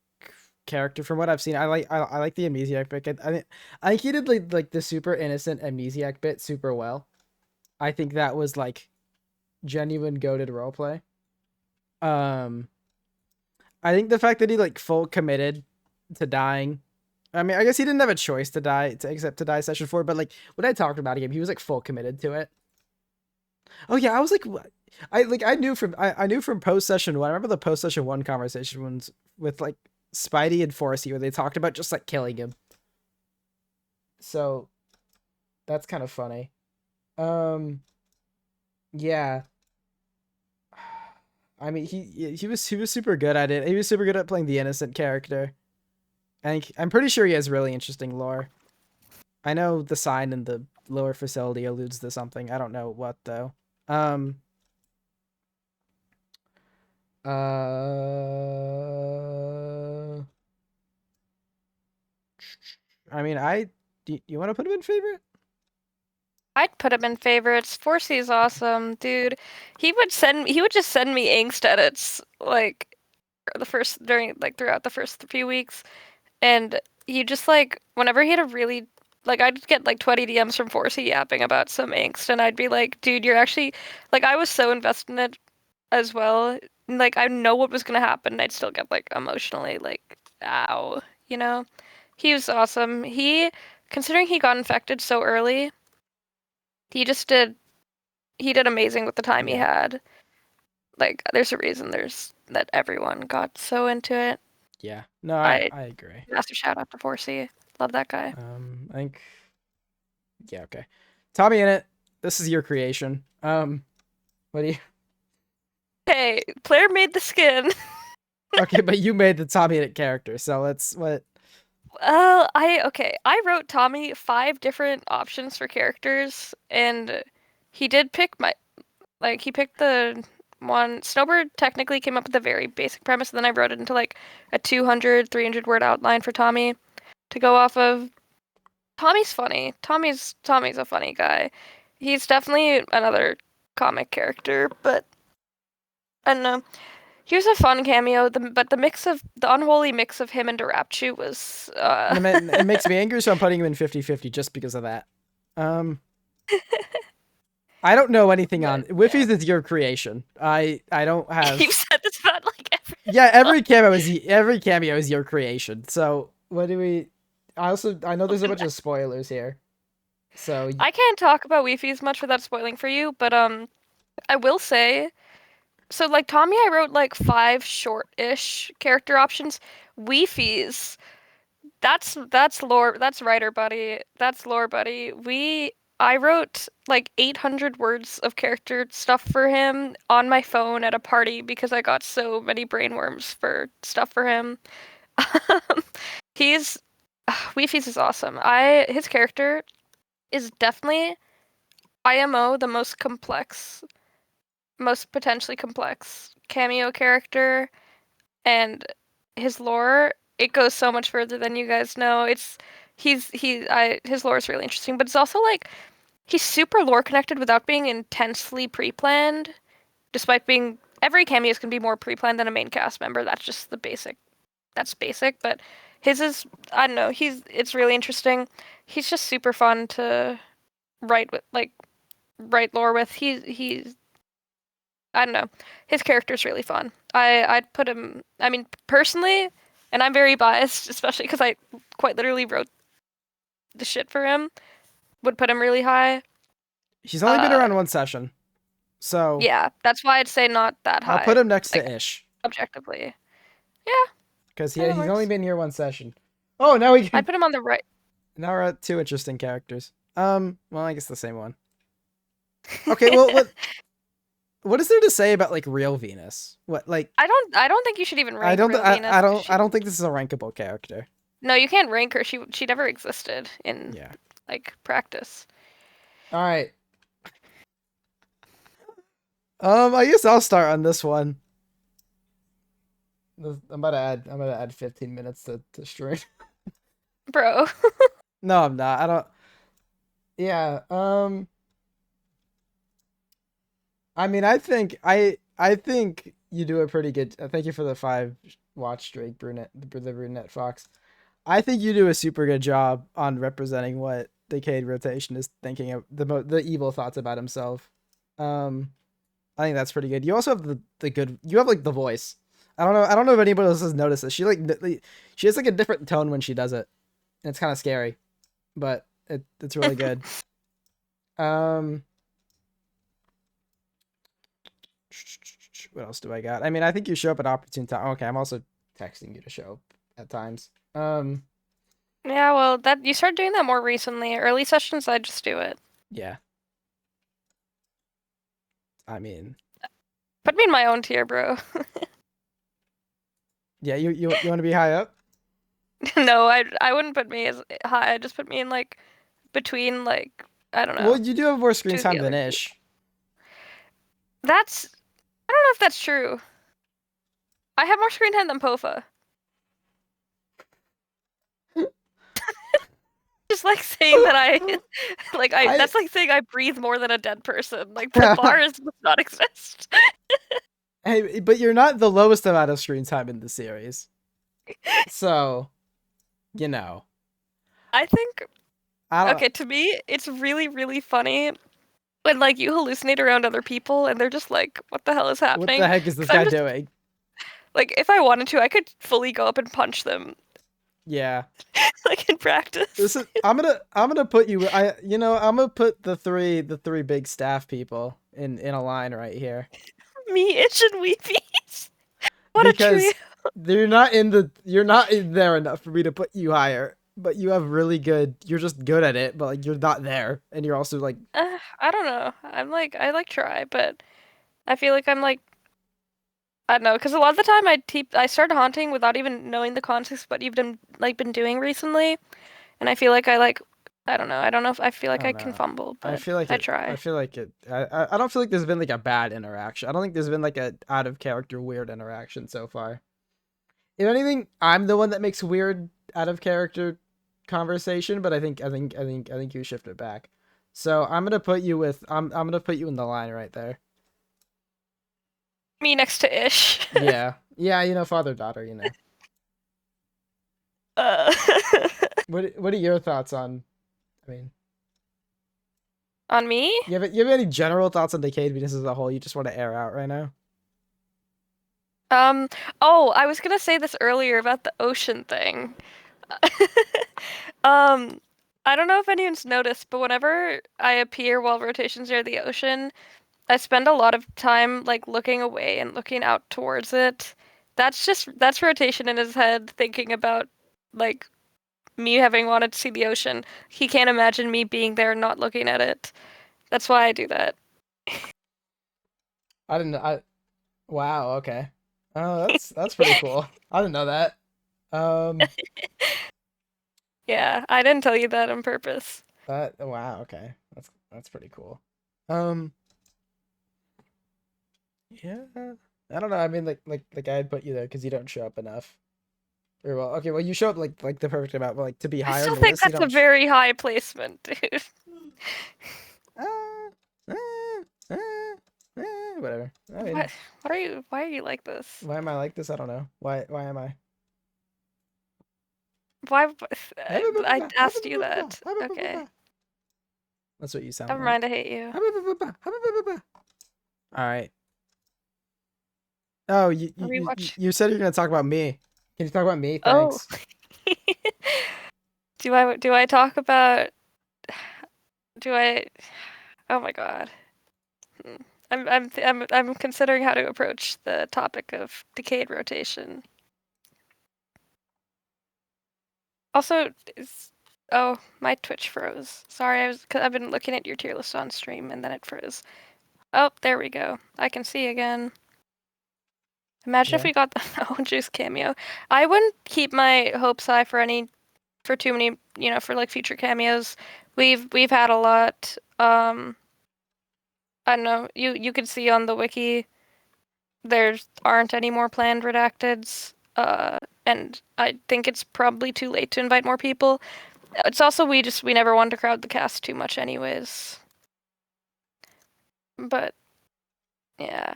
character from what I've seen. I like the amnesiac bit. I think he did like the super innocent amnesiac bit super well. I think that was like genuine goated roleplay. I think the fact that he like full committed to dying. I mean, I guess he didn't have a choice to die except to die session 4, but like when I talked about him, he was like full committed to it. Oh yeah, I was like, I knew from post session 1. I remember the post session 1 conversation ones with like Spidey and 4C where they talked about just like killing him. So that's kind of funny. Yeah. I mean, he was super good at it. He was super good at playing the innocent character. I'm pretty sure he has really interesting lore. I know the sign in the lower facility alludes to something. I don't know what though. I mean, do you want to put him in favorite? I'd put him in favorites. 4C is awesome, dude. He would just send me angst edits like throughout the first few weeks, and he just like whenever he had a really like I'd get like 20 DMs from 4C yapping about some angst, and I'd be like, dude, you're actually like I was so invested in it as well. Like I know what was gonna happen, and I'd still get like emotionally like ow, you know. He was awesome. Considering he got infected so early. He did amazing with the time he had. Like, there's a reason that everyone got so into it. Yeah. No, I agree. Massive shout out to 4C. Love that guy. I think. Yeah. Okay. Tommy in it. This is your creation. What do you? Hey, pleir made the skin. Okay, but you made the Tommy in it character, so let's what? I wrote Tommy 5 different options for characters, and he did pick he picked the one. Snowbird technically came up with a very basic premise, and then I wrote it into like a 200, 300 word outline for Tommy to go off of. Tommy's funny. Tommy's a funny guy. He's definitely another comic character, but I don't know. He was a fun cameo, but the unholy mix of him and Darapchu was It makes me angry, so I'm putting him in 50-50 just because of that. I don't know anything on Whiffies is your creation. I don't have. You've said this about like every. Yeah, every cameo is your creation. So what do we? I know there's a bunch of spoilers here. So I can't talk about Weefies much without spoiling for you, but I will say, so like Tommy, I wrote like 5 short-ish character options. Weefies, that's writer buddy, that's lore buddy. I wrote like 800 words of character stuff for him on my phone at a party because I got so many brainworms for stuff for him. He's Weefies is awesome. His character is definitely IMO the most potentially complex cameo character, and his lore, it goes so much further than you guys know. His lore is really interesting, but it's also like he's super lore connected without being intensely pre-planned, despite being every cameos can be more pre-planned than a main cast member. That's just that's basic, but his is, I don't know, it's really interesting. He's just super fun to write lore with. He's I don't know. His character's really fun. I'd put him, I mean, personally, and I'm very biased, especially because I quite literally wrote the shit for him, would put him really high. He's only been around one session. So yeah, that's why I'd say not that high. I'll put him next to Ish. Objectively. Yeah. Because he's only been here one session. Oh, now we can... I'd put him on the right. Now we're at 2 interesting characters. Well, I guess the same one. Okay, well, what is there to say about like real Venus? What, like? I don't think you should even rank real Venus. I don't think this is a rankable character. No, you can't rank her. She never existed in like practice. All right. I guess I'll start on this one. I'm about to add 15 minutes to stream. Bro. No, I'm not. I don't. Yeah. I mean, I think you do a pretty good. Thank you for the 5 watch streak, brunette, the brunette fox. I think you do a super good job on representing what Decayed Rotation is thinking of, the evil thoughts about himself. I think that's pretty good. You also have the good. You have like the voice. I don't know if anybody else has noticed this. She has like a different tone when she does it. And it's kind of scary, but it's really good. What else do I got? I mean, I think you show up at opportune time. Okay, I'm also texting you to show up at times. Yeah, well, that you started doing that more recently. Early sessions, I just do it. Yeah. I mean, put me in my own tier, bro. Yeah, you want to be high up? No, I wouldn't put me as high. I'd just put me in like between like I don't know. Well, you do have more screen time than Ish. I don't know if that's true. I have more screen time than Pofa. Just like saying that that's like saying I breathe more than a dead person. Like the bar does not exist. Hey, but you're not the lowest amount of screen time in the series. So, you know. I think okay, to me, it's really, really funny when like you hallucinate around other people and they're just like, what the hell is happening? What the heck is this guy doing? Like, if I wanted to, I could fully go up and punch them. Yeah. Like in practice. I'm gonna put you. I'm gonna put the three big staff people in a line right here. Me, Itch, and Weepies. What because a trio. You're not in there enough for me to put you higher. But you have really good. You're just good at it, but like you're not there, and you're also like. I don't know. I try, but I feel like I'm like. I don't know, because a lot of the time I start haunting without even knowing the context of what you've been been recently, and I feel like I don't know. I don't know if I feel like I can fumble, but I try. I feel like it. I don't feel like there's been like a bad interaction. I don't think there's been like a out of character weird interaction so far. If anything, I'm the one that makes weird out of character conversation, but I think you shifted back. So I'm gonna put you with I'm gonna put you in the line right there. Me next to Ish. Yeah, you know, father daughter, you know. Uh, What are your thoughts on? I mean, on me? you have any general thoughts on Decayed Venus as a whole? You just want to air out right now? Oh, I was gonna say this earlier about the ocean thing. Um, I don't know if anyone's noticed, but whenever I appear while rotations near the ocean, I spend a lot of time like looking away and looking out towards it. That's rotation in his head thinking about like me having wanted to see the ocean. He can't imagine me being there and not looking at it. That's why I do that. I didn't. Wow. Okay. Oh, that's pretty cool. I didn't know that. Yeah, I didn't tell you that on purpose. Wow. Okay. That's pretty cool. Yeah. I don't know. I mean, like I'd put you there because you don't show up enough. Or well, okay. Well, you show up like the perfect amount, but like to be I higher still on the think list, you that's a don't. very high placement, dude. Whatever. I mean, Why are you like this? why am I like this? I don't know. Why am I? Why I asked you that. Okay. That's what you sound Never like. mind, I hate you. All right. Oh, you said you're gonna talk about me. Can you talk about me? Oh. Thanks. Do I talk about do I Oh my god. I'm considering how to approach the topic of decayed rotation. Also, oh, my Twitch froze. Sorry, I've been looking at your tier list on stream and then it froze. Oh, there we go. I can see again. Imagine if we got the Owen Juice cameo. I wouldn't keep my hopes high for too many, for like future cameos. We've had a lot. I don't know. You could see on the wiki there aren't any more planned redacteds. And I think it's probably too late to invite more people. It's also we never wanted to crowd the cast too much anyways. But yeah.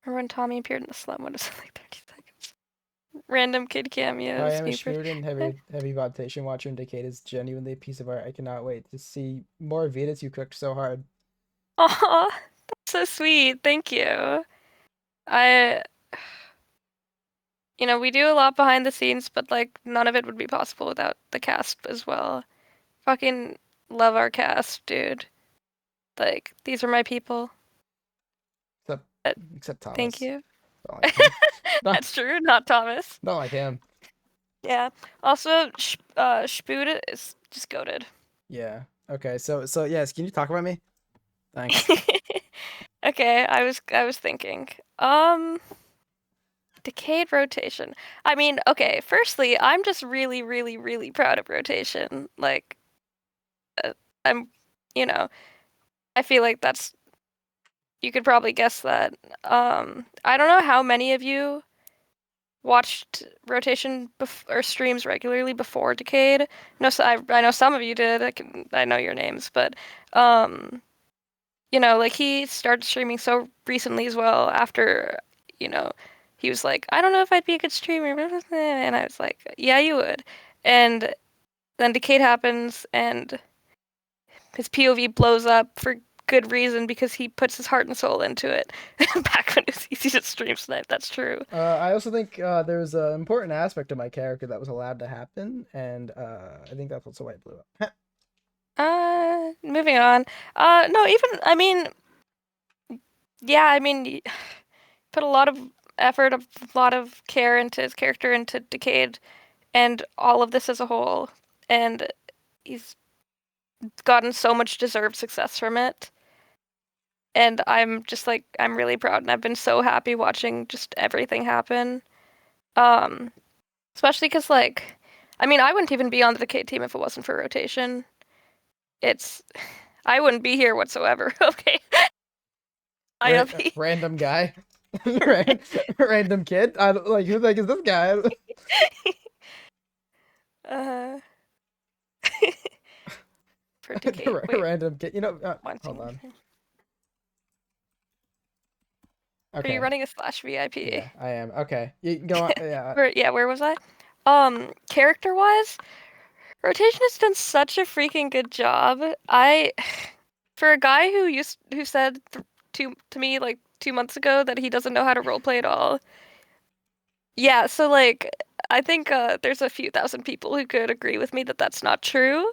Remember when Tommy appeared in the slum? What is it, like 30 seconds? Random kid cameos. I am a student, heavy rotation watcher, and Decayed is genuinely a piece of art. I cannot wait to see more Venus. You cooked so hard. Aw, that's so sweet. Thank you. We do a lot behind the scenes, but like none of it would be possible without the cast as well. Fucking love our cast, dude. Like, these are my people. Except Thomas. Thank you. Don't like him. That's true, not Thomas. Don't like him. Yeah. Also, Spood is just goated. Yeah. Okay. So yes, can you talk about me? Thanks. Okay, I was thinking. Decayed rotation. I mean, okay, firstly, I'm just really, really, really proud of rotation. Like, I'm, I feel like you could probably guess that. I don't know how many of you watched rotation or streams regularly before Decayed. No, I know some of you did. I know your names, but like he started streaming so recently as well after, he was like, I don't know if I'd be a good streamer, and I was like, yeah, you would. And then Decayed happens, and his POV blows up for good reason because he puts his heart and soul into it. Back when it was easy to stream snipe, that's true. I also think there's an important aspect of my character that was allowed to happen, and I think that's also why it blew up. Moving on. No, put a lot of effort, a lot of care into his character, into Decayed, and all of this as a whole, and he's gotten so much deserved success from it. And I'm just like, I'm really proud, and I've been so happy watching just everything happen. Especially because, like, I wouldn't even be on the Decayed team if it wasn't for rotation. I wouldn't be here whatsoever, okay? Random guy. Random kid. I don't, like, who the heck is this guy? Uh. For Decayed. Wait, Random. You know. one Hold second. on. Are Okay. you running a /VIP? Yeah, I am. Okay. You can go on. Yeah. Where was I? Character-wise, Rotation has done such a freaking good job. For a guy who said to me like 2 months ago that he doesn't know how to roleplay at all. Yeah, so like I think there's a few thousand people who could agree with me that that's not true.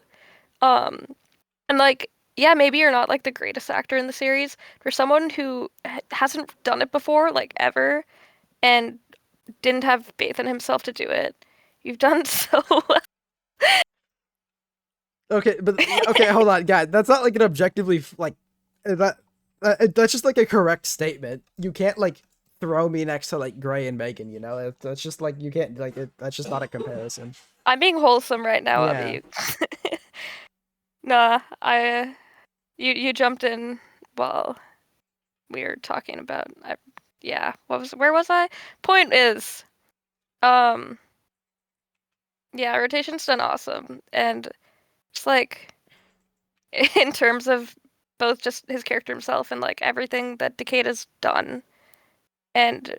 And like yeah, maybe you're not like the greatest actor in the series. For someone who hasn't done it before, like ever, and didn't have faith in himself to do it, you've done so well. Okay, but okay, hold on, guys. That's not like an objectively like that's just like a correct statement. You can't like throw me next to like Gray and Megan. You know, that's just like you can't like that's just not a comparison. I'm being wholesome right now, Yeah. Abby. Nah, you jumped in while we were talking about where was I? Point is, yeah, Rotation's done awesome, and it's like in terms of both just his character himself and like everything that Decayed has done, and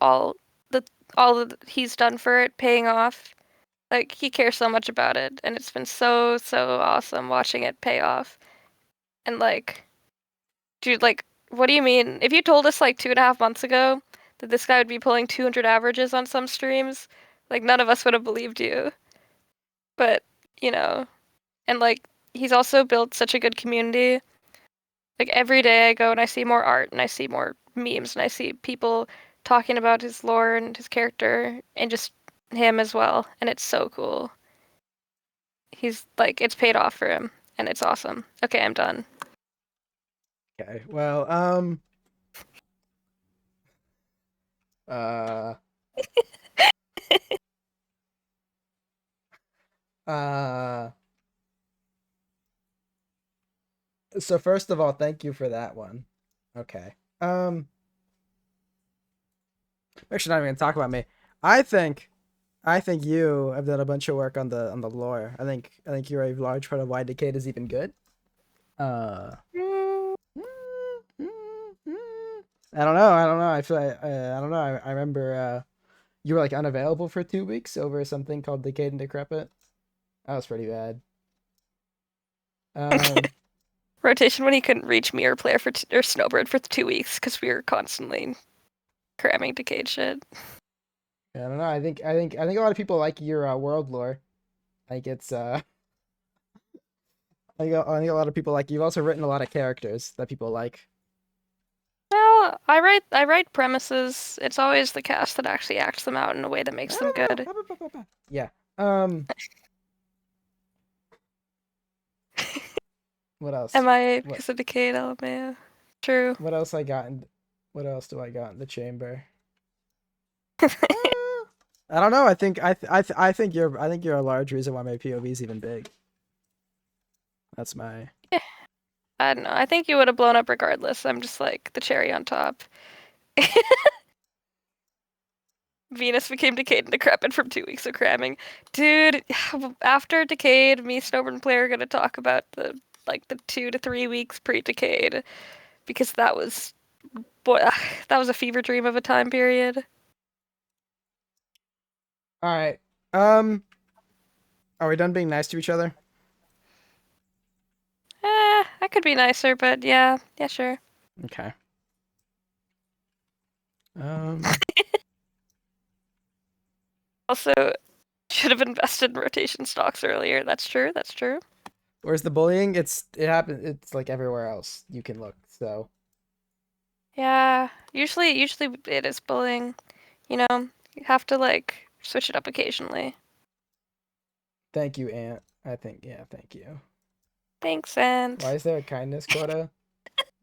all that he's done for it paying off. Like he cares so much about it, and it's been so awesome watching it pay off. And like, dude, like, what do you mean? If you told us like 2.5 months ago that this guy would be pulling 200 averages on some streams, like none of us would have believed you. But you know, and like he's also built such a good community. Like every day I go and I see more art and I see more memes and I see people talking about his lore and his character and just him as well, and it's so cool. He's like it's paid off for him and it's awesome. Okay, I'm done. Okay. Well, uh so first of all, thank you for that one. Okay. Actually not even gonna talk about me. I think you have done a bunch of work on the lore. I think you're a large part of why Decayed is even good. I don't know. I feel I don't know. I remember you were like unavailable for 2 weeks over something called Decayed Decrepit. That was pretty bad. Rotation when he couldn't reach me or Pleir or Snowbird for 2 weeks because we were constantly cramming Decayed shit. I don't know. I think a lot of people like your world lore. Like it's I think a lot of people like you've also written a lot of characters that people like. Well, I write premises. It's always the cast that actually acts them out in a way that makes them good. Yeah. What else? MIA because of Decayed LMAO. True. What else do I got in the chamber? I don't know. I think you're a large reason why my POV is even big. That's my. Yeah. I don't know. I think you would have blown up regardless. I'm just like the cherry on top. Venus became Decayed and Decrepit from 2 weeks of cramming. Dude, after Decayed, me, Snowbird, and Pleir are gonna talk about the 2 to 3 weeks pre-Decayed. Because that was a fever dream of a time period. Alright. Are we done being nice to each other? I could be nicer, but yeah, sure. Okay. Also, should have invested in rotation stocks earlier. That's true. Where's the bullying? It happens. It's like everywhere else you can look. So. Yeah, usually it is bullying. You know, you have to like switch it up occasionally. Thank you, Aunt. I think thank you. Thanks, Aunt. Why is there a kindness quota?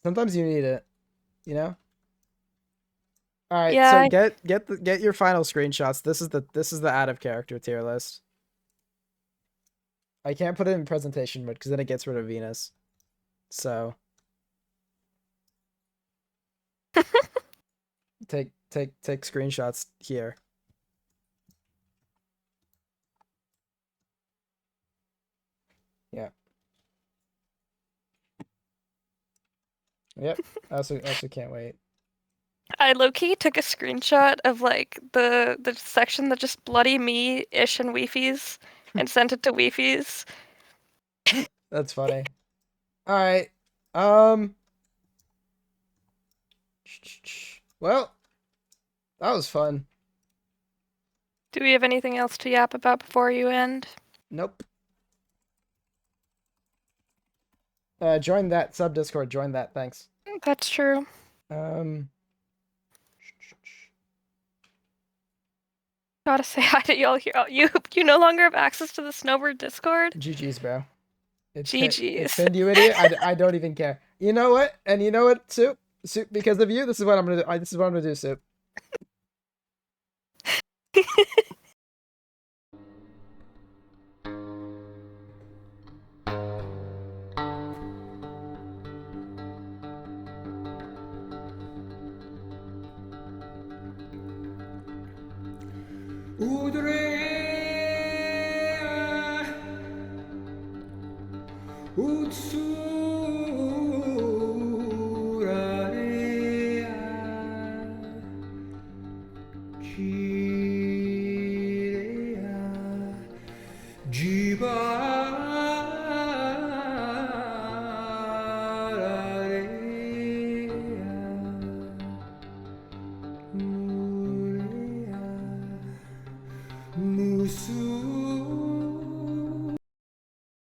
Sometimes you need it. You know. All right, Yeah. so get your final screenshots. This is the out of character tier list. I can't put it in presentation mode because then it gets rid of Venus. So take screenshots here. Yeah. Yep. I also can't wait. I low-key took a screenshot of like the section that just bloody me, Ish, and Weefies and sent it to Weefies. That's funny. All right. Well, that was fun. Do we have anything else to yap about before you end? Nope. Join that sub Discord. Join that. Thanks. That's true. Gotta say hi to y'all here. You no longer have access to the Snowbird Discord? GG's, bro. It's GG's. pinned, you idiot. I don't even care. You know what? And you know what, Soup? Soup, because of you, this is what I'm gonna do. This is what I'm gonna do, Soup. Jiba